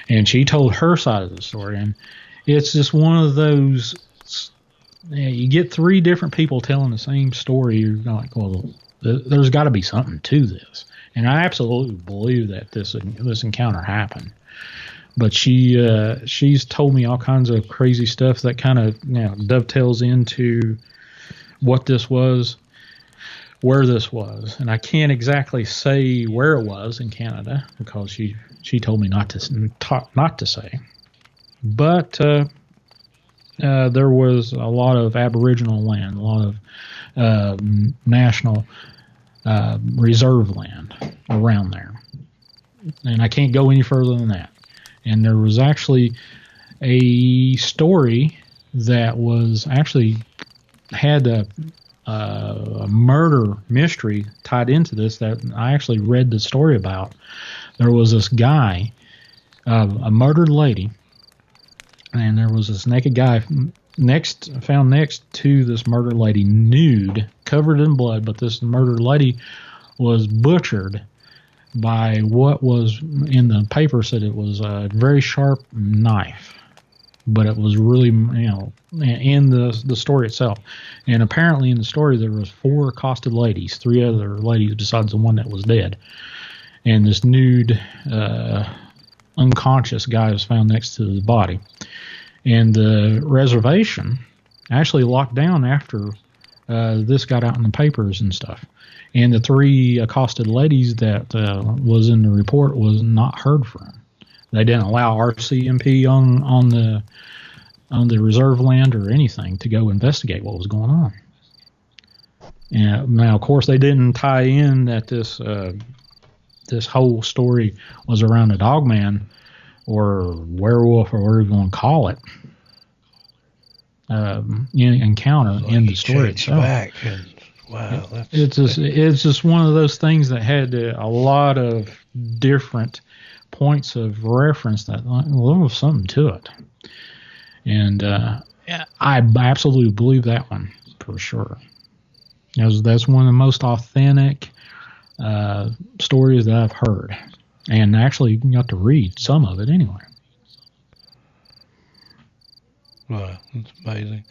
And she told her side of the story. And it's just one of those, you get 3 different people telling the same story. You're like, well, there's got to be something to this. And I absolutely believe that this encounter happened. But she's told me all kinds of crazy stuff that kind of dovetails into what this was, where this was. And I can't exactly say where it was in Canada because she told me not to say. But there was a lot of Aboriginal land, a lot of national reserve land around there. And I can't go any further than that. And there was actually a story that was actually had a murder mystery tied into this that I actually read the story about. There was this guy, a murdered lady, and there was this naked guy found next to this murdered lady, nude, covered in blood, but this murdered lady was butchered by what was in the paper. Said it was a very sharp knife, but it was really, in the story itself. And apparently in the story there was 4 accosted ladies, 3 other ladies besides the one that was dead. And this nude, unconscious guy was found next to the body. And the reservation actually locked down after this got out in the papers and stuff. And the 3 accosted ladies that was in the report was not heard from. They didn't allow RCMP on the reserve land or anything to go investigate what was going on. And now, of course, they didn't tie in that this whole story was around a Dogman or werewolf or whatever you want to call it. encounter in the story itself. Back and, wow, it's just one of those things that had a lot of different points of reference that there was something to it, and I absolutely believe that one for sure. That's one of the most authentic stories that I've heard, and actually got to read some of it anyway. Wow, that's amazing.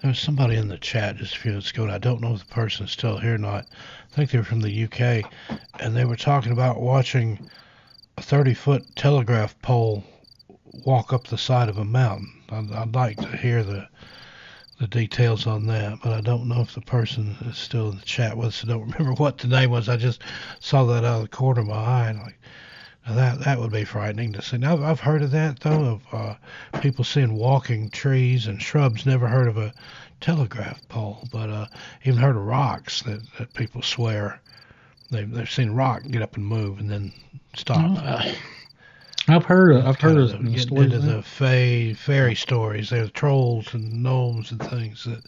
There was somebody in the chat just a few minutes ago, and I don't know if the person is still here or not. I think they were from the UK, and they were talking about watching a 30-foot telegraph pole walk up the side of a mountain. I'd like to hear the details on that, but I don't know if the person is still in the chat with us. I don't remember what the name was. I just saw that out of the corner of my eye, and like, now that would be frightening to see. Now, I've heard of that, though, of people seeing walking trees and shrubs. Never heard of a telegraph pole, but even heard of rocks that people swear they've seen a rock get up and move and then stop. I've heard of stories into the fairy stories. There's trolls and gnomes and things that.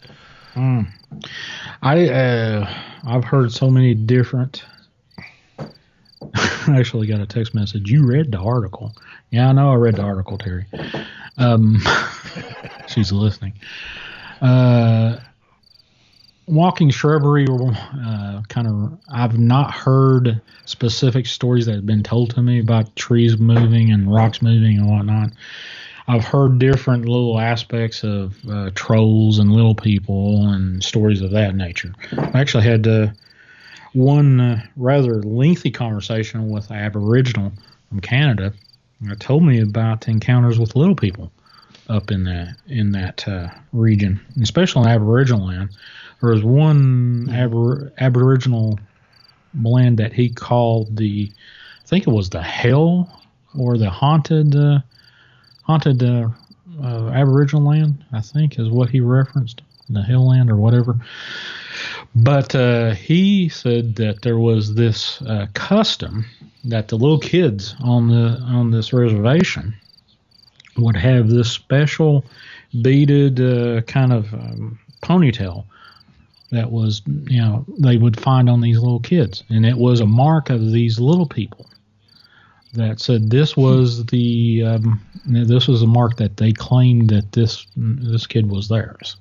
I've heard so many different. I actually got a text message. You read the article? Yeah, I know. I read the article, Terry. She's listening. Walking shrubbery, or I've not heard specific stories that have been told to me about trees moving and rocks moving and whatnot. I've heard different little aspects of trolls and little people and stories of that nature. I actually had one rather lengthy conversation with an Aboriginal from Canada. Told me about encounters with little people up in that region, especially in Aboriginal land. There was one Aboriginal land that he called I think it was the hell or the haunted Aboriginal land, I think is what he referenced, the hell land or whatever. But he said that there was this custom that the little kids on this reservation would have this special beaded kind of ponytail that was, they would find on these little kids. And it was a mark of these little people that said this was a mark that they claimed that this kid was theirs,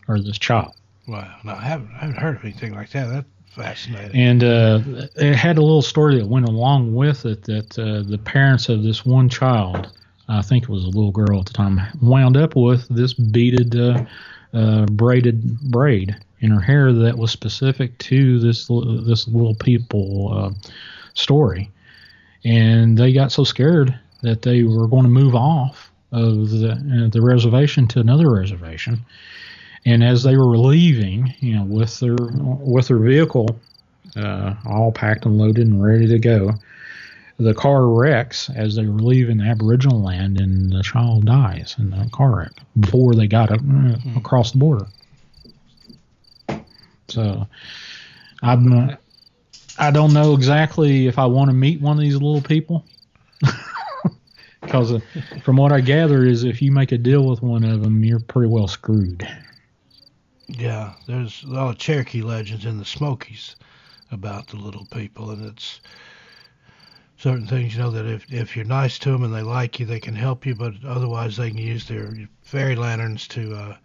or this child. Wow. No, I haven't heard of anything like that. That's fascinating. And it had a little story that went along with it that the parents of this one child, I think it was a little girl at the time, wound up with this beaded braid in her hair that was specific to this little people story. And they got so scared that they were going to move off of the reservation to another reservation. And as they were leaving, with their vehicle all packed and loaded and ready to go, the car wrecks as they were leaving Aboriginal land, and the child dies in the car wreck before they got across the border. So, I don't know exactly if I want to meet one of these little people, because from what I gather is if you make a deal with one of them, you're pretty well screwed. Yeah, there's a lot of Cherokee legends in the Smokies about the little people, and it's certain things, that if you're nice to them and they like you, they can help you, but otherwise they can use their fairy lanterns to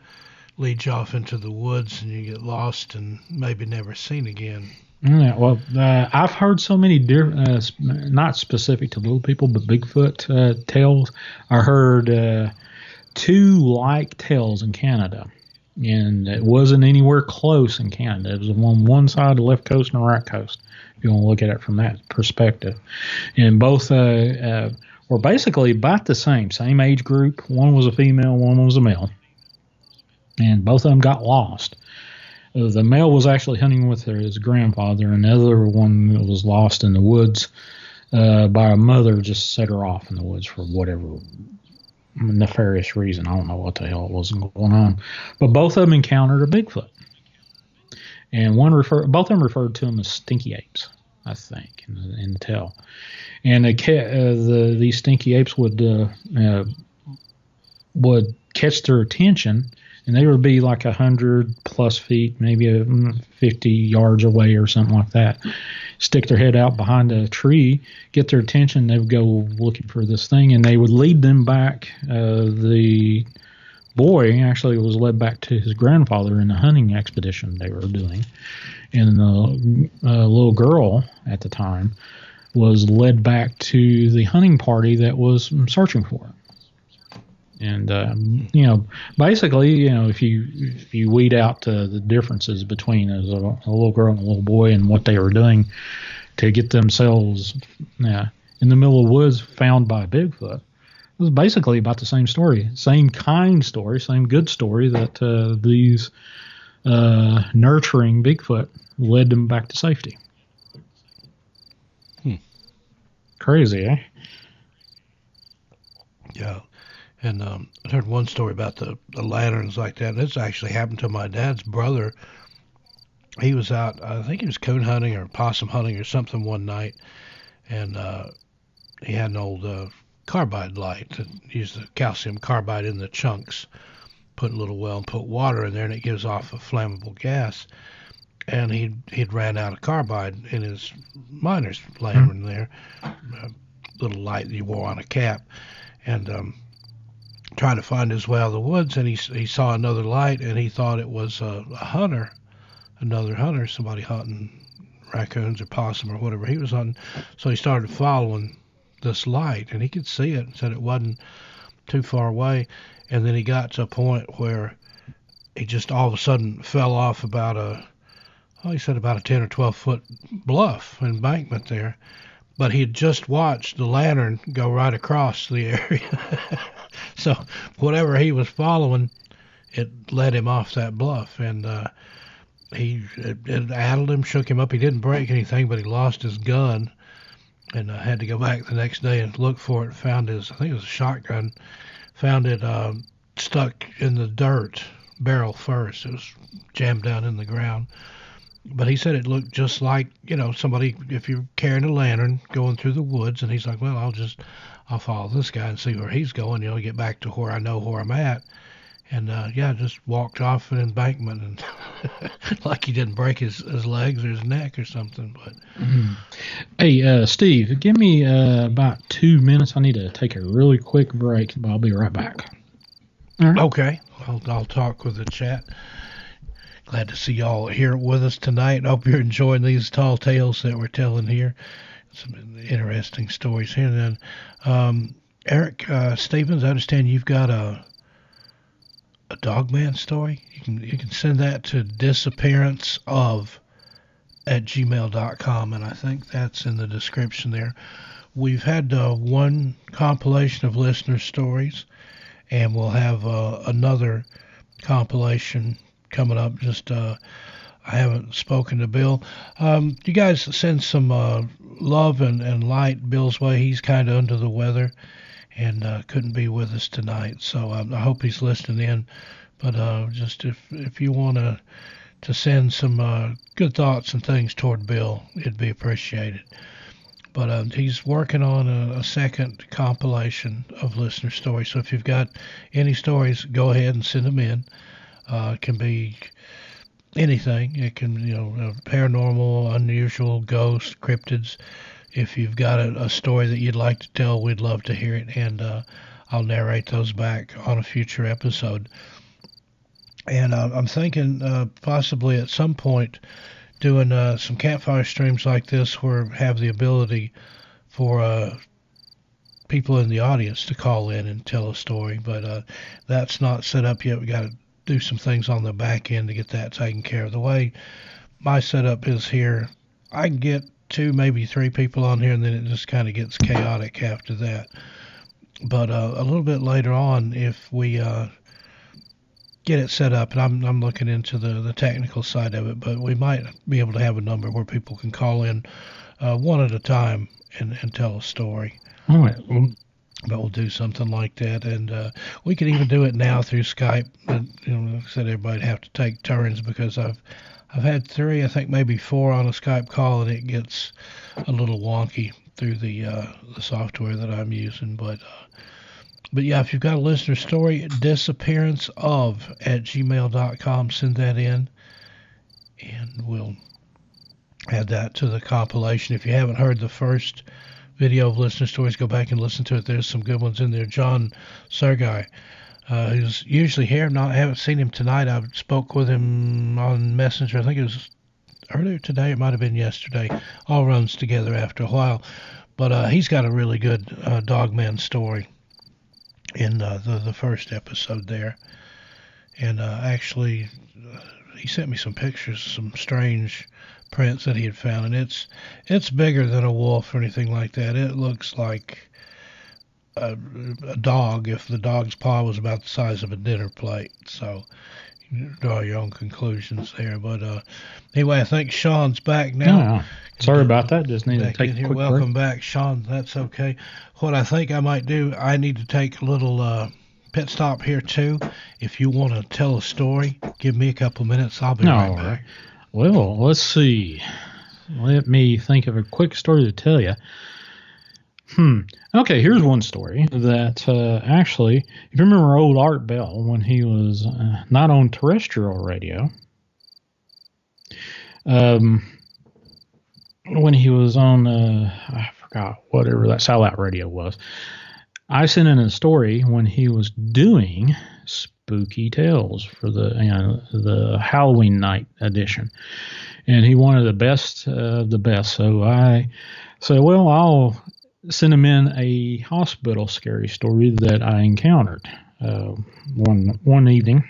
lead you off into the woods, and you get lost and maybe never seen again. Yeah, well, I've heard so many different, not specific to little people, but Bigfoot tales. I heard 2 like tales in Canada. And it wasn't anywhere close in Canada. It was on one side, the left coast and the right coast, if you want to look at it from that perspective. And both were basically about the same age group. One was a female, one was a male. And both of them got lost. The male was actually hunting with his grandfather, and the other one was lost in the woods by a mother, just set her off in the woods for whatever nefarious reason. I don't know what the hell was going on, but both of them encountered a Bigfoot, and both of them referred to them as stinky apes, I think, in the tale. And these stinky apes would catch their attention and they would be like 100+ feet, maybe 50 yards away or something like that. Stick their head out behind a tree, get their attention. They would go looking for this thing, and they would lead them back. The boy actually was led back to his grandfather in a hunting expedition they were doing, and the little girl at the time was led back to the hunting party that was searching for it. And basically, if you weed out the differences between a little girl and a little boy and what they were doing to get themselves in the middle of the woods found by Bigfoot, it was basically about the same story, same kind story, same good story that these nurturing Bigfoot led them back to safety. Crazy, eh? Yeah. And I heard one story about the lanterns like that. And this actually happened to my dad's brother. He was out, I think he was coon hunting or possum hunting or something one night. And he had an old carbide light to use the calcium carbide in the chunks. Put a little well and put water in there, and it gives off a flammable gas. And he'd ran out of carbide in his miner's lantern there, a little light that he wore on a cap. And trying to find his way out of the woods, and he saw another light, and he thought it was another hunter, somebody hunting raccoons or possum or whatever he was hunting. So he started following this light, and he could see it, and said it wasn't too far away. And then he got to a point where he just all of a sudden fell off about a 10 or 12 foot bluff embankment there. But he had just watched the lantern go right across the area. So whatever he was following, it led him off that bluff. And it addled him, shook him up. He didn't break anything, but he lost his gun. And had to go back the next day and look for it. Found I think it was a shotgun, found it stuck in the dirt, barrel first. It was jammed down in the ground. But he said it looked just like, somebody, if you're carrying a lantern going through the woods, and he's like, well, I'll follow this guy and see where he's going, get back to where I know where I'm at. And, just walked off an embankment, and like he didn't break his legs or his neck or something. But Hey, Steve, give me about 2 minutes. I need to take a really quick break, but I'll be right back. All right. Okay. I'll talk with the chat. Glad to see y'all here with us tonight. I hope you're enjoying these tall tales that we're telling here. Some interesting stories here. And then, Eric Stevens, I understand you've got a Dogman story. You can send that to disappearanceof@gmail.com, and I think that's in the description there. We've had one compilation of listener stories, and we'll have another compilation coming up. Just I haven't spoken to Bill. You guys send some love and light Bill's way. He's kind of under the weather and couldn't be with us tonight, so I hope he's listening in. But just if you want to send some good thoughts and things toward Bill, it'd be appreciated. But he's working on a second compilation of listener stories, so if you've got any stories, go ahead and send them in. It can be anything. It can, paranormal, unusual, ghosts, cryptids. If you've got a story that you'd like to tell, we'd love to hear it, and I'll narrate those back on a future episode. And I'm thinking possibly at some point doing some campfire streams like this where have the ability for people in the audience to call in and tell a story. But that's not set up yet. We got to do some things on the back end to get that taken care of. The way my setup is here, I can get 2, maybe 3 people on here, and then it just kind of gets chaotic after that. But a little bit later on, if we get it set up, and I'm looking into the technical side of it, but we might be able to have a number where people can call in one at a time and tell a story. All right. But we'll do something like that, and we can even do it now through Skype. But, like I said, everybody'd have to take turns because I've had 3, I think maybe 4 on a Skype call, and it gets a little wonky through the software that I'm using. But But yeah, if you've got a listener story, disappearanceof@gmail.com, send that in, and we'll add that to the compilation. If you haven't heard the first video of listener stories, go back and listen to it. There's some good ones in there. John Sergei, who's usually here. I haven't seen him tonight. I spoke with him on Messenger. I think it was earlier today. It might have been yesterday. All runs together after a while. But he's got a really good Dogman story in the first episode there. And actually, he sent me some pictures, some strange prints that he had found, and it's bigger than a wolf or anything like that. It looks like a dog if the dog's paw was about the size of a dinner plate. So you draw your own conclusions there. But anyway, I think Shawn's back now. No, sorry about that. Just need to take a quick Welcome break. back, Shawn. That's okay. What I think I might do, I need to take a little pit stop here too. If you want to tell a story, give me a couple minutes. I'll be right back. Well, let's see. Let me think of a quick story to tell you. Okay, here's one story that actually, if you remember old Art Bell when he was not on terrestrial radio, when he was on, I forgot, whatever that satellite radio was, I sent in a story when he was doing Spooky Tales for the Halloween night edition, and he wanted the best of the best. So I said, well, I'll send him in a hospital scary story that I encountered one evening.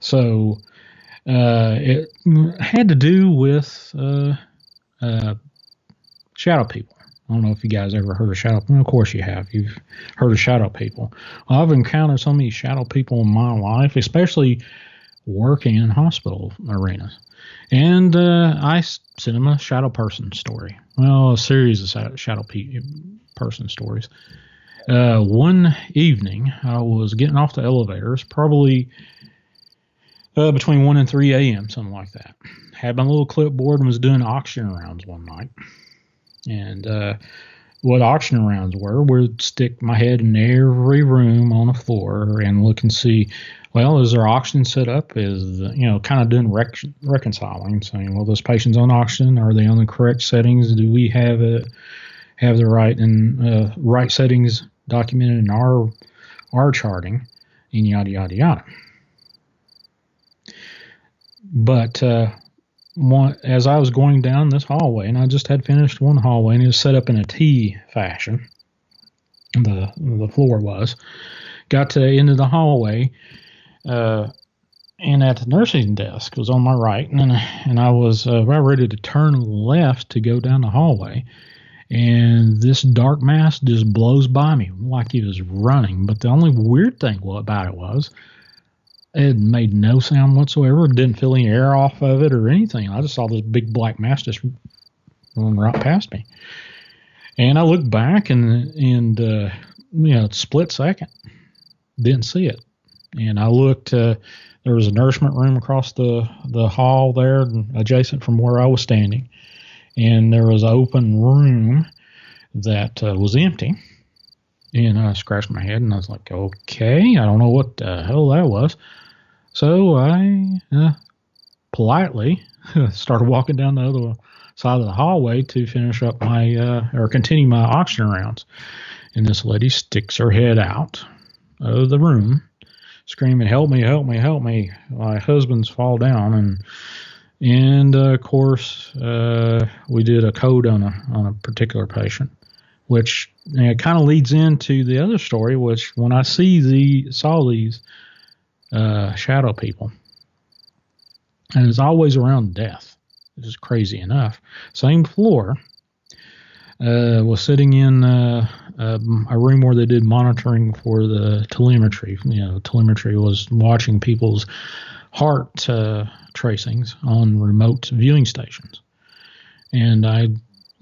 So it had to do with shadow people. I don't know if you guys ever heard of shadow. Well, of course you have. You've heard of shadow people. Well, I've encountered so many shadow people in my life, especially working in hospital arenas. And I sent him a shadow person story. Well, a series of shadow person stories. One evening, I was getting off the elevators, probably between 1 and 3 a.m., something like that. Had my little clipboard and was doing auction rounds one night. And what auction rounds were, would stick my head in every room on the floor and look and see, well, is their auction set up? Is, kind of doing reconciling, saying, well, this patient's on auction. Are they on the correct settings? Do we have the right settings documented in our charting? And yada, yada, yada. But as I was going down this hallway, and I just had finished one hallway, and it was set up in a T fashion, the floor was, got to the end of the hallway, and at the nursing desk was on my right, and I was about ready to turn left to go down the hallway, and this dark mass just blows by me like he was running. But the only weird thing about it was, it made no sound whatsoever. Didn't feel any air off of it or anything. I just saw this big black mass just run right past me. And I looked back and split second. Didn't see it. And I looked, there was a nourishment room across the hall there, adjacent from where I was standing. And there was an open room that was empty. And I scratched my head and I was like, okay, I don't know what the hell that was. So I politely started walking down the other side of the hallway to finish up continue my auction rounds. And this lady sticks her head out of the room, screaming, help me, help me, help me. My husband's fall down. And of course, we did a code on a particular patient, which kind of leads into the other story, which when I saw these shadow people, and it's always around death, which is crazy enough. Same floor, was sitting in a room where they did monitoring for the telemetry. Telemetry was watching people's heart tracings on remote viewing stations. And I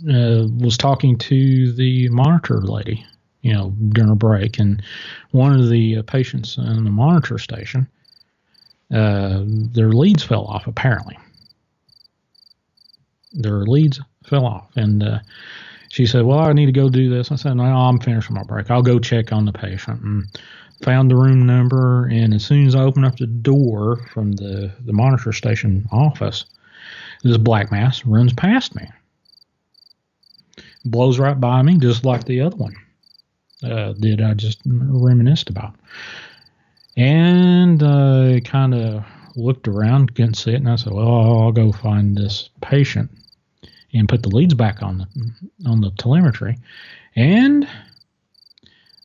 was talking to the monitor lady, during a break, and one of the patients in the monitor station, their leads fell off, apparently. Their leads fell off, and she said, well, I need to go do this. I said, no, I'm finished with my break. I'll go check on the patient. And found the room number, and as soon as I opened up the door from the monitor station office, this black mass runs past me. Blows right by me, just like the other one did I just reminisced about. And I kind of looked around, couldn't see it, and I said, well, I'll go find this patient and put the leads back on the telemetry. And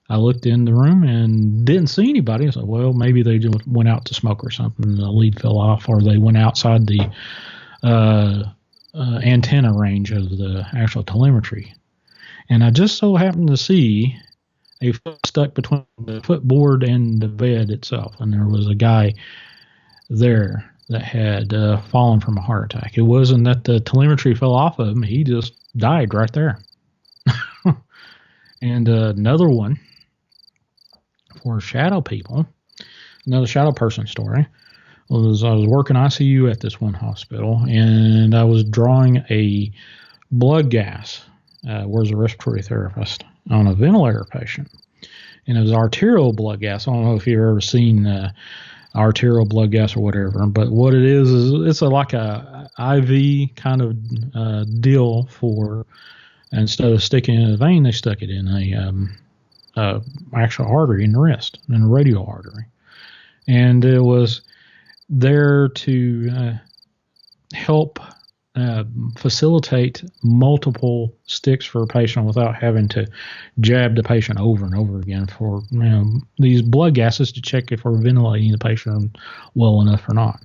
I looked in the room and didn't see anybody. I said, well, maybe they just went out to smoke or something, and the lead fell off, or they went outside the antenna range of the actual telemetry. And I just so happened to see a foot stuck between the footboard and the bed itself, and there was a guy there that had fallen from a heart attack. It wasn't that the telemetry fell off of him. He just died right there. And another one for shadow people, another shadow person story, was I was working ICU at this one hospital, and I was drawing a blood gas, was a respiratory therapist, on a ventilator patient. And it was arterial blood gas. I don't know if you've ever seen arterial blood gas or whatever, but what it is it's like a IV kind of deal for, instead of sticking it in a vein, they stuck it in a actual artery in the wrist, in a radial artery. And it was there to help facilitate multiple sticks for a patient without having to jab the patient over and over again for these blood gases to check if we're ventilating the patient well enough or not.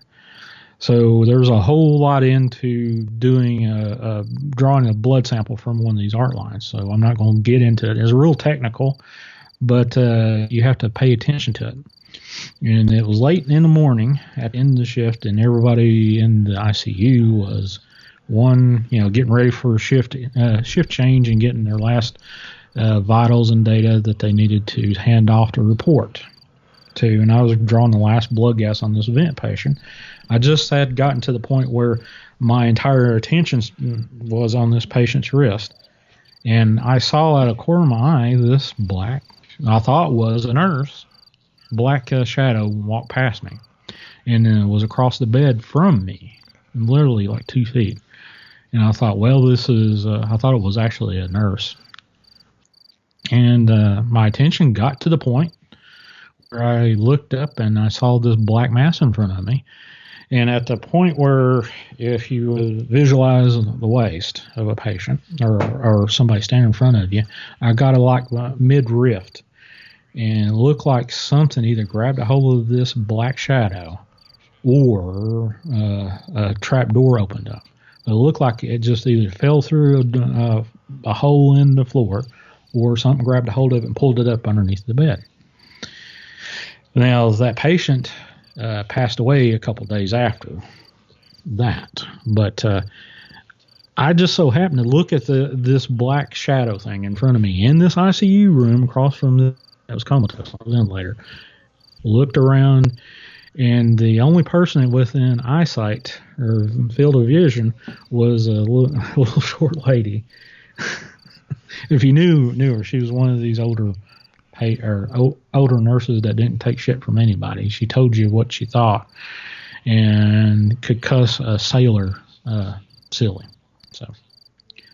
So there's a whole lot into doing drawing a blood sample from one of these art lines. So I'm not going to get into it. It's real technical, but you have to pay attention to it. And it was late in the morning at the end of the shift, and everybody in the ICU was getting ready for a shift change and getting their last vitals and data that they needed to hand off to report to. And I was drawing the last blood gas on this vent patient. I just had gotten to the point where my entire attention was on this patient's wrist. And I saw out of the corner of my eye this black, I thought was a nurse, black shadow walk past me. And it was across the bed from me, literally like 2 feet. And I thought, well, this is, I thought it was actually a nurse. And my attention got to the point where I looked up and I saw this black mass in front of me. And at the point where, if you would visualize the waist of a patient or somebody standing in front of you, I got a like mid-rift. And it looked like something either grabbed a hold of this black shadow or a trap door opened up. It looked like it just either fell through a hole in the floor or something grabbed a hold of it and pulled it up underneath the bed. Now, that patient passed away a couple days after that. But I just so happened to look at this black shadow thing in front of me in this ICU room across from that was comatose on the ventilator. Looked around, and the only person within eyesight or field of vision was a little short lady. If you knew her, she was one of these older nurses that didn't take shit from anybody. She told you what she thought and could cuss a sailor silly. So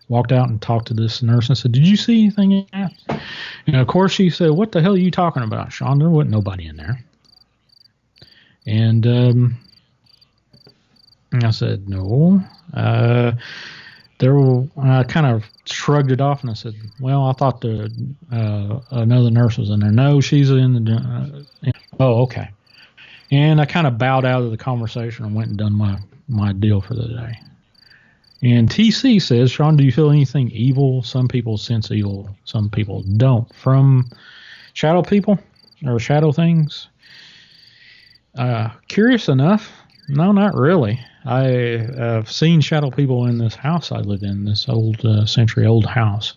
walked out and talked to this nurse and said, "Did you see anything in there?" And of course she said, "What the hell are you talking about, Shawn? There wasn't nobody in there." And I said, "No." I kind of shrugged it off and I said, "Well, I thought another nurse was in there." "No, she's in the." Oh, okay. And I kind of bowed out of the conversation and went and done my deal for the day. And TC says, "Shawn, do you feel anything evil? Some people sense evil, some people don't. From shadow people or shadow things?" Curious enough, no, not really. I've seen shadow people in this house I live in, this old century-old house.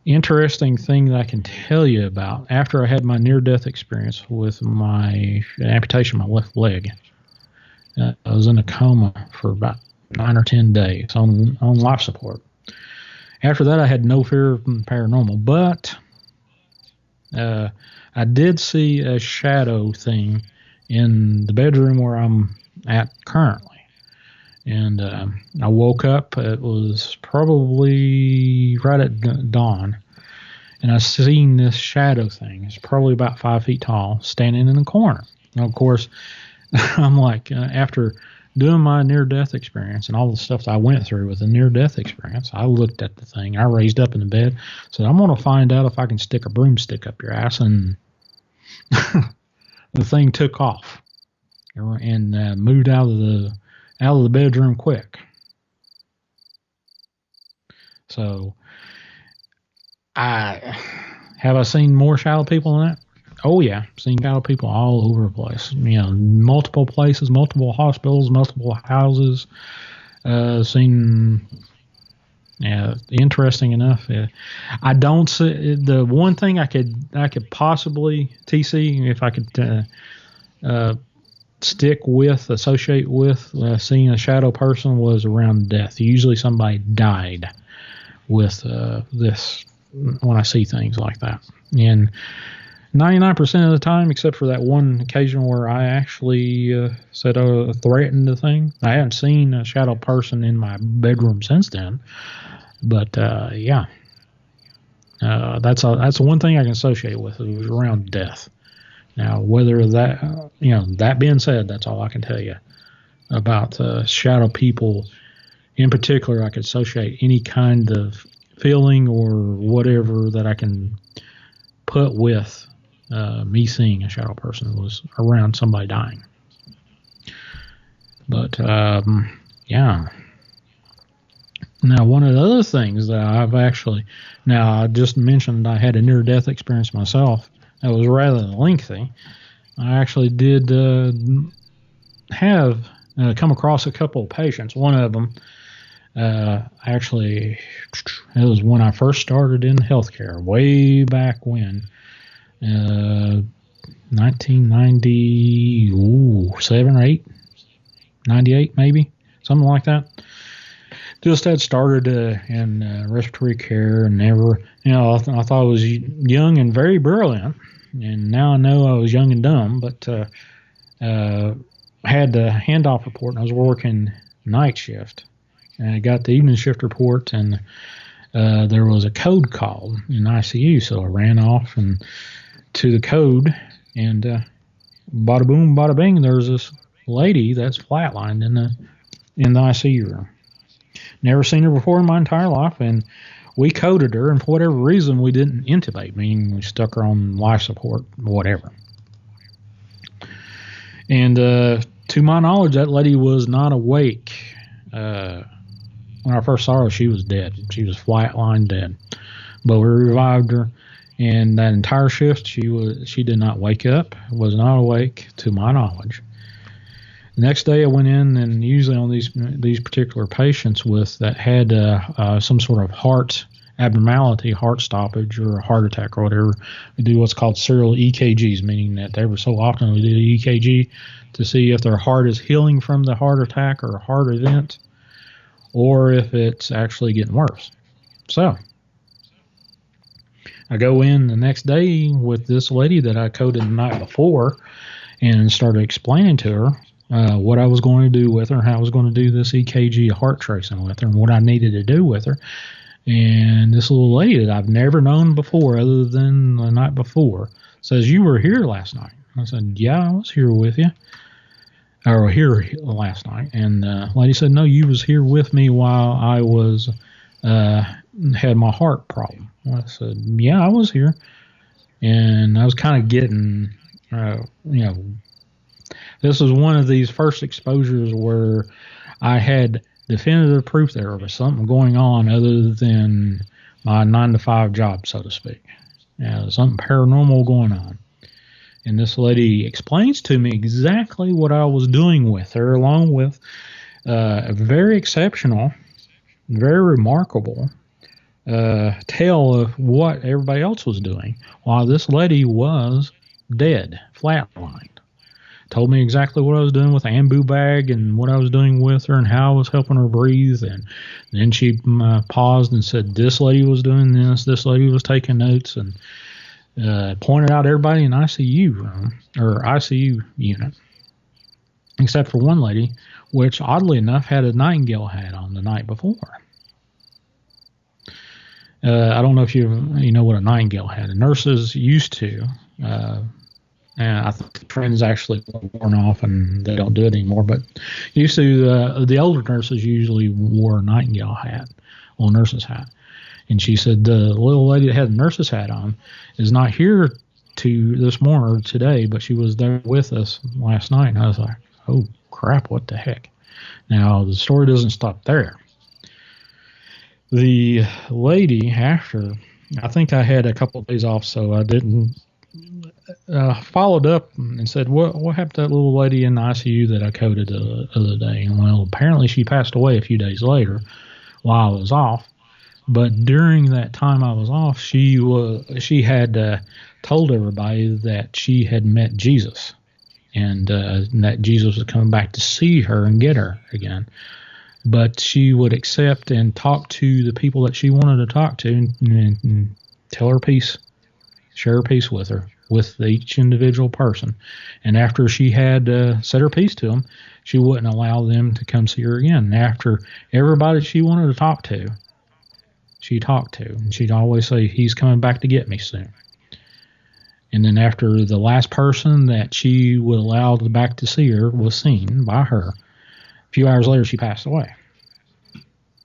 Interesting thing that I can tell you about, after I had my near-death experience with my amputation of my left leg, I was in a coma for about 9 or 10 days on life support. after that, I had no fear of paranormal, but I did see a shadow thing in the bedroom where I'm at currently. And I woke up. It was probably right at dawn. And I seen this shadow thing. It's probably about 5 feet tall, standing in the corner. And of course, I'm like, after doing my near-death experience and all the stuff that I went through with the near-death experience, I looked at the thing. I raised up in the bed, said, I'm going to find out if I can stick a broomstick up your ass. And the thing took off and moved out of the bedroom quick. So, have I seen more shadow people than that? Oh yeah, seen shadow people all over the place. Multiple places, multiple hospitals, multiple houses. Seen. Yeah, interesting enough. I don't see the one thing I could possibly TC if I could associate with seeing a shadow person was around death. Usually somebody died with this when I see things like that. And 99% of the time, except for that one occasion where I actually threatened the thing, I haven't seen a shadow person in my bedroom since then. But that's one thing I can associate with. It was around death. Now, whether that, that being said, that's all I can tell you about shadow people. In particular, I could associate any kind of feeling or whatever that I can put with me seeing a shadow person was around somebody dying. But, yeah. Now, one of the other things that I just mentioned I had a near-death experience myself. That was rather lengthy. I actually did have come across a couple of patients. One of them, it was when I first started in healthcare, way back when, 1997 or 8, 98 maybe, something like that. Just had started in respiratory care and never, I thought I was young and very brilliant, and now I know I was young and dumb, but I had the handoff report, and I was working night shift, and I got the evening shift report, and there was a code called in ICU, so I ran off and to the code, and bada boom, bada bing, there's this lady that's flatlined in the ICU room. Never seen her before in my entire life, and we coded her, and for whatever reason, we didn't intubate, meaning we stuck her on life support, whatever. And to my knowledge, that lady was not awake. When I first saw her, she was dead. She was flatline dead. But we revived her, and that entire shift, she did not wake up, was not awake, to my knowledge. The next day I went in, and usually on these particular patients that had some sort of heart abnormality, heart stoppage, or a heart attack or whatever, we do what's called serial EKGs, meaning that every so often we do the EKG to see if their heart is healing from the heart attack or heart event, or if it's actually getting worse. So I go in the next day with this lady that I coded the night before and started explaining to her what I was going to do with her, how I was going to do this EKG heart tracing with her, and what I needed to do with her. And this little lady that I've never known before other than the night before says, "You were here last night." I said, "Yeah, I was here with you." Or here last night. And the lady said, "No, you was here with me while I was had my heart problem." I said, "Yeah, I was here." And I was kind of getting, this was one of these first exposures where I had definitive proof there was something going on other than my 9-to-5 job, so to speak. Something paranormal going on. And this lady explains to me exactly what I was doing with her, along with a very exceptional, very remarkable tale of what everybody else was doing while this lady was dead, flatlined. told me exactly what I was doing with the ambu bag and what I was doing with her and how I was helping her breathe. And then she paused and said, this lady was doing this lady was taking notes, and pointed out everybody in ICU room or ICU unit, except for one lady, which oddly enough had a nightingale hat on the night before. I don't know if you know what a nightingale hat. The nurses used to, and I think the trend's actually worn off and they don't do it anymore. But used to, the older nurses usually wore a nightingale hat, a nurse's hat. And she said the little lady that had the nurse's hat on is not here this morning or today, but she was there with us last night. And I was like, oh crap, what the heck? Now the story doesn't stop there. The lady after, I think I had a couple of days off, so I didn't followed up and said, what happened to that little lady in the ICU that I coded the other day? And well, apparently she passed away a few days later while I was off. But during that time I was off, she had told everybody that she had met Jesus, and that Jesus was coming back to see her and get her again. But she would accept and talk to the people that she wanted to talk to and tell her piece, share her piece with her, with each individual person. And after she had said her piece to them, she wouldn't allow them to come see her again. And after everybody she wanted to talk to, she talked to, and she'd always say, he's coming back to get me soon. And then after the last person that she would allow back to see her was seen by her, a few hours later she passed away.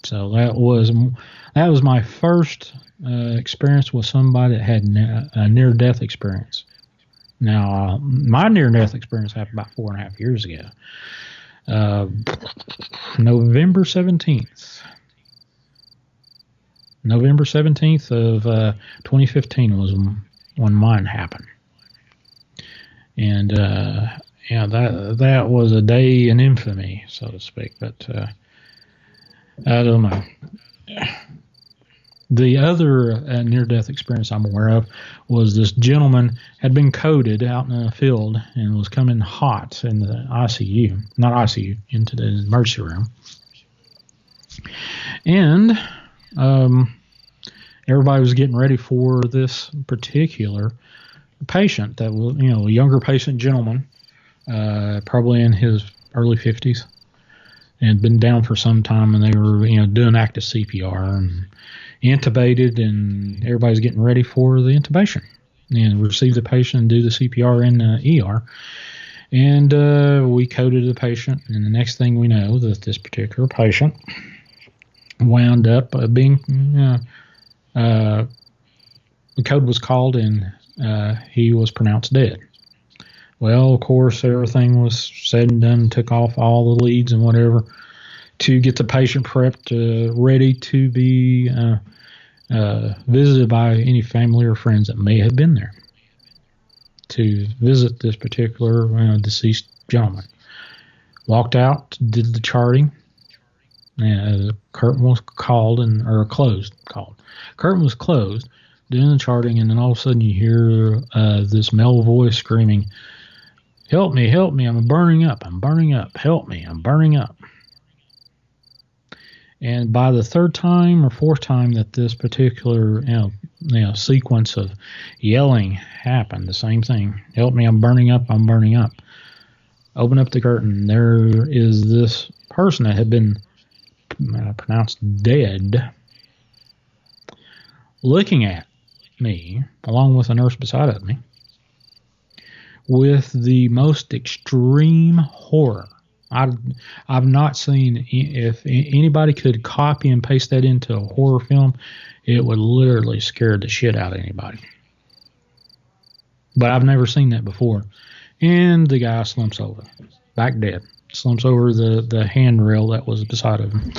So that was my first experience with somebody that had a near-death experience. Now, my near-death experience happened about 4.5 years ago. November 17th. November 17th of 2015 was when mine happened. And that was a day in infamy, so to speak. But I don't know. The other near-death experience I'm aware of was this gentleman had been coded out in a field and was coming hot in the ICU, not ICU, into the emergency room. And everybody was getting ready for this particular patient that was, a younger patient gentleman, probably in his early 50s, and been down for some time, and they were, doing active CPR and intubated, and everybody's getting ready for the intubation and receive the patient and do the CPR in the ER. And we coded the patient, and the next thing we know, that this particular patient wound up being, the code was called, and he was pronounced dead. Well, of course, everything was said and done, took off all the leads and whatever to get the patient prepped, ready to be visited by any family or friends that may have been there to visit this particular deceased gentleman. Walked out, did the charting. The curtain was closed. Curtain was closed, doing the charting, and then all of a sudden you hear this male voice screaming, help me, I'm burning up, help me, I'm burning up. And by the third time or fourth time that this particular sequence of yelling happened, the same thing, help me, I'm burning up. Open up the curtain. There is this person that had been pronounced dead, looking at me, along with a nurse beside me, with the most extreme horror. I've not seen, if anybody could copy and paste that into a horror film, it would literally scare the shit out of anybody. But I've never seen that before. And the guy slumps over, back dead. Slumps over the handrail that was beside of him.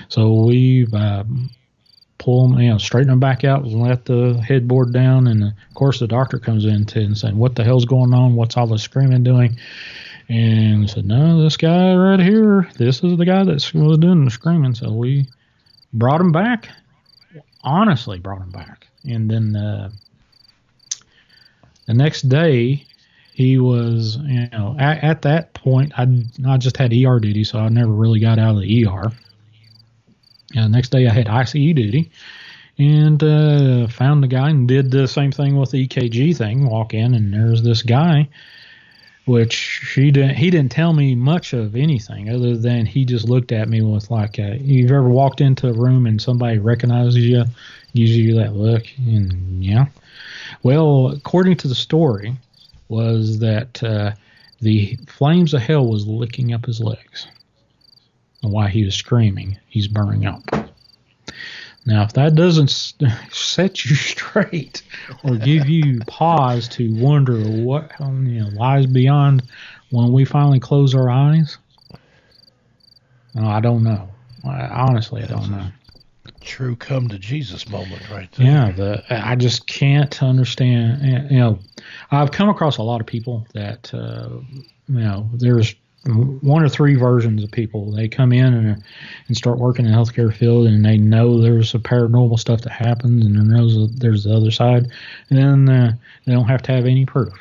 So we pull him, straighten him back out, let the headboard down, and of course the doctor comes in and saying, what the hell's going on? What's all the screaming doing? And we said, no, this guy right here, this is the guy that was doing the screaming. So we brought him back, honestly brought him back. And then the next day, he was, at that point, I just had ER duty, so I never really got out of the ER. And the next day I had ICU duty, and found the guy and did the same thing with the EKG thing. Walk in, and there's this guy, which he didn't tell me much of anything other than he just looked at me with like, you've ever walked into a room and somebody recognizes you, gives you that look, and yeah. Well, according to the story, was that the flames of hell was licking up his legs. And while he was screaming, he's burning up. Now, if that doesn't set you straight or give you pause to wonder what lies beyond when we finally close our eyes, I don't know. Honestly, I don't know. True come to Jesus moment right there. Yeah, I just can't understand. I've come across a lot of people that, there's one or three versions of people. They come in and start working in the healthcare field, and they know there's a paranormal stuff that happens, and there's the other side, and then they don't have to have any proof.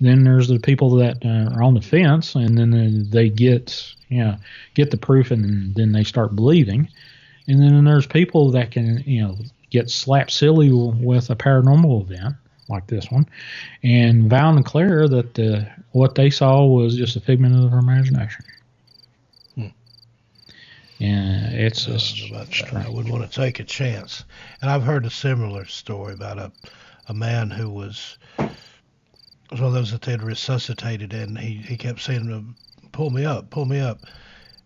Then there's the people that are on the fence, and then they get the proof, and then they start believing. And then there's people that can, get slapped silly with a paranormal event like this one, and vow and declare that what they saw was just a figment of their imagination. And it's just strange. I wouldn't want to take a chance. And I've heard a similar story about a man who was one of those that they'd resuscitated, and he kept saying, pull me up.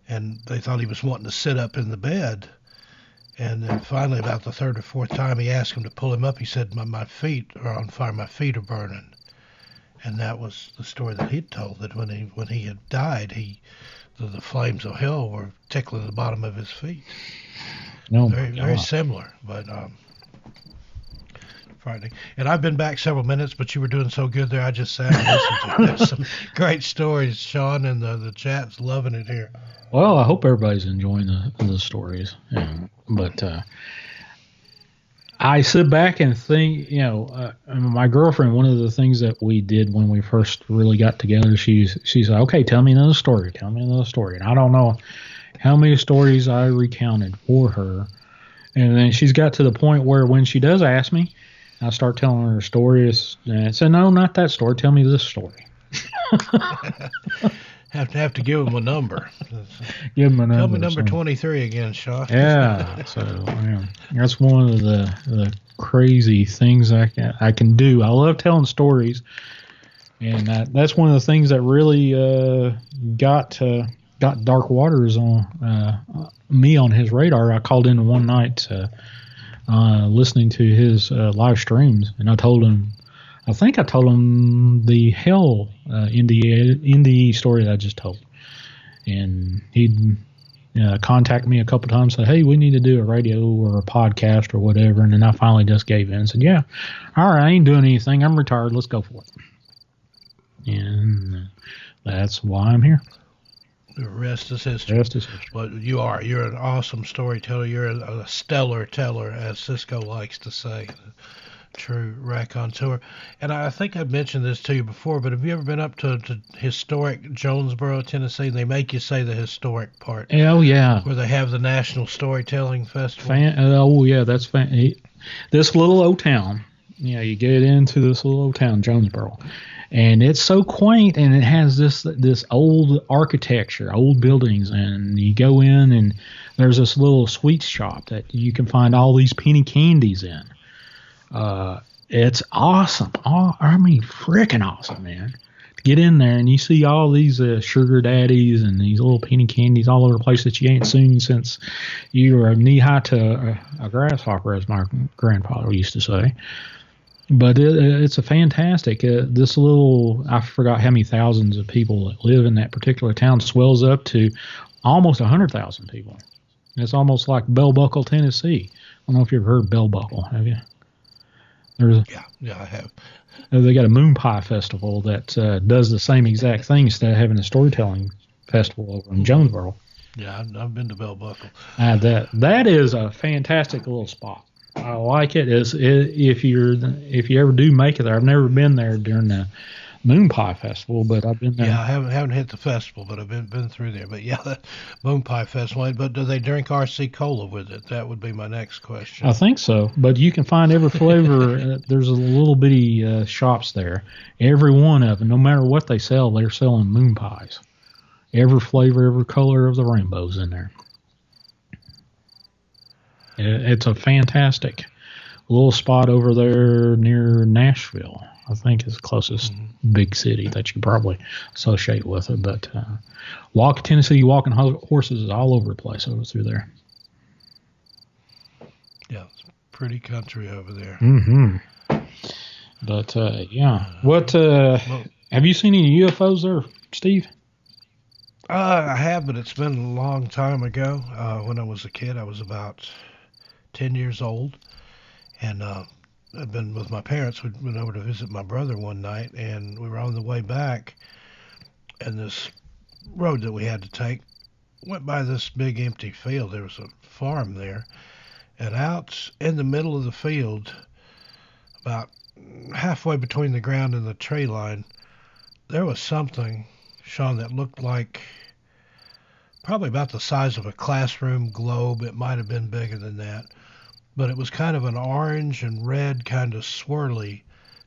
And they thought he was wanting to sit up in the bed. And then finally, about the third or fourth time he asked him to pull him up, he said, my feet are on fire, my feet are burning. And that was the story that he'd told, that when he had died, the flames of hell were tickling the bottom of his feet. No, very similar, but frightening. And I've been back several minutes, but you were doing so good there, I just sat and listened to it. There's some great stories, Shawn, and the chat's loving it here. Well, I hope everybody's enjoying the stories. But I sit back and think, my girlfriend, one of the things that we did when we first really got together, she said, okay, tell me another story. And I don't know how many stories I recounted for her. And then she's got to the point where when she does ask me, I start telling her stories. And I say, no, not that story. Tell me this story. Have to give him a number. Give him a number. Tell me number 23 again, Shawn. Yeah, so that's one of the crazy things I can do. I love telling stories, and that's one of the things that really got Dark Waters on me on his radar. I called in one night listening to his live streams, and I told him the hell NDE story that I just told. And he'd contact me a couple times, say, hey, we need to do a radio or a podcast or whatever. And then I finally just gave in and said, yeah, all right, I ain't doing anything. I'm retired. Let's go for it. And that's why I'm here. The rest is history. But you're an awesome storyteller. You're a stellar teller, as Cisco likes to say. True raconteur. And I think I've mentioned this to you before, but have you ever been up to historic Jonesboro, Tennessee? They make you say the historic part. Oh, yeah. Where they have the National Storytelling Festival. Oh, yeah, that's this little old town. You get into this little old town, Jonesboro, and it's so quaint, and it has this old architecture, old buildings, and you go in, and there's this little sweet shop that you can find all these penny candies in. It's awesome. Freaking awesome, man. To get in there and you see all these sugar daddies and these little penny candies all over the place that you ain't seen since you were knee high to a grasshopper, as my grandfather used to say. But it's a fantastic. This little, I forgot how many thousands of people that live in that particular town, swells up to almost 100,000 people. It's almost like Bell Buckle, Tennessee. I don't know if you've ever heard of Bell Buckle, have you? Yeah, I have. They got a moon pie festival that does the same exact thing instead of having a storytelling festival over in Jonesboro. Yeah, I've been to Bell Buckle. That is a fantastic little spot. I like it. If you ever do make it there, I've never been there during Moon Pie Festival, but I've been there. Yeah, I haven't hit the festival, but I've been through there. But yeah, that Moon Pie Festival. But do they drink RC Cola with it? That would be my next question. I think so, but you can find every flavor. There's a little bitty shops there. Every one of them, no matter what they sell, they're selling moon pies. Every flavor, every color of the rainbow's in there. It's a fantastic little spot over there near Nashville. I think is the closest big city that you probably associate with it. But Tennessee walking horses is all over the place over through there. Yeah, it's pretty country over there. Mm-hmm. But, yeah. What, have you seen any UFOs there, Steve? I have, but it's been a long time ago. When I was a kid, I was about 10 years old. And I'd been with my parents. We'd been over to visit my brother one night, and we were on the way back. And this road that we had to take went by this big empty field. There was a farm there. And out in the middle of the field, about halfway between the ground and the tree line, there was something, Shawn, that looked like probably about the size of a classroom globe. It might have been bigger than that. But it was kind of an orange and red kind of swirly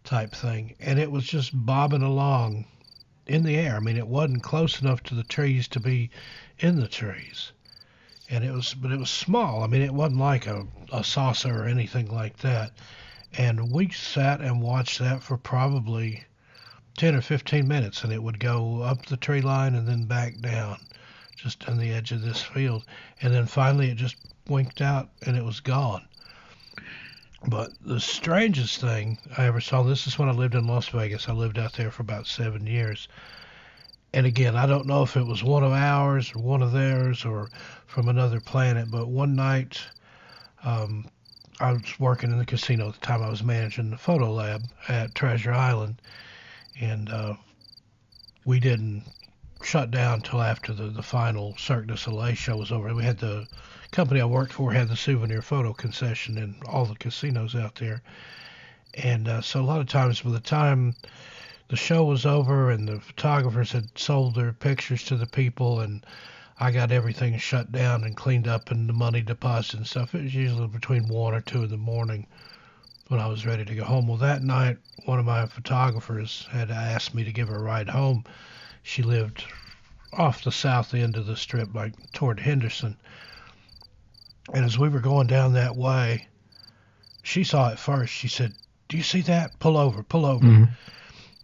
type thing. And it was just bobbing along in the air. I mean, it wasn't close enough to the trees to be in the trees. And it was small. I mean, it wasn't like a saucer or anything like that. And we sat and watched that for probably 10 or 15 minutes, and it would go up the tree line and then back down, just on the edge of this field. And then finally it just winked out and it was gone. But the strangest thing I ever saw, this is when I lived in Las Vegas. I lived out there for about 7 years. And again, I don't know if it was one of ours or one of theirs or from another planet, but one night I was working in the casino at the time. I was managing the photo lab at Treasure Island, and we didn't shut down until after the final Cirque du Soleil show was over. We had the company I worked for had the souvenir photo concession in all the casinos out there. And so a lot of times by the time the show was over and the photographers had sold their pictures to the people and I got everything shut down and cleaned up and the money deposited and stuff, it was usually between 1 or 2 in the morning when I was ready to go home. Well, that night, one of my photographers had asked me to give her a ride home. She lived off the south end of the strip, like toward Henderson. And as we were going down that way, she saw it first. She said, "Do you see that? Pull over, pull over." Mm-hmm.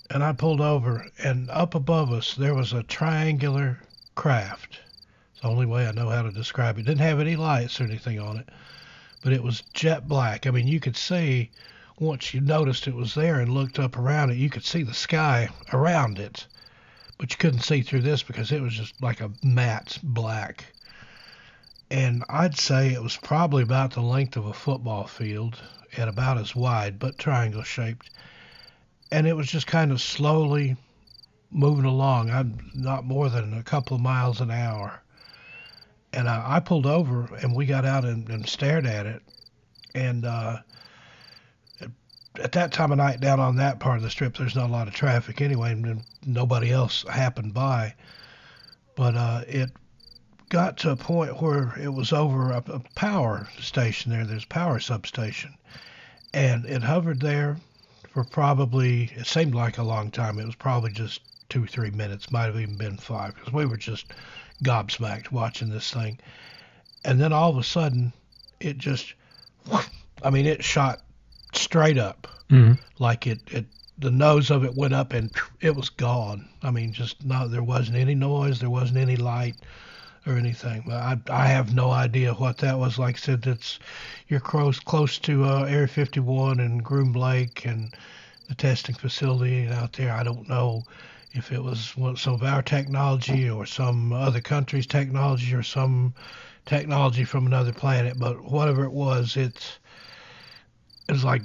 And I pulled over, and up above us, there was a triangular craft. It's the only way I know how to describe it. It didn't have any lights or anything on it, but it was jet black. I mean, you could see, once you noticed it was there and looked up around it, you could see the sky around it. But you couldn't see through this because it was just like a matte black. And I'd say it was probably about the length of a football field and about as wide, but triangle shaped. And it was just kind of slowly moving along. I'm not more than a couple of miles an hour. And I pulled over and we got out and stared at it. And at that time of night down on that part of the strip, there's not a lot of traffic anyway, and nobody else happened by. But it got to a point where it was over a power station there. There's a power substation. And it hovered there for probably, it seemed like a long time. It was probably just 2 or 3 minutes, might have even been 5, because we were just gobsmacked watching this thing. And then all of a sudden, it just, it shot straight up. Mm-hmm. Like the nose of it went up and it was gone. I mean, just no, there wasn't any noise, there wasn't any light or anything. I have no idea what that was. Like I said, you're close to Area 51 and Groom Lake and the testing facility out there. I don't know if it was some of our technology or some other country's technology or some technology from another planet, but whatever it was, it was like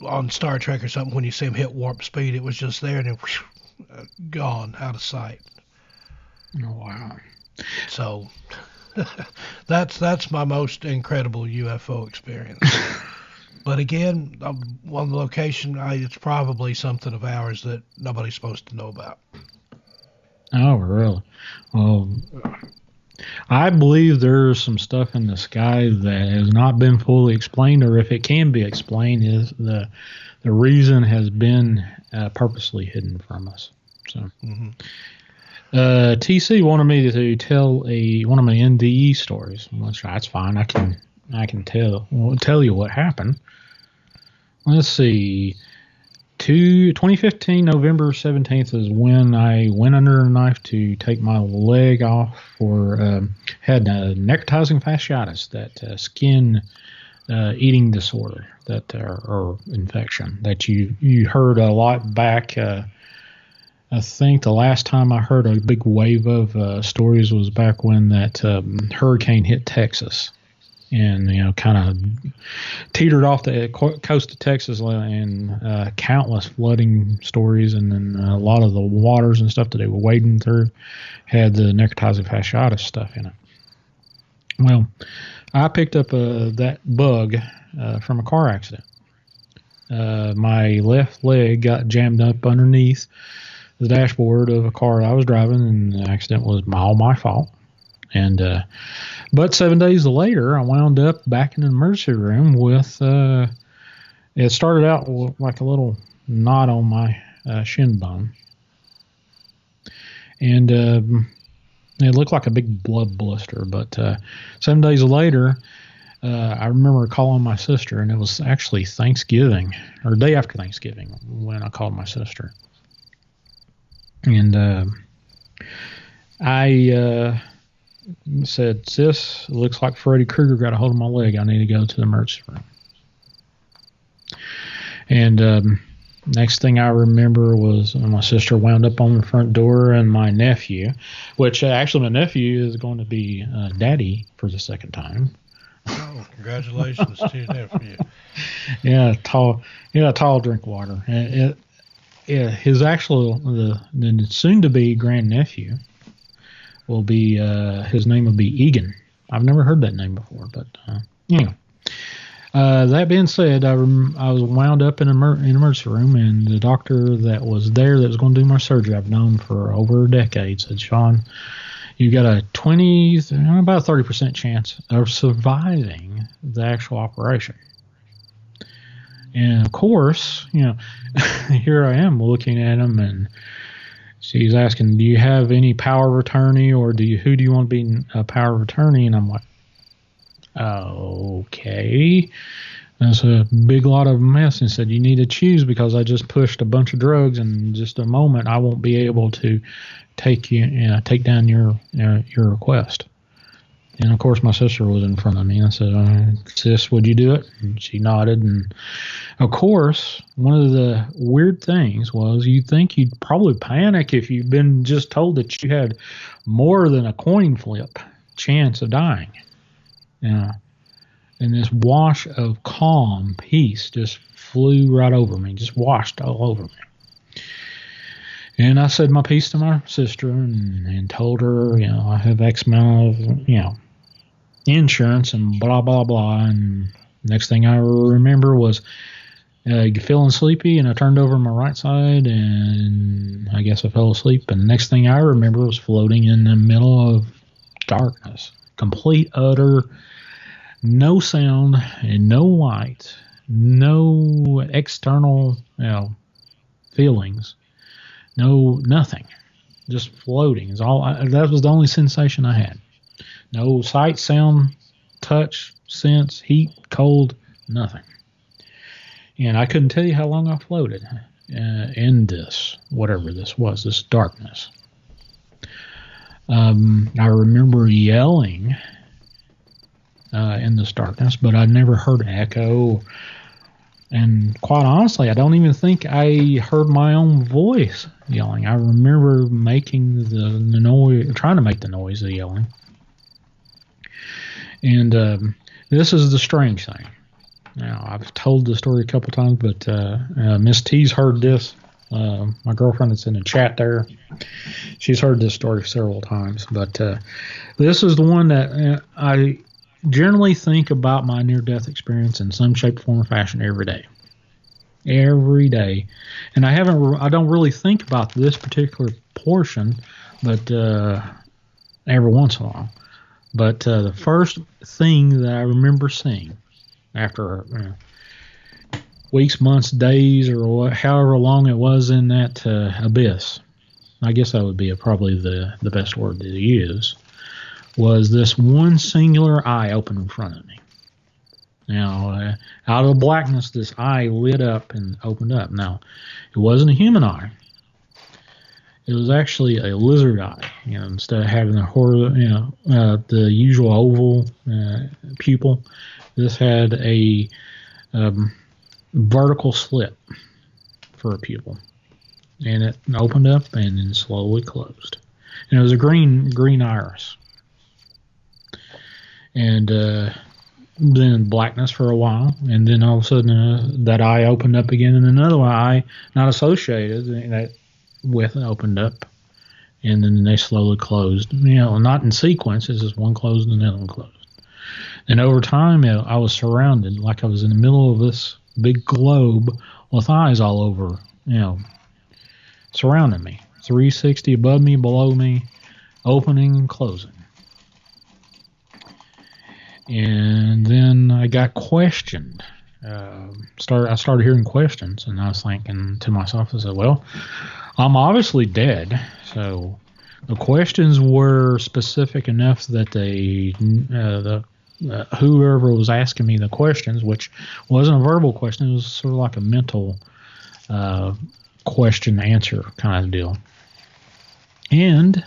on Star Trek or something when you see them hit warp speed. It was just there and then gone out of sight. Oh, wow. So that's my most incredible UFO experience. But again, on the location, it's probably something of ours that nobody's supposed to know about. Oh, really? Well, I believe there's some stuff in the sky that has not been fully explained, or if it can be explained, is the reason has been purposely hidden from us. So, TC wanted me to tell one of my NDE stories. Which that's fine. I can tell you what happened. Let's see. 2015, November 17th is when I went under a knife to take my leg off had a necrotizing fasciitis, that skin eating disorder, that or infection that you heard a lot back. I think the last time I heard a big wave of stories was back when that hurricane hit Texas. And, kind of teetered off the coast of Texas, and countless flooding stories, and then a lot of the waters and stuff that they were wading through had the necrotizing fasciitis stuff in it. Well, I picked up that bug from a car accident. My left leg got jammed up underneath the dashboard of a car I was driving, and the accident was all my fault. And but 7 days later, I wound up back in the emergency room with it started out like a little knot on my shin bone, and it looked like a big blood blister. But 7 days later, I remember calling my sister, and it was actually Thanksgiving, or day after Thanksgiving, when I called my sister, and I said, "Sis, it looks like Freddy Krueger got a hold of my leg. I need to go to the emergency room." And next thing I remember was my sister wound up on the front door, and my nephew, which actually my nephew is going to be daddy for the second time. Oh, congratulations to your nephew. Yeah, tall drink water. His actual the soon-to-be grandnephew will be his name will be Egan. I've never heard that name before, but that being said, I was wound up in an emergency room, and the doctor that was there that was going to do my surgery, I've known for over a decade, said, "Shawn, you got a about 30% chance of surviving the actual operation." And of course, here I am looking at him, and she's asking, "Do you have any power of attorney, or who do you want to be a power of attorney?" And I'm like, "Okay." That's a big lot of mess. And said, "You need to choose, because I just pushed a bunch of drugs, and in just a moment I won't be able to take down your request." And of course my sister was in front of me. I said, "Sis, would you do it?" And she nodded. And of course, one of the weird things was, you'd think you'd probably panic if you'd been just told that you had more than a coin flip chance of dying. And this wash of calm peace just flew right over me, just washed all over me. And I said my piece to my sister, and told her, I have X amount of, insurance and blah, blah, blah. And next thing I remember was feeling sleepy, and I turned over on my right side, and I guess I fell asleep. And the next thing I remember was floating in the middle of darkness, complete, utter, no sound and no light, no external, feelings, nothing, just floating. That was the only sensation I had. No sight, sound, touch, sense, heat, cold, nothing. And I couldn't tell you how long I floated in this, whatever this was, this darkness. I remember yelling in this darkness, but I never heard an echo. And quite honestly, I don't even think I heard my own voice yelling. I remember making the noise, trying to make the noise of yelling. And this is the strange thing. Now, I've told the story a couple times, but Miss T's heard this. My girlfriend that's in the chat there, she's heard this story several times. But this is the one that generally think about my near-death experience in some shape, form, or fashion every day. Every day. And I don't really think about this particular portion, but every once in a while. But the first thing that I remember seeing after weeks, months, days, or however long it was in that abyss, I guess that would be probably the best word to use, was this one singular eye open in front of me. Now, out of the blackness, this eye lit up and opened up. Now, it wasn't a human eye. It was actually a lizard eye. Instead of having the usual oval pupil, this had a vertical slit for a pupil, and it opened up and then slowly closed. And it was a green iris, and then blackness for a while, and then all of a sudden that eye opened up again, and another eye not associated with it opened up, and then they slowly closed. Not in sequence. It's just one closed and another one closed. And over time, I was surrounded, like I was in the middle of this big globe with eyes all over, surrounding me, 360 above me, below me, opening and closing. And then I got questioned. I started hearing questions, and I was thinking to myself, I said, well, I'm obviously dead. So the questions were specific enough that whoever was asking me the questions, which wasn't a verbal question, it was sort of like a mental question answer kind of deal. And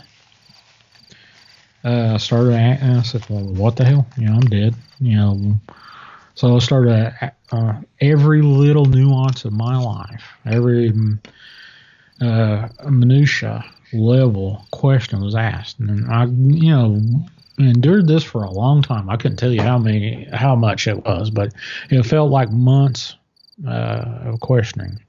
I said, well, what the hell? I'm dead. So I started every little nuance of my life, every minutia level question was asked. And I, endured this for a long time. I couldn't tell you how much it was, but it felt like months of questioning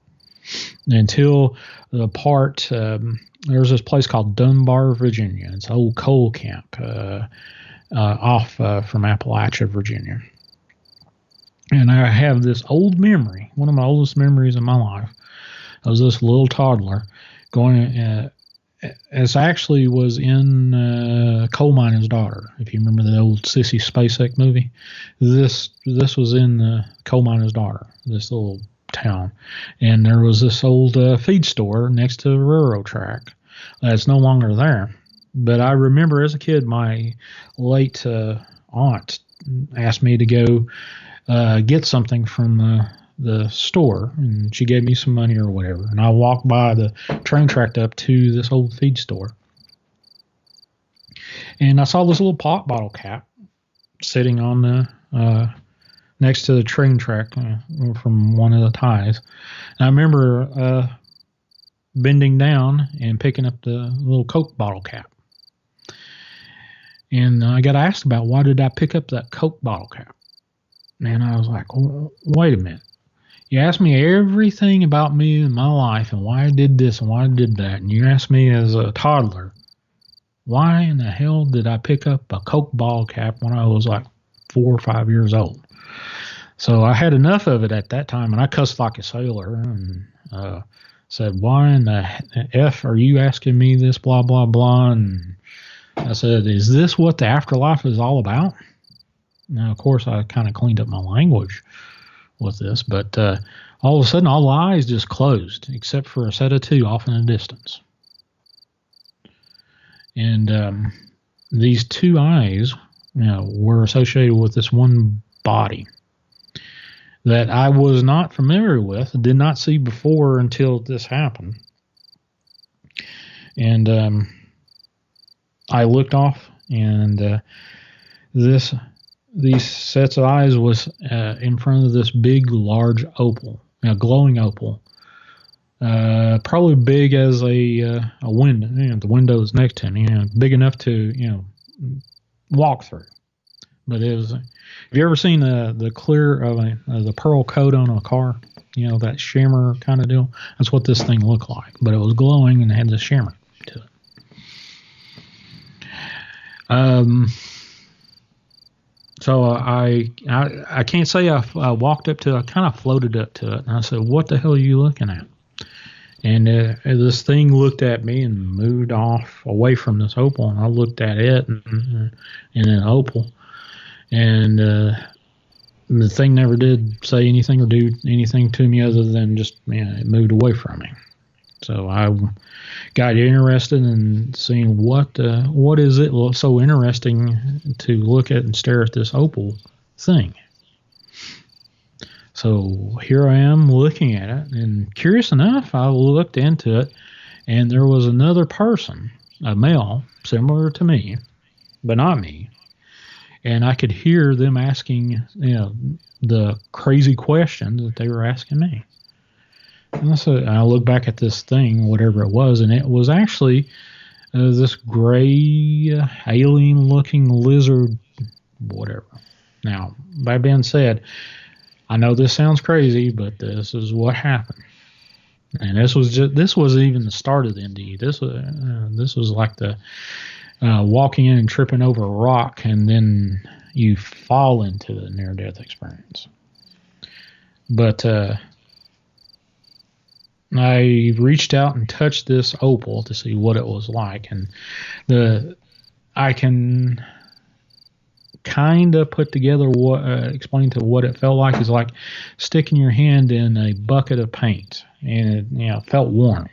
until the part. There's this place called Dunbar, Virginia. It's an old coal camp off from Appalachia, Virginia. And I have this old memory, one of my oldest memories in my life. I was this little toddler going. It actually was in Coal Miner's Daughter. If you remember the old Sissy Spacek movie, this was in Coal Miner's Daughter, this little town, and there was this old feed store next to the railroad track that's no longer there. But I remember as a kid, my late aunt asked me to go get something from the store, and she gave me some money or whatever, and I walked by the train track up to this old feed store, and I saw this little pop bottle cap sitting on the next to the train track from one of the ties. And I remember bending down and picking up the little Coke bottle cap, and I got asked about why did I pick up that Coke bottle cap, and I was like, wait a minute. You asked me everything about me and my life and why I did this and why I did that. And you asked me as a toddler, why in the hell did I pick up a Coke bottle cap when I was like 4 or 5 years old? So I had enough of it at that time, and I cussed like a sailor and said, why in the F are you asking me this, blah, blah, blah. And I said, is this what the afterlife is all about? Now, of course, I kind of cleaned up my language with this, but all of a sudden all the eyes just closed except for a set of two off in the distance, and these two eyes were associated with this one body that I was not familiar with, did not see before until this happened. And I looked off, and these sets of eyes was in front of this big, large opal, glowing opal, probably big as a window. The window is next to me, big enough to walk through. But it was. Have you ever seen the clear of the pearl coat on a car? That shimmer kind of deal. That's what this thing looked like. But it was glowing and had the shimmer to it. So I can't say I walked up to it. I kind of floated up to it, and I said, "What the hell are you looking at?" And this thing looked at me and moved off away from this opal, and I looked at it and an opal, and the thing never did say anything or do anything to me other than just it moved away from me. So I got interested in seeing what is it so interesting to look at and stare at this opal thing. So here I am looking at it, and curious enough, I looked into it, and there was another person, a male, similar to me, but not me, and I could hear them asking, the crazy questions that they were asking me. And so I look back at this thing, whatever it was, and it was actually this gray, alien-looking lizard, whatever. Now, that being said, I know this sounds crazy, but this is what happened. And this wasn't even the start of the NDE. This was like the walking in and tripping over a rock, and then you fall into the near-death experience. But I reached out and touched this opal to see what it was like, and I can kind of put together explain to what it felt like is like sticking your hand in a bucket of paint, and it felt warm,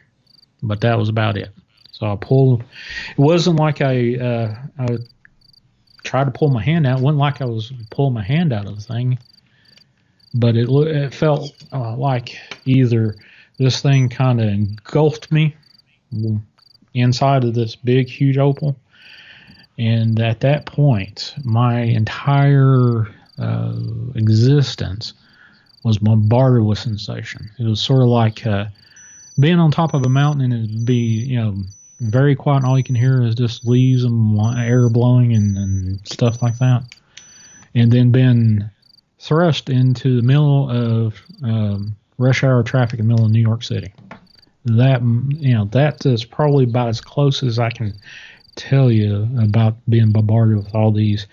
but that was about it. So I pulled. It wasn't like I tried to pull my hand out. It wasn't like I was pulling my hand out of the thing, but it felt like either this thing kind of engulfed me inside of this big, huge opal. And at that point, my entire existence was bombarded with sensation. It was sort of like being on top of a mountain, and it'd be, very quiet, and all you can hear is just leaves and air blowing and stuff like that. And then being thrust into the middle of rush hour traffic in the middle of New York City. That is probably about as close as I can tell you about being bombarded with all these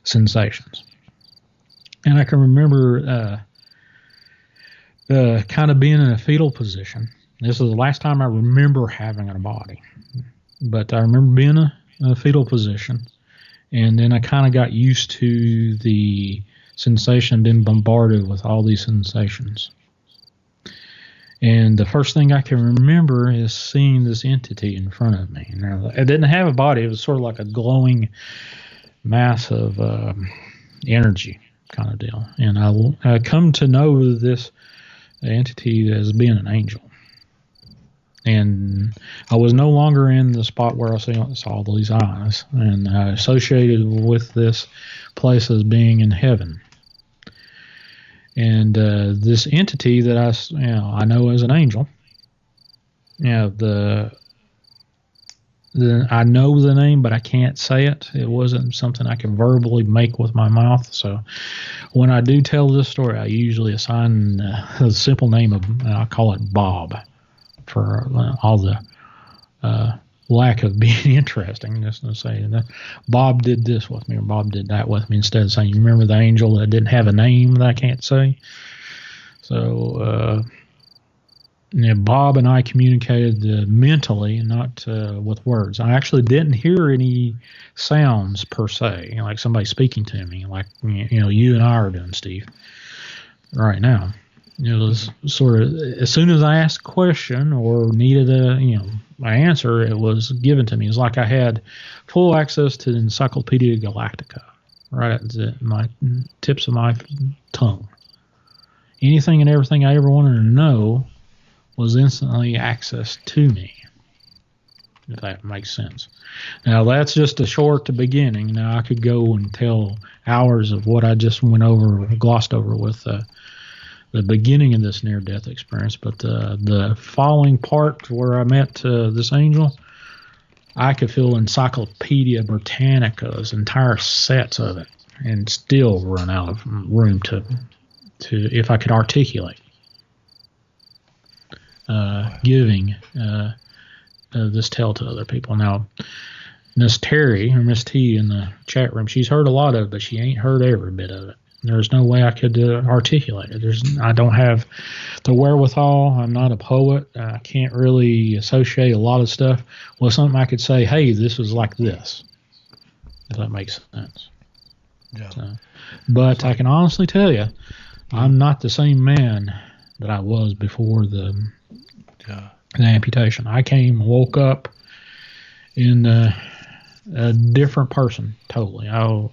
sensations. And I can remember kind of being in a fetal position. This is the last time I remember having a body. But I remember being in a fetal position, and then I kind of got used to the sensation, being bombarded with all these sensations. And the first thing I can remember is seeing this entity in front of me. Now, it didn't have a body. It was sort of like a glowing mass of energy kind of deal. And I come to know this entity as being an angel. And I was no longer in the spot where I saw these eyes, and I associated with this place as being in heaven. And this entity that I know as an angel, I know the name, but I can't say it. It wasn't something I can verbally make with my mouth. So when I do tell this story, I usually assign a simple name I call it Bob, for all the lack of being interesting. Just to say that Bob did this with me, or Bob did that with me, instead of saying, you remember the angel that didn't have a name that I can't say? So Bob and I communicated mentally, not with words. I actually didn't hear any sounds per se, like somebody speaking to me, like you and I are doing, Steve, right now. It was sort of, as soon as I asked a question or needed an answer, it was given to me. It was like I had full access to the Encyclopedia Galactica right at my tips of my tongue. Anything and everything I ever wanted to know was instantly accessed to me, if that makes sense. Now, that's just a short beginning. Now, I could go and tell hours of what I just glossed over with the beginning of this near-death experience, but the following part where I met this angel, I could fill Encyclopedia Britannica's entire sets of it and still run out of room to if I could articulate giving this tale to other people. Now, Miss Terry, or Miss T in the chat room, she's heard a lot of it, but she ain't heard every bit of it. There's no way I could articulate it. I don't have the wherewithal. I'm not a poet. I can't really associate a lot of stuff with something I could say, hey, this was like this. If that makes sense. Yeah. So, but I can honestly tell you, I'm not the same man that I was before the amputation. I woke up in a different person, totally. Wow.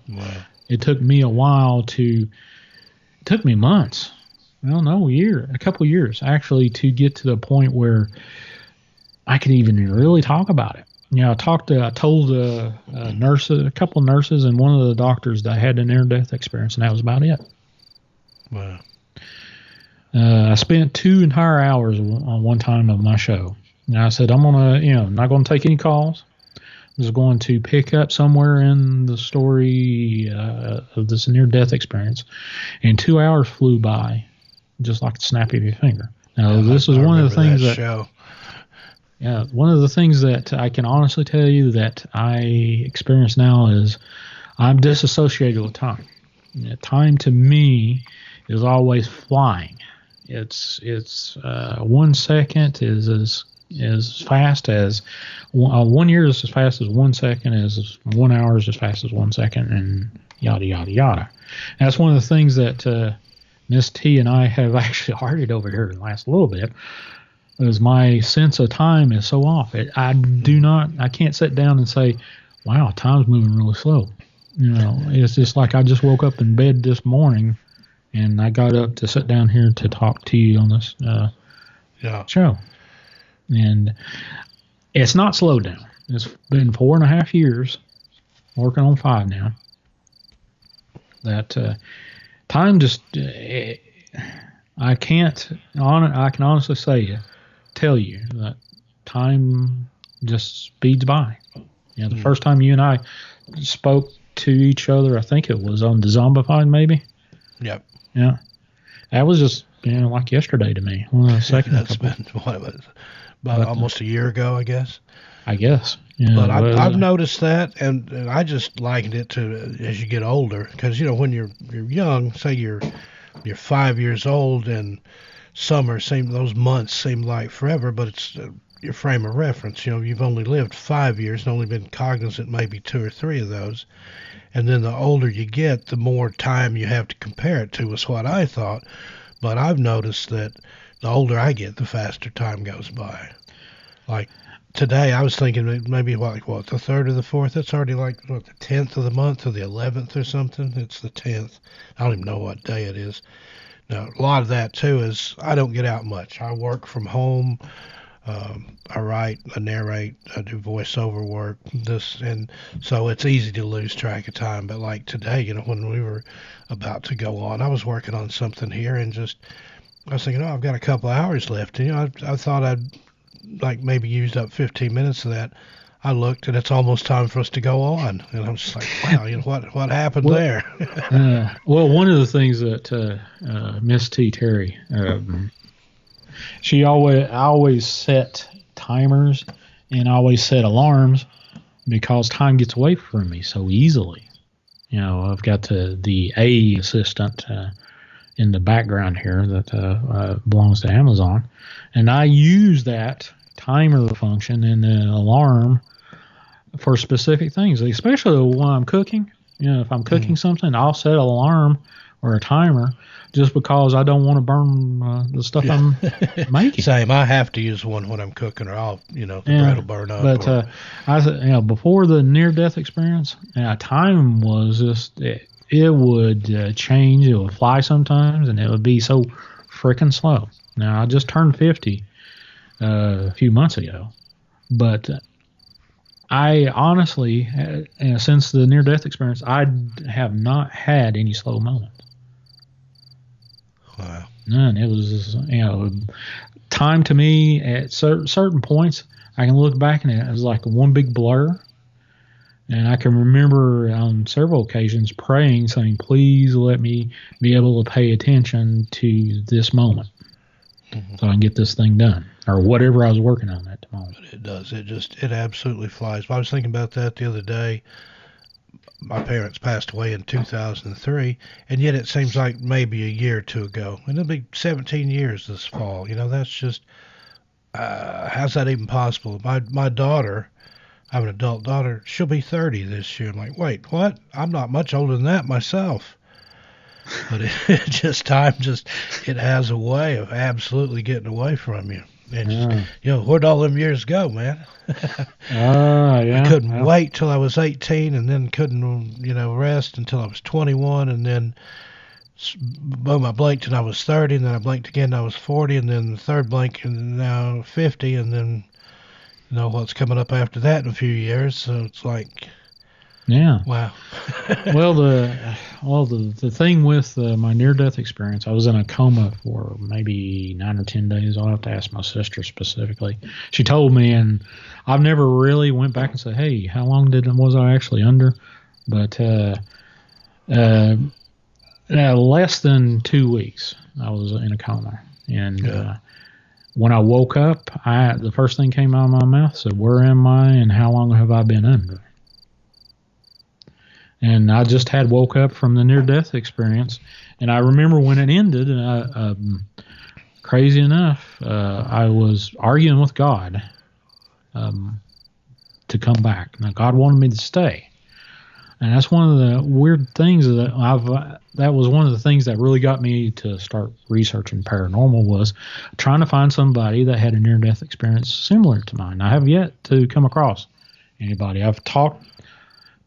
It took me a while it took me months, a couple years actually, to get to the point where I could even really talk about it. I told a couple of nurses and one of the doctors that I had a near-death experience, and that was about it. Wow. I spent 2 entire hours on one time of my show. And I said, I'm not going to take any calls. I was going to pick up somewhere in the story of this near-death experience. And 2 hours flew by, just like the snap of your finger. Now, this was one of the things one of the things that I can honestly tell you that I experience now is I'm disassociated with time. Time to me is always flying. It's 1 second is as fast as 1 year is as fast as 1 second, as 1 hour is as fast as 1 second, and yada yada yada. And that's one of the things that Miss T and I have actually argued over here in the last little bit. Is my sense of time is so off. I can't sit down and say, wow, time's moving really slow. It's just like I just woke up in bed this morning and I got up to sit down here to talk to you on this show. And it's not slowed down. It's been 4.5 years, working on 5 now. That time just, I can honestly tell you that time just speeds by. The first time you and I spoke to each other, I think it was on the Zombified, maybe. Yep. Yeah. That was just like yesterday to me. That's been about almost a year ago, I guess. Yeah, but I've noticed that, and I just likened it to as you get older, because when you're young, say you're 5 years old, and those months seem like forever, but it's your frame of reference. You've only lived 5 years and only been cognizant maybe 2 or 3 of those. And then the older you get, the more time you have to compare it to, is what I thought. But I've noticed that the older I get, the faster time goes by. Like today, I was thinking maybe the 3rd or the 4th? It's already the 10th of the month, or the 11th or something. It's the 10th. I don't even know what day it is. Now, a lot of that, too, is I don't get out much. I work from home. I write, I narrate, I do voiceover work, and so it's easy to lose track of time. But like today, when we were about to go on, I was working on something here, and I was thinking, I've got a couple of hours left. And, I thought I'd maybe used up 15 minutes of that. I looked, and it's almost time for us to go on. And I'm just like, wow, what happened there? Well, one of the things that Miss T. Terry, I always set timers and I always set alarms because time gets away from me so easily. I've got the A assistant in the background here that belongs to Amazon, and I use that timer function and the alarm for specific things, especially when I'm cooking. If I'm cooking something, I'll set an alarm or a timer just because I don't want to burn the stuff I'm making. Same. I have to use one when I'm cooking, or the bread will burn up. But I said, before the near-death experience, time was just it would change. It would fly sometimes, and it would be so freaking slow. Now I just turned 50 a few months ago, but I honestly, since the near-death experience, I have not had any slow moments. Wow. None. It was, time to me at certain points, I can look back and it was like one big blur. And I can remember on several occasions praying, saying, please let me be able to pay attention to this moment so I can get this thing done. or whatever I was working on at the moment. But it does. It absolutely flies. I was thinking about that the other day. My parents passed away in 2003, and yet it seems like maybe a year or two ago. And it'll be 17 years this fall. That's just, how's that even possible? My daughter, I have an adult daughter, she'll be 30 this year. I'm like, wait, what? I'm not much older than that myself. But it has a way of absolutely getting away from you. And where'd all them years go, man? Yeah. I couldn't wait till I was 18, and then couldn't, rest until I was 21, and then boom, I blinked and I was 30, and then I blinked again and I was 40, and then the third blink and now 50, and then what's coming up after that in a few years. So it's like, yeah, wow. Well, the thing with my near-death experience, I was in a coma for maybe 9 or 10 days. I'll have to ask my sister specifically. She told me, and I've never really went back and said, hey, how long was I actually under? But less than 2 weeks, I was in a coma. And when I woke up, the first thing came out of my mouth said, where am I and how long have I been under? And I just had woke up from the near-death experience. And I remember when it ended, crazy enough, I was arguing with God to come back. Now, God wanted me to stay. And that's one of the weird things that was one of the things that really got me to start researching paranormal, was trying to find somebody that had a near-death experience similar to mine. I have yet to come across anybody. I've talked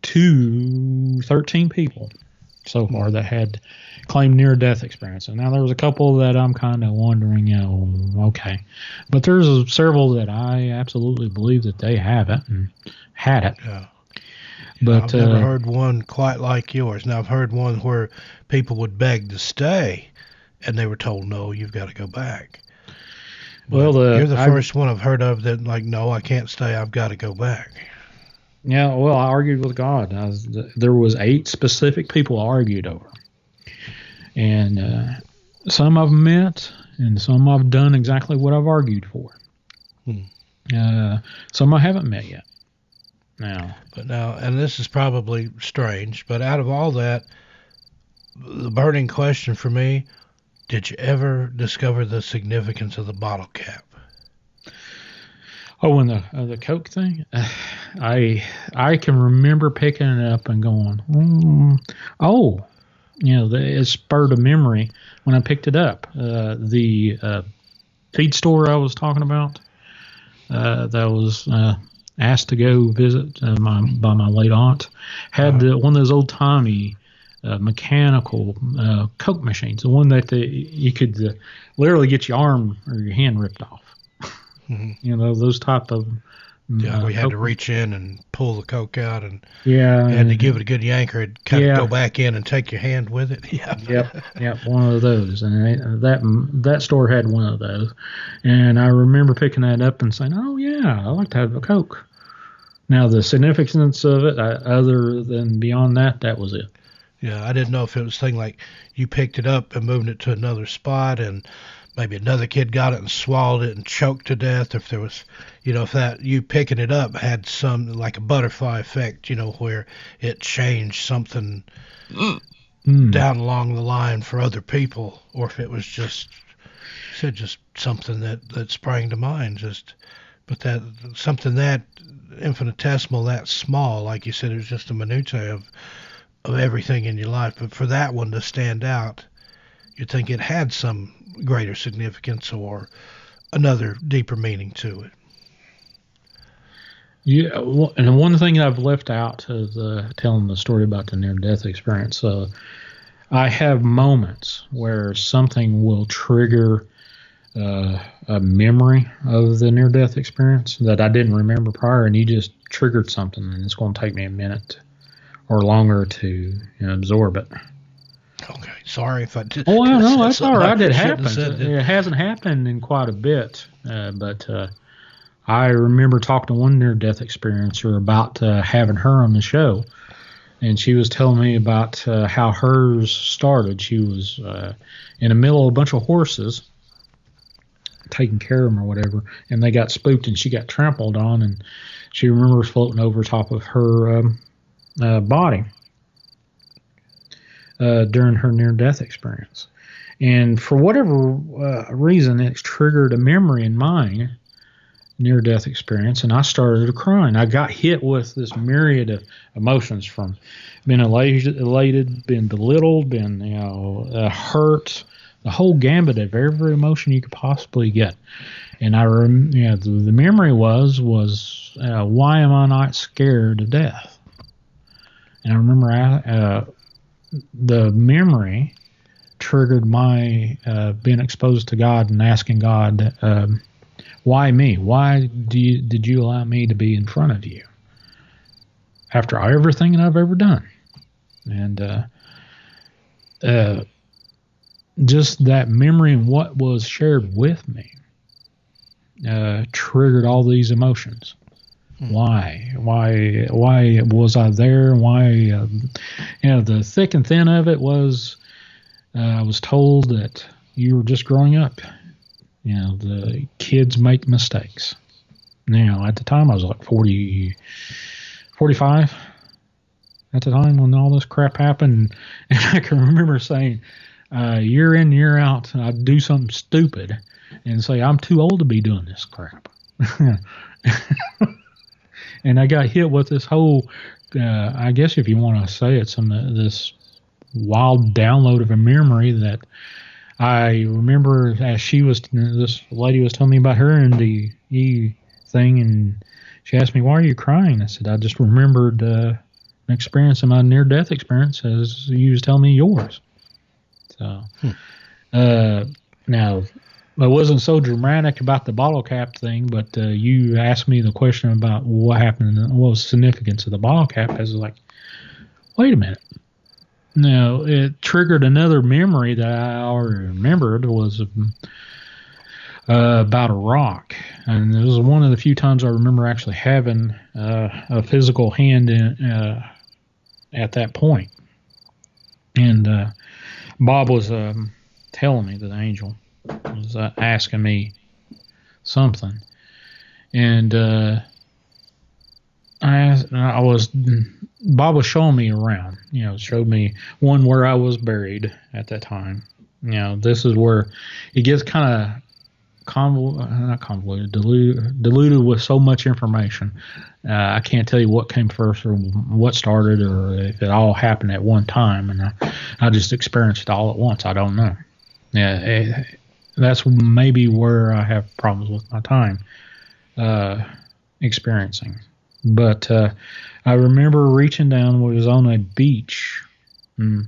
to 13 people so far that had claimed near-death experience. And now there was a couple that I'm kind of wondering, okay. But there's several that I absolutely believe that they haven't and had it. Yeah. But I've never heard one quite like yours. Now, I've heard one where people would beg to stay, and they were told, no, you've got to go back. But you're the first one I've heard of that, like, no, I can't stay, I've got to go back. Yeah, well, I argued with God. There was 8 specific people I argued over. And some I've met, and some I've done exactly what I've argued for. Some I haven't met yet. Now, and this is probably strange, but out of all that, the burning question for me, did you ever discover the significance of the bottle cap? Oh, and the Coke thing, I can remember picking it up and going, it spurred a memory when I picked it up. The feed store I was talking about, that was asked to go visit by my late aunt, had one of those old timey mechanical Coke machines, the one that you could literally get your arm or your hand ripped off. Mm-hmm. Those type of we had to reach in and pull the Coke out, and you had to give it a good yanker and kind of go back in and take your hand with it. Yep, one of those, and that store had one of those, and I remember picking that up and saying, "Oh yeah, I like to have a Coke." Now the significance of it, other than beyond that was it. Yeah, I didn't know if it was a thing like you picked it up and moved it to another spot, and maybe another kid got it and swallowed it and choked to death. If there was, if that you picking it up had some like a butterfly effect, where it changed something down along the line for other people, or if it was just something that sprang to mind. But that something that infinitesimal, that small, like you said, it was just a minutiae of everything in your life. But for that one to stand out, you'd think it had some greater significance or another deeper meaning to it. Yeah, and one thing I've left out of telling the story about the near-death experience, I have moments where something will trigger a memory of the near-death experience that I didn't remember prior, and you just triggered something, and it's going to take me a minute or longer to absorb it. Okay, sorry if I did. Oh, no, that's all right. It happens. It hasn't happened in quite a bit, but I remember talking to one near-death experiencer about having her on the show, and she was telling me about how hers started. She was in the middle of a bunch of horses, taking care of them or whatever, and they got spooked and she got trampled on, and she remembers floating over top of her body during her near-death experience. And for whatever reason, it's triggered a memory in mine, near-death experience, and I started crying. I got hit with this myriad of emotions, from being elated, being belittled, being hurt, the whole gambit of every emotion you could possibly get. And the memory was why am I not scared to death? And I remember the memory triggered my being exposed to God and asking God, why me? Why did you allow me to be in front of you after everything that I've ever done? And just that memory and what was shared with me triggered all these emotions. Why was I there? Why? The thick and thin of it was, I was told that you were just growing up. The kids make mistakes. Now, at the time, I was like 45 at the time when all this crap happened. And I can remember saying, year in, year out, I'd do something stupid and say, I'm too old to be doing this crap. And I got hit with this whole, I guess if you want to say it, this wild download of a memory that I remember as this lady was telling me about her NDE thing, and she asked me, why are you crying? I said, I just remembered an experience in my near-death experience as you was telling me yours. So, now, I wasn't so dramatic about the bottle cap thing, but you asked me the question about what happened and what was the significance of the bottle cap. I was like, wait a minute. No, it triggered another memory that I already remembered, was about a rock. And it was one of the few times I remember actually having a physical hand in, at that point. And Bob was telling me that the angel was asking me something. And Bob was showing me around, showed me one where I was buried at that time. This is where it gets kind of diluted with so much information. I can't tell you what came first or what started, or if it all happened at one time, and I just experienced it all at once. I don't know. That's maybe where I have problems with my time experiencing. But I remember reaching down, was on a beach, and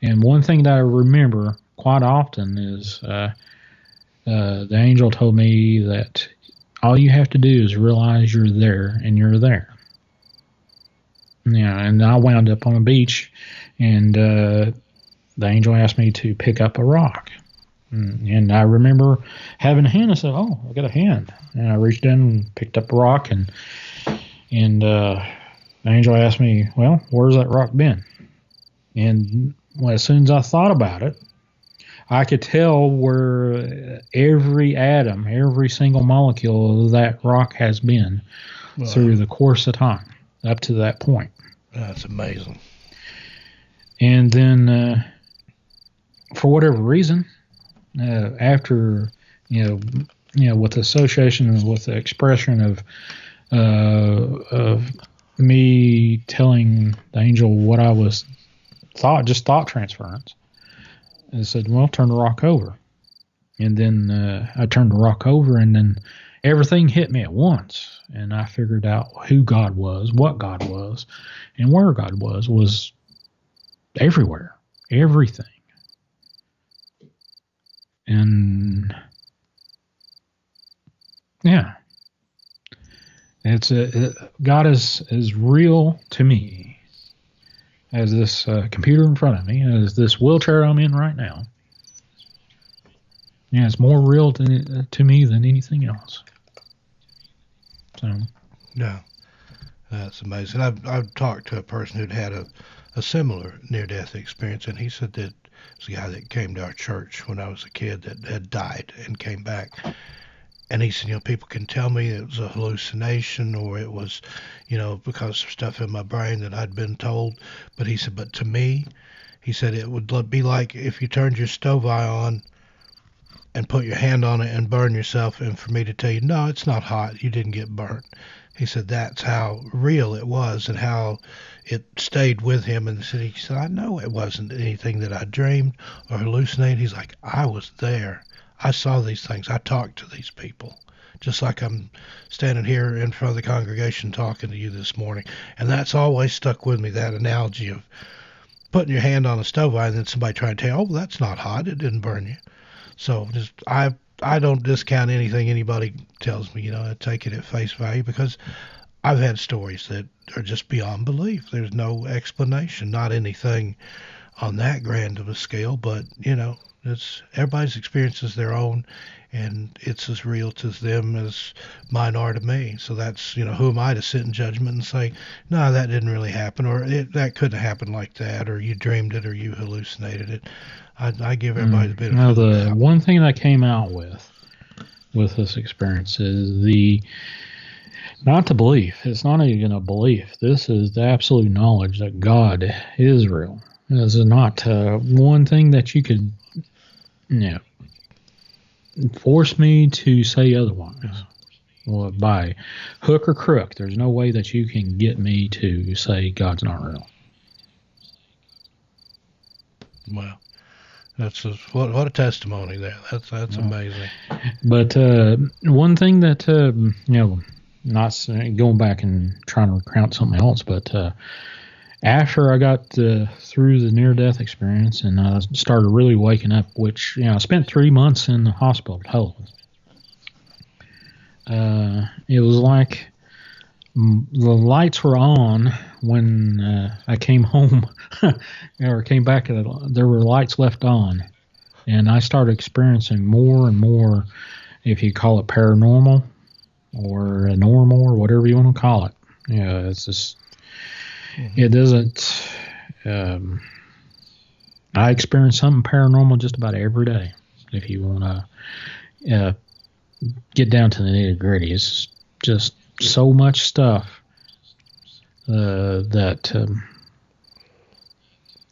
one thing that I remember quite often is the angel told me that all you have to do is realize you're there, and you're there. And I wound up on a beach, and the angel asked me to pick up a rock. And I remember having a hand. I said, oh, I got a hand. And I reached in and picked up a rock, and the angel asked me, well, where's that rock been? And as soon as I thought about it, I could tell where every atom, every single molecule of that rock has been through the course of time up to that point. That's amazing. And then, for whatever reason, after, with the association, with the expression of me telling the angel what I was thought transference, and said, well, turn the rock over. And then I turned the rock over, and then everything hit me at once. And I figured out who God was, what God was, and where God was everywhere, everything. And yeah, God is real to me. As this computer in front of me, as this wheelchair I'm in right now. Yeah, it's more real to me than anything else. So, no, that's amazing. I've talked to a person who'd had a similar near-death experience, and he said that It's a guy that came to our church when I was a kid that had died and came back. And he said, people can tell me it was a hallucination or it was, because of stuff in my brain that I'd been told. But he said, but to me, he said, it would be like if you turned your stove eye on and put your hand on it and burn yourself, and for me to tell you, no, it's not hot, you didn't get burnt. He said that's how real it was and how it stayed with him in the city. He said, I know it wasn't anything that I dreamed or hallucinated. He's like, I was there. I saw these things. I talked to these people, just like I'm standing here in front of the congregation talking to you this morning. And that's always stuck with me, that analogy of putting your hand on a stove and then somebody trying to tell you, oh, that's not hot. It didn't burn you. So I don't discount anything anybody tells me. I take it at face value because I've had stories that are just beyond belief. There's no explanation, not anything on that grand of a scale, but, it's everybody's experience is their own, and it's as real to them as mine are to me. So that's, who am I to sit in judgment and say, no, that didn't really happen, or that couldn't happen like that, or you dreamed it, or you hallucinated it. I give everybody the benefit of the doubt. One thing that I came out with this experience is not to belief. It's not even a belief. This is the absolute knowledge that God is real. This is not one thing that you could force me to say otherwise. Well, by hook or crook, there's no way that you can get me to say God's not real. Well, that's what a testimony there. That's amazing. But one thing that not going back and trying to recount something else, but after I got through the near-death experience and I started really waking up, which I spent 3 months in the hospital total. It was like the lights were on when I came home or came back. There were lights left on, and I started experiencing more and more, if you call it paranormal or normal or whatever you want to call it. It's just. It doesn't. I experience something paranormal just about every day. If you want to get down to the nitty gritty, it's just so much stuff that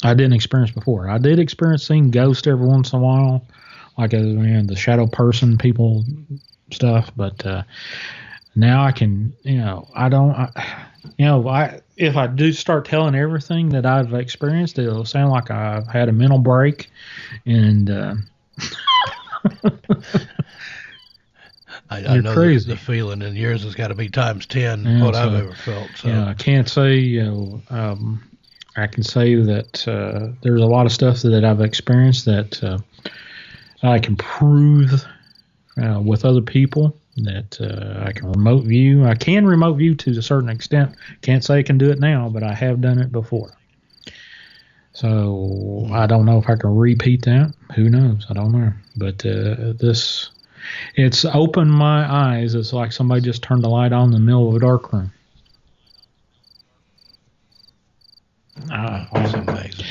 I didn't experience before. I did experience seeing ghosts every once in a while, like the shadow person people stuff, but now I can. If I do start telling everything that I've experienced, it'll sound like I've had a mental break, and I know crazy. The feeling, and yours has got to be times 10 what I've ever felt. So I can't say. I can say that there's a lot of stuff that I've experienced that I can prove with other people. That I can remote view. I can remote view to a certain extent. Can't say I can do it now, but I have done it before. So I don't know if I can repeat that. Who knows? I don't know. But it's opened my eyes. It's like somebody just turned the light on in the middle of a dark room. That's amazing.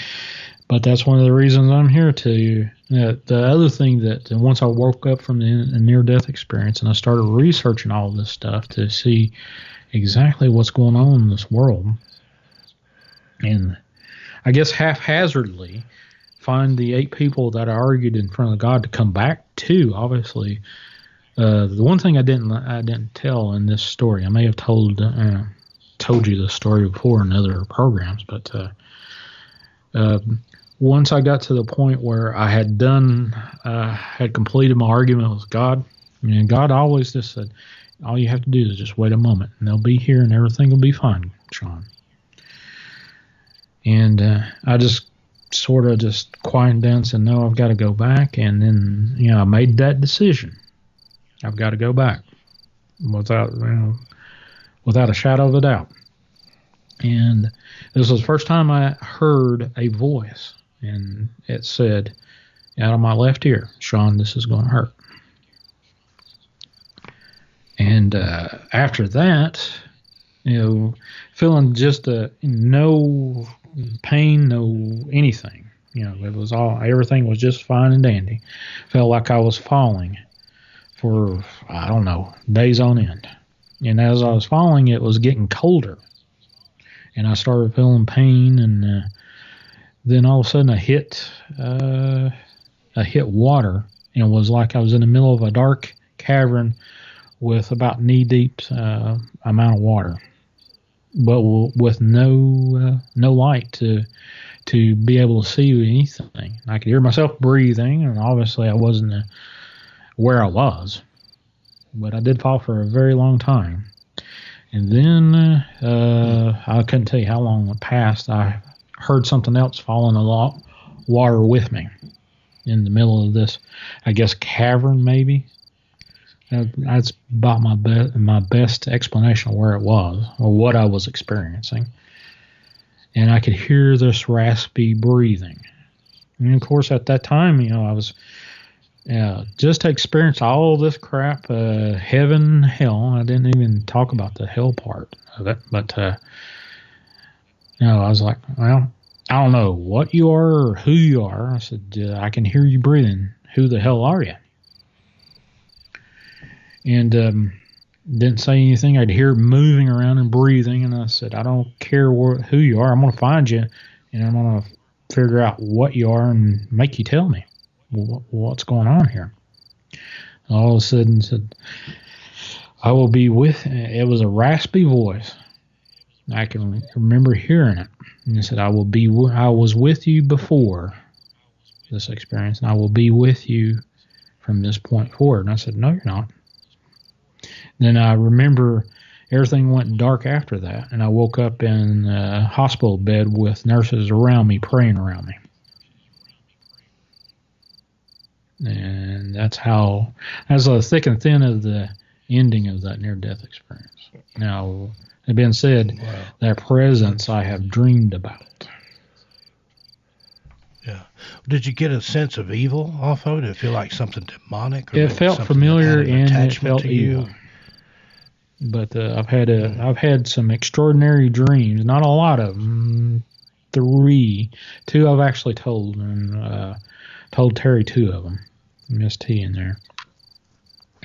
But that's one of the reasons I'm here to. The other thing that once I woke up from the near-death experience and I started researching all this stuff to see exactly what's going on in this world, and I guess haphazardly find the 8 people that I argued in front of God to come back to. Obviously, the one thing I didn't tell in this story, I may have told you this story before in other programs, but once I got to the point where I had completed my argument with God, and God always just said, all you have to do is just wait a moment, and they'll be here, and everything will be fine, Shawn. And I just sort of just quieted down and said, no, I've got to go back. And then, I made that decision. I've got to go back without a shadow of a doubt. And this was the first time I heard a voice. And it said, out of my left ear, Shawn, this is going to hurt. And after that, feeling just no pain, no anything. Everything was just fine and dandy. Felt like I was falling for, I don't know, days on end. And as I was falling, it was getting colder. And I started feeling pain, and then all of a sudden I hit water, and it was like I was in the middle of a dark cavern with about knee-deep amount of water, but with no light to be able to see anything. I could hear myself breathing, and obviously I wasn't where I was, but I did fall for a very long time. And then I couldn't tell you how long it passed. I heard something else fall in the water with me in the middle of this, I guess, cavern maybe. That's about my best explanation of where it was or what I was experiencing. And I could hear this raspy breathing. And of course, at that time, I was just to experience all this crap, heaven, hell. I didn't even talk about the hell part of it, but I was like, well, I don't know what you are or who you are. I said, I can hear you breathing. Who the hell are you? And didn't say anything. I'd hear moving around and breathing, and I said, I don't care who you are. I'm going to find you, and I'm going to figure out what you are and make you tell me what's going on here. And all of a sudden said, I will be with, it was a raspy voice. I can remember hearing it. And it said, I was with you before this experience, and I will be with you from this point forward. And I said, no, you're not. Then I remember everything went dark after that, and I woke up in a hospital bed with nurses around me, praying around me. And that's the thick and thin of the ending of that near-death experience. Now, it being said, wow, that presence I have dreamed about. Yeah. Did you get a sense of evil off of it? Did it feel like something demonic? Or it felt familiar and it felt evil. But I've had some extraordinary dreams. Not a lot of them. 3. 2 I've actually told, and told Terry 2 of them. Miss T in there.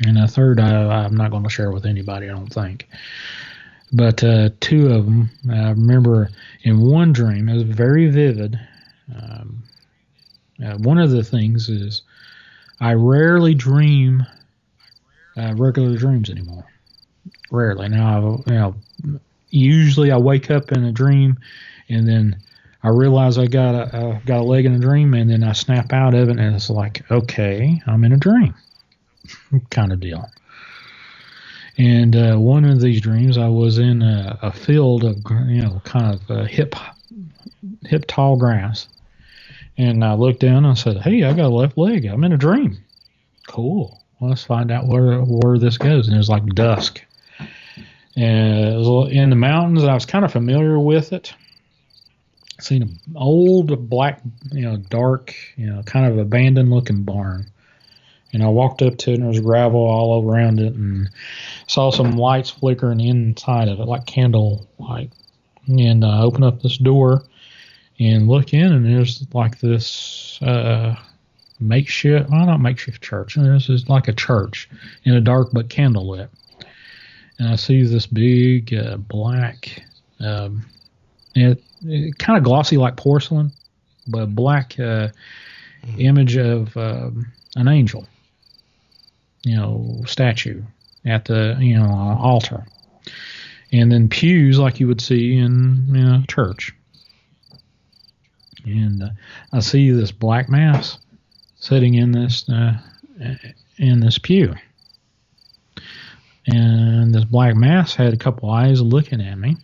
And a third I'm not going to share with anybody, I don't think. But 2 of them, I remember in one dream, it was very vivid. One of the things is I rarely dream regular dreams anymore. Rarely. Now, usually I wake up in a dream, and then I realize I got a leg in a dream, and then I snap out of it, and it's like, okay, I'm in a dream, kind of deal. And one of these dreams, I was in a field of kind of hip tall grass, and I looked down and I said, hey, I got a left leg. I'm in a dream. Cool. Well, let's find out where this goes. And it was like dusk. And it was in the mountains. I was kind of familiar with it. Seen an old black, dark, kind of abandoned looking barn. And I walked up to it, and there was gravel all around it, and saw some lights flickering inside of it, like candle light. And I opened up this door and look in, and there's like this makeshift, well, not makeshift church. This is like a church in a dark but candle lit. And I see this big black, it kind of glossy like porcelain, but black image of an angel, statue at the altar, and then pews like you would see in a church. And I see this black mass sitting in this pew. And this black mass had a couple eyes looking at me.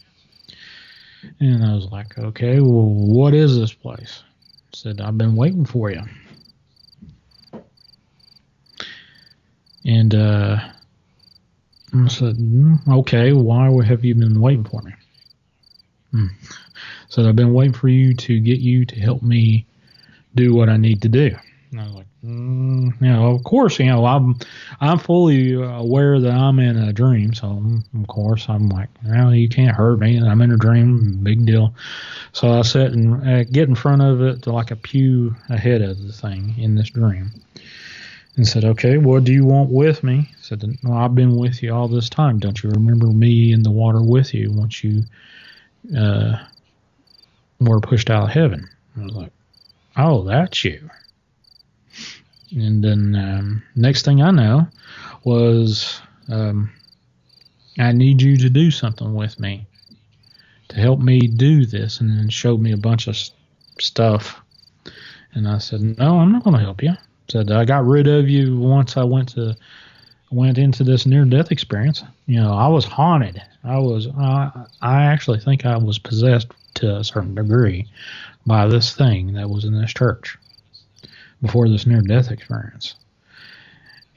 And I was like, okay, well, what is this place? I said, I've been waiting for you. And I said, okay, why have you been waiting for me? Said, I've been waiting for you to get you to help me do what I need to do. And I was like, of course, I'm fully aware that I'm in a dream. So, of course, I'm like, well, you can't hurt me. I'm in a dream. Big deal. So I sit and get in front of it to like a pew ahead of the thing in this dream. And said, okay, what do you want with me? I said, well, I've been with you all this time. Don't you remember me in the water with you once you were pushed out of heaven? I was like, oh, that's you. And then next thing I know was I need you to do something with me to help me do this. And then showed me a bunch of stuff. And I said, no, I'm not going to help you. Said, I got rid of you once I went into this near-death experience. I was haunted. I actually think I was possessed to a certain degree by this thing that was in this church before this near-death experience.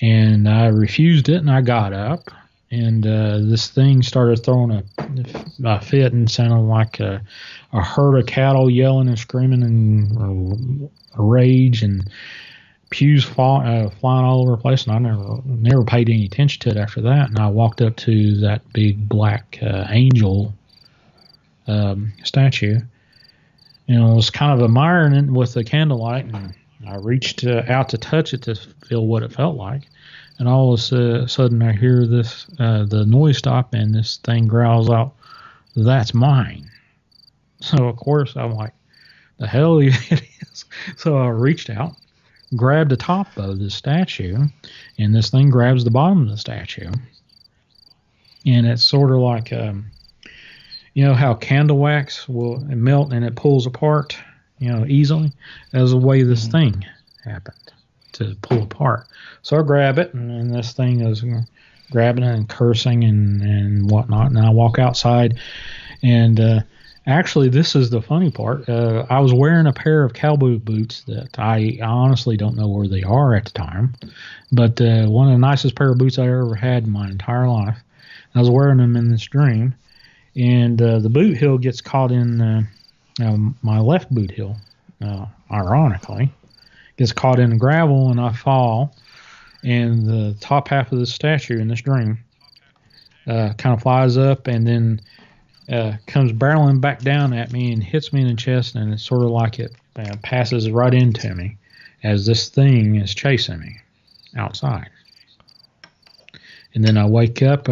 And I refused it, and I got up, and this thing started throwing a fit and sounded like a herd of cattle yelling and screaming and a rage, and pews flying all over the place. And I never paid any attention to it after that. And I walked up to that big black angel statue, and I was kind of admiring it with the candlelight, and I reached out to touch it to feel what it felt like. And all of a sudden I hear this, the noise stop, and this thing growls out, "That's mine." So of course I'm like, the hell it is. So I reached out, grabbed the top of the statue, and this thing grabs the bottom of the statue. And it's sort of like, how candle wax will melt and it pulls apart, easily. That's the way this thing happened to pull apart. So I grab it, and this thing is grabbing it and cursing and whatnot. And I walk outside, and actually, this is the funny part. I was wearing a pair of cowboy boots that I honestly don't know where they are at the time, but one of the nicest pair of boots I ever had in my entire life. I was wearing them in this dream, and the boot heel gets caught in my left boot heel, ironically. Gets caught in the gravel, and I fall, and the top half of the statue in this dream kind of flies up, and then comes barreling back down at me and hits me in the chest, and it's sort of like it passes right into me as this thing is chasing me outside. And then I wake up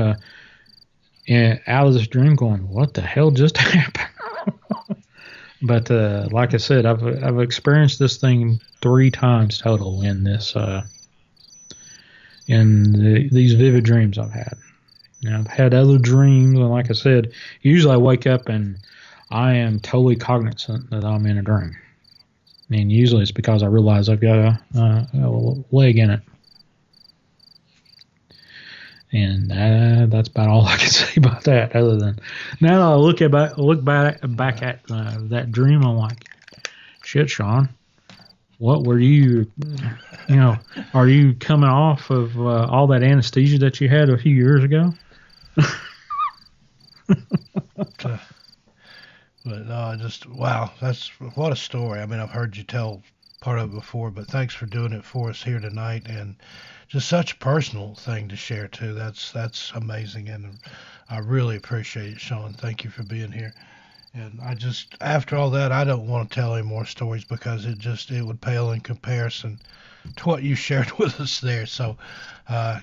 and out of this dream going, what the hell just happened? But like I said, I've experienced this thing 3 times total in this these vivid dreams I've had. I've had other dreams, and like I said, usually I wake up and I am totally cognizant that I'm in a dream. And usually it's because I realize I've got a leg in it. And that's about all I can say about that. Other than now that I look back at that dream, I'm like, shit, Shawn, what were you? Are you coming off of all that anesthesia that you had a few years ago? But wow, what a story. I mean, I've heard you tell part of it before, but thanks for doing it for us here tonight, and just such a personal thing to share too. That's amazing, and I really appreciate it, Shawn. Thank you for being here. And after all that, I don't want to tell any more stories because it would pale in comparison to what you shared with us there. So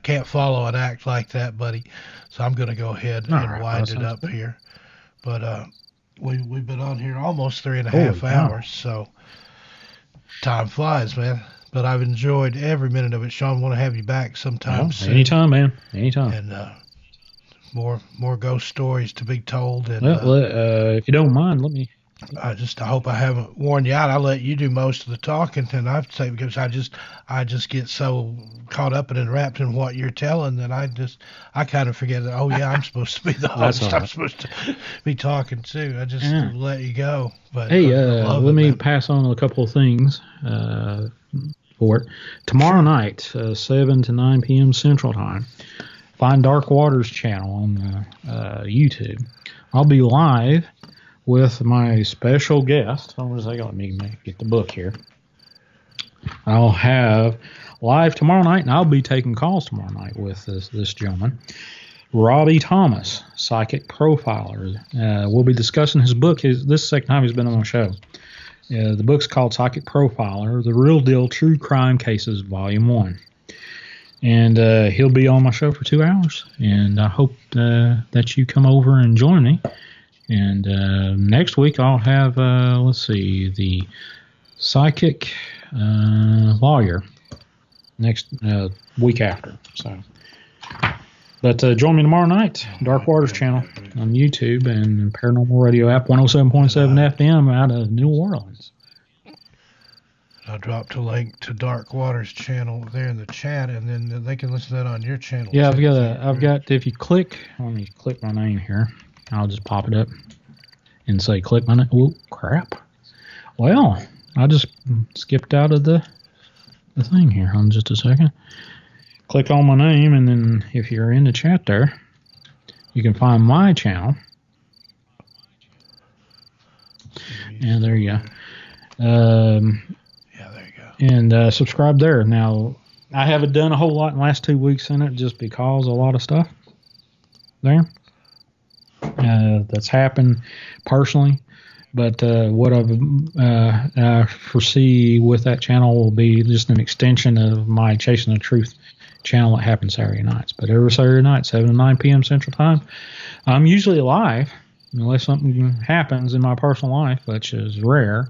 can't follow an act like that, buddy. So I'm going to go ahead and wind it up here. But we've been on here almost 3.5 hours, so time flies, man. But I've enjoyed every minute of it. Shawn, want to have you back sometime soon. Anytime, man. Anytime. And more ghost stories to be told. And if you don't mind, let me. I hope I haven't worn you out. I'll let you do most of the talking, and I have to say, because I just get so caught up and enwrapped in what you're telling that I kind of forget that. Oh yeah, I'm supposed to be the host. Right. I'm supposed to be talking too. I just let you go. But hey, let me pass on a couple of things for it. Tomorrow night, 7 to 9 p.m. Central Time. Find Dark Waters channel on YouTube. I'll be live with my special guest. Hold on a second, let me get the book here. I'll have live tomorrow night, and I'll be taking calls tomorrow night with this gentleman, Robbie Thomas, psychic profiler. We'll be discussing his book. This is the second time he's been on my show. The book's called Psychic Profiler, The Real Deal True Crime Cases, Volume 1. And he'll be on my show for 2 hours. And I hope that you come over and join me. And next week I'll have, the psychic lawyer next week after. But join me tomorrow night, Dark Waters channel on YouTube and Paranormal Radio app 107.7 FM out of New Orleans. I dropped a link to Dark Waters channel there in the chat, and then they can listen to that on your channel. Yeah, I've got. If you click, let me click my name here. I'll just pop it up and say click my name. Oh crap! Well, I just skipped out of the thing here. Hold on just a second. Click on my name, and then if you're in the chat there, you can find my channel. And there you go. Yeah, there you go. And subscribe there. Now, I haven't done a whole lot in the last 2 weeks in it just because a lot of stuff there that's happened personally. But what I foresee with that channel will be just an extension of my Chasing the Truth channel that happens Saturday nights. But every Saturday night, 7 to 9 p.m. Central Time, I'm usually live unless something happens in my personal life, which is rare.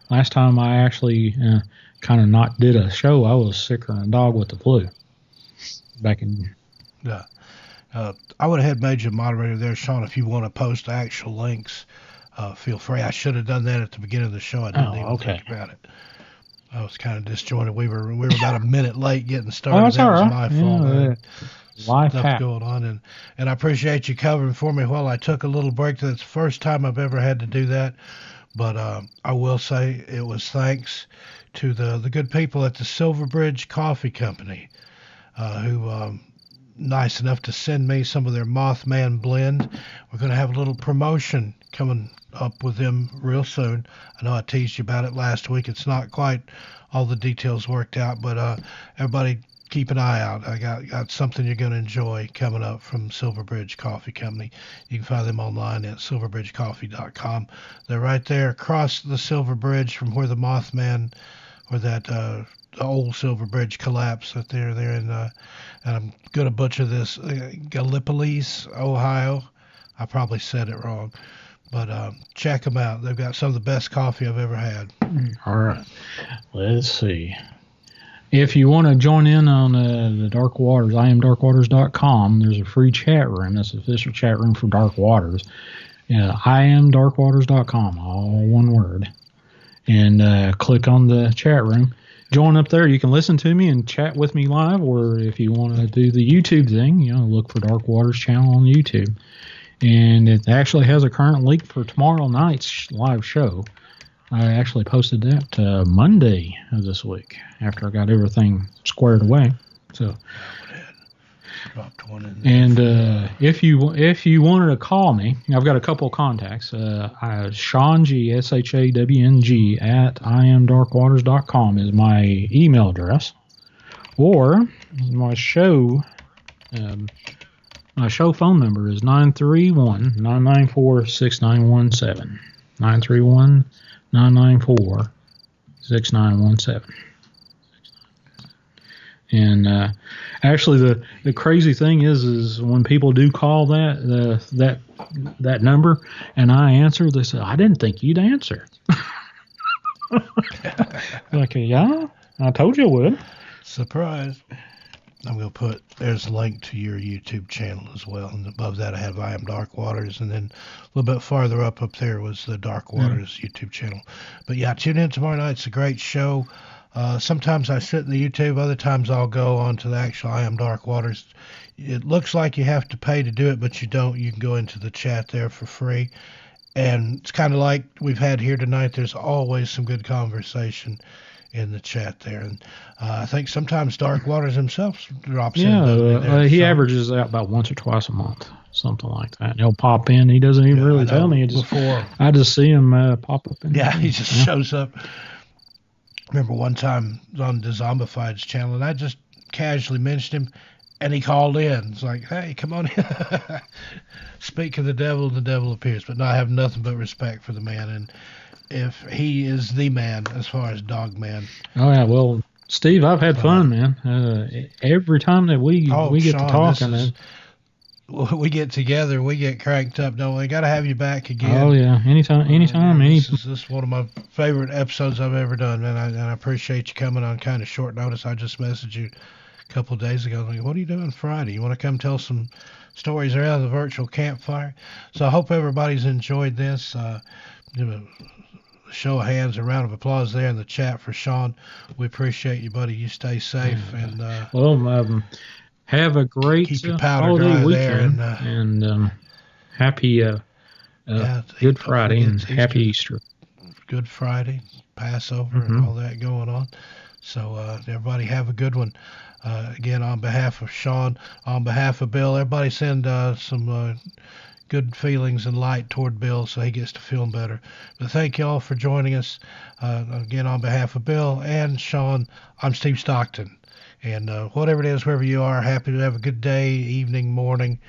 Last time I actually kind of not did a show, I was sicker than a dog with the flu. Back in... Yeah. I would have made you a moderator there, Shawn, if you want to post actual links. Feel free. I should have done that at the beginning of the show. I didn't even think about it. I was kind of disjointed. We were about a minute late getting started. Oh, that's all right. That was my fault. Life stuff going on, and I appreciate you covering for me while I took a little break. That's the first time I've ever had to do that. But I will say it was thanks to the good people at the Silverbridge Coffee Company who nice enough to send me some of their Mothman blend. We're going to have a little promotion coming up with them real soon. I know I teased you about it last week. It's not quite all the details worked out, but everybody keep an eye out. I got something you're going to enjoy coming up from Silverbridge Coffee Company. You can find them online at silverbridgecoffee.com. They're right there across the Silver Bridge from where the Mothman, where that the old Silver Bridge collapsed. That they're there in, and I'm going to butcher this, Gallipolis, Ohio. I probably said it wrong. But check them out. They've got some of the best coffee I've ever had. All right. Let's see. If you want to join in on the Dark Waters, IamDarkWaters.com, there's a free chat room. That's the official chat room for Dark Waters. IamDarkWaters.com, all one word. And click on the chat room. Join up there. You can listen to me and chat with me live, or if you want to do the YouTube thing, look for Dark Waters channel on YouTube. And it actually has a current link for tomorrow night's live show. I actually posted that Monday of this week after I got everything squared away. So, dropped one in there. And if you wanted to call me, I've got a couple of contacts. Shawn G, SHAWNG at IamDarkWaters.com is my email address, or my show. My show phone number is 931-994-6917. 931-994-6917. And actually, the crazy thing is when people do call that number, and I answer, they say, "I didn't think you'd answer." Like, yeah, I told you I would. Surprise. I'm going to put, there's a link to your YouTube channel as well. And above that, I have I Am Dark Waters. And then a little bit farther up there was the Dark Waters YouTube channel. But yeah, tune in tomorrow night. It's a great show. Sometimes I sit in the YouTube. Other times I'll go on to the actual I Am Dark Waters. It looks like you have to pay to do it, but you don't. You can go into the chat there for free. And it's kind of like we've had here tonight. There's always some good conversation in the chat there, and I think sometimes Dark Waters himself drops in. Yeah, he averages out about once or twice a month, something like that. He'll pop in. He doesn't even really tell me. I just see him pop up. He just shows up. remember one time on the Zombified's channel, and I just casually mentioned him, and he called in. It's like, hey, come on in. Speak of the devil appears. But no, I have nothing but respect for the man, and if he is the man as far as Dog Man. Oh yeah, well, Steve, I've had fun, man. Every time that we get Sean, to talking, we get together, we get cranked up. Don't we? Got to have you back again. Oh yeah, anytime. This is one of my favorite episodes I've ever done, man. And I appreciate you coming on kind of short notice. I just messaged you a couple of days ago. Like, what are you doing Friday? You want to come tell some stories around the virtual campfire? So I hope everybody's enjoyed this. Give a show of hands, a round of applause there in the chat for Shawn. We appreciate you, buddy. You stay safe and have a great keep your powder dry weekend there, and happy Good Friday and happy Easter. Good Friday, Passover, and all that going on. So everybody have a good one. Again, on behalf of Shawn, on behalf of Bill, everybody send some good feelings and light toward Bill so he gets to feeling better. But thank you all for joining us. Again, on behalf of Bill and Shawn, I'm Steve Stockton. And whatever it is, wherever you are, happy to have a good day, evening, morning.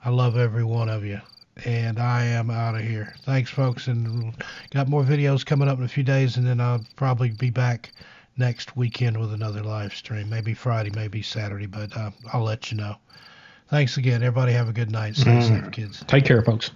I love every one of you. And I am out of here. Thanks, folks. And got more videos coming up in a few days, and then I'll probably be back next weekend with another live stream. Maybe Friday, maybe Saturday, but I'll let you know. Thanks again. Everybody have a good night. Stay safe, kids. Take care, folks.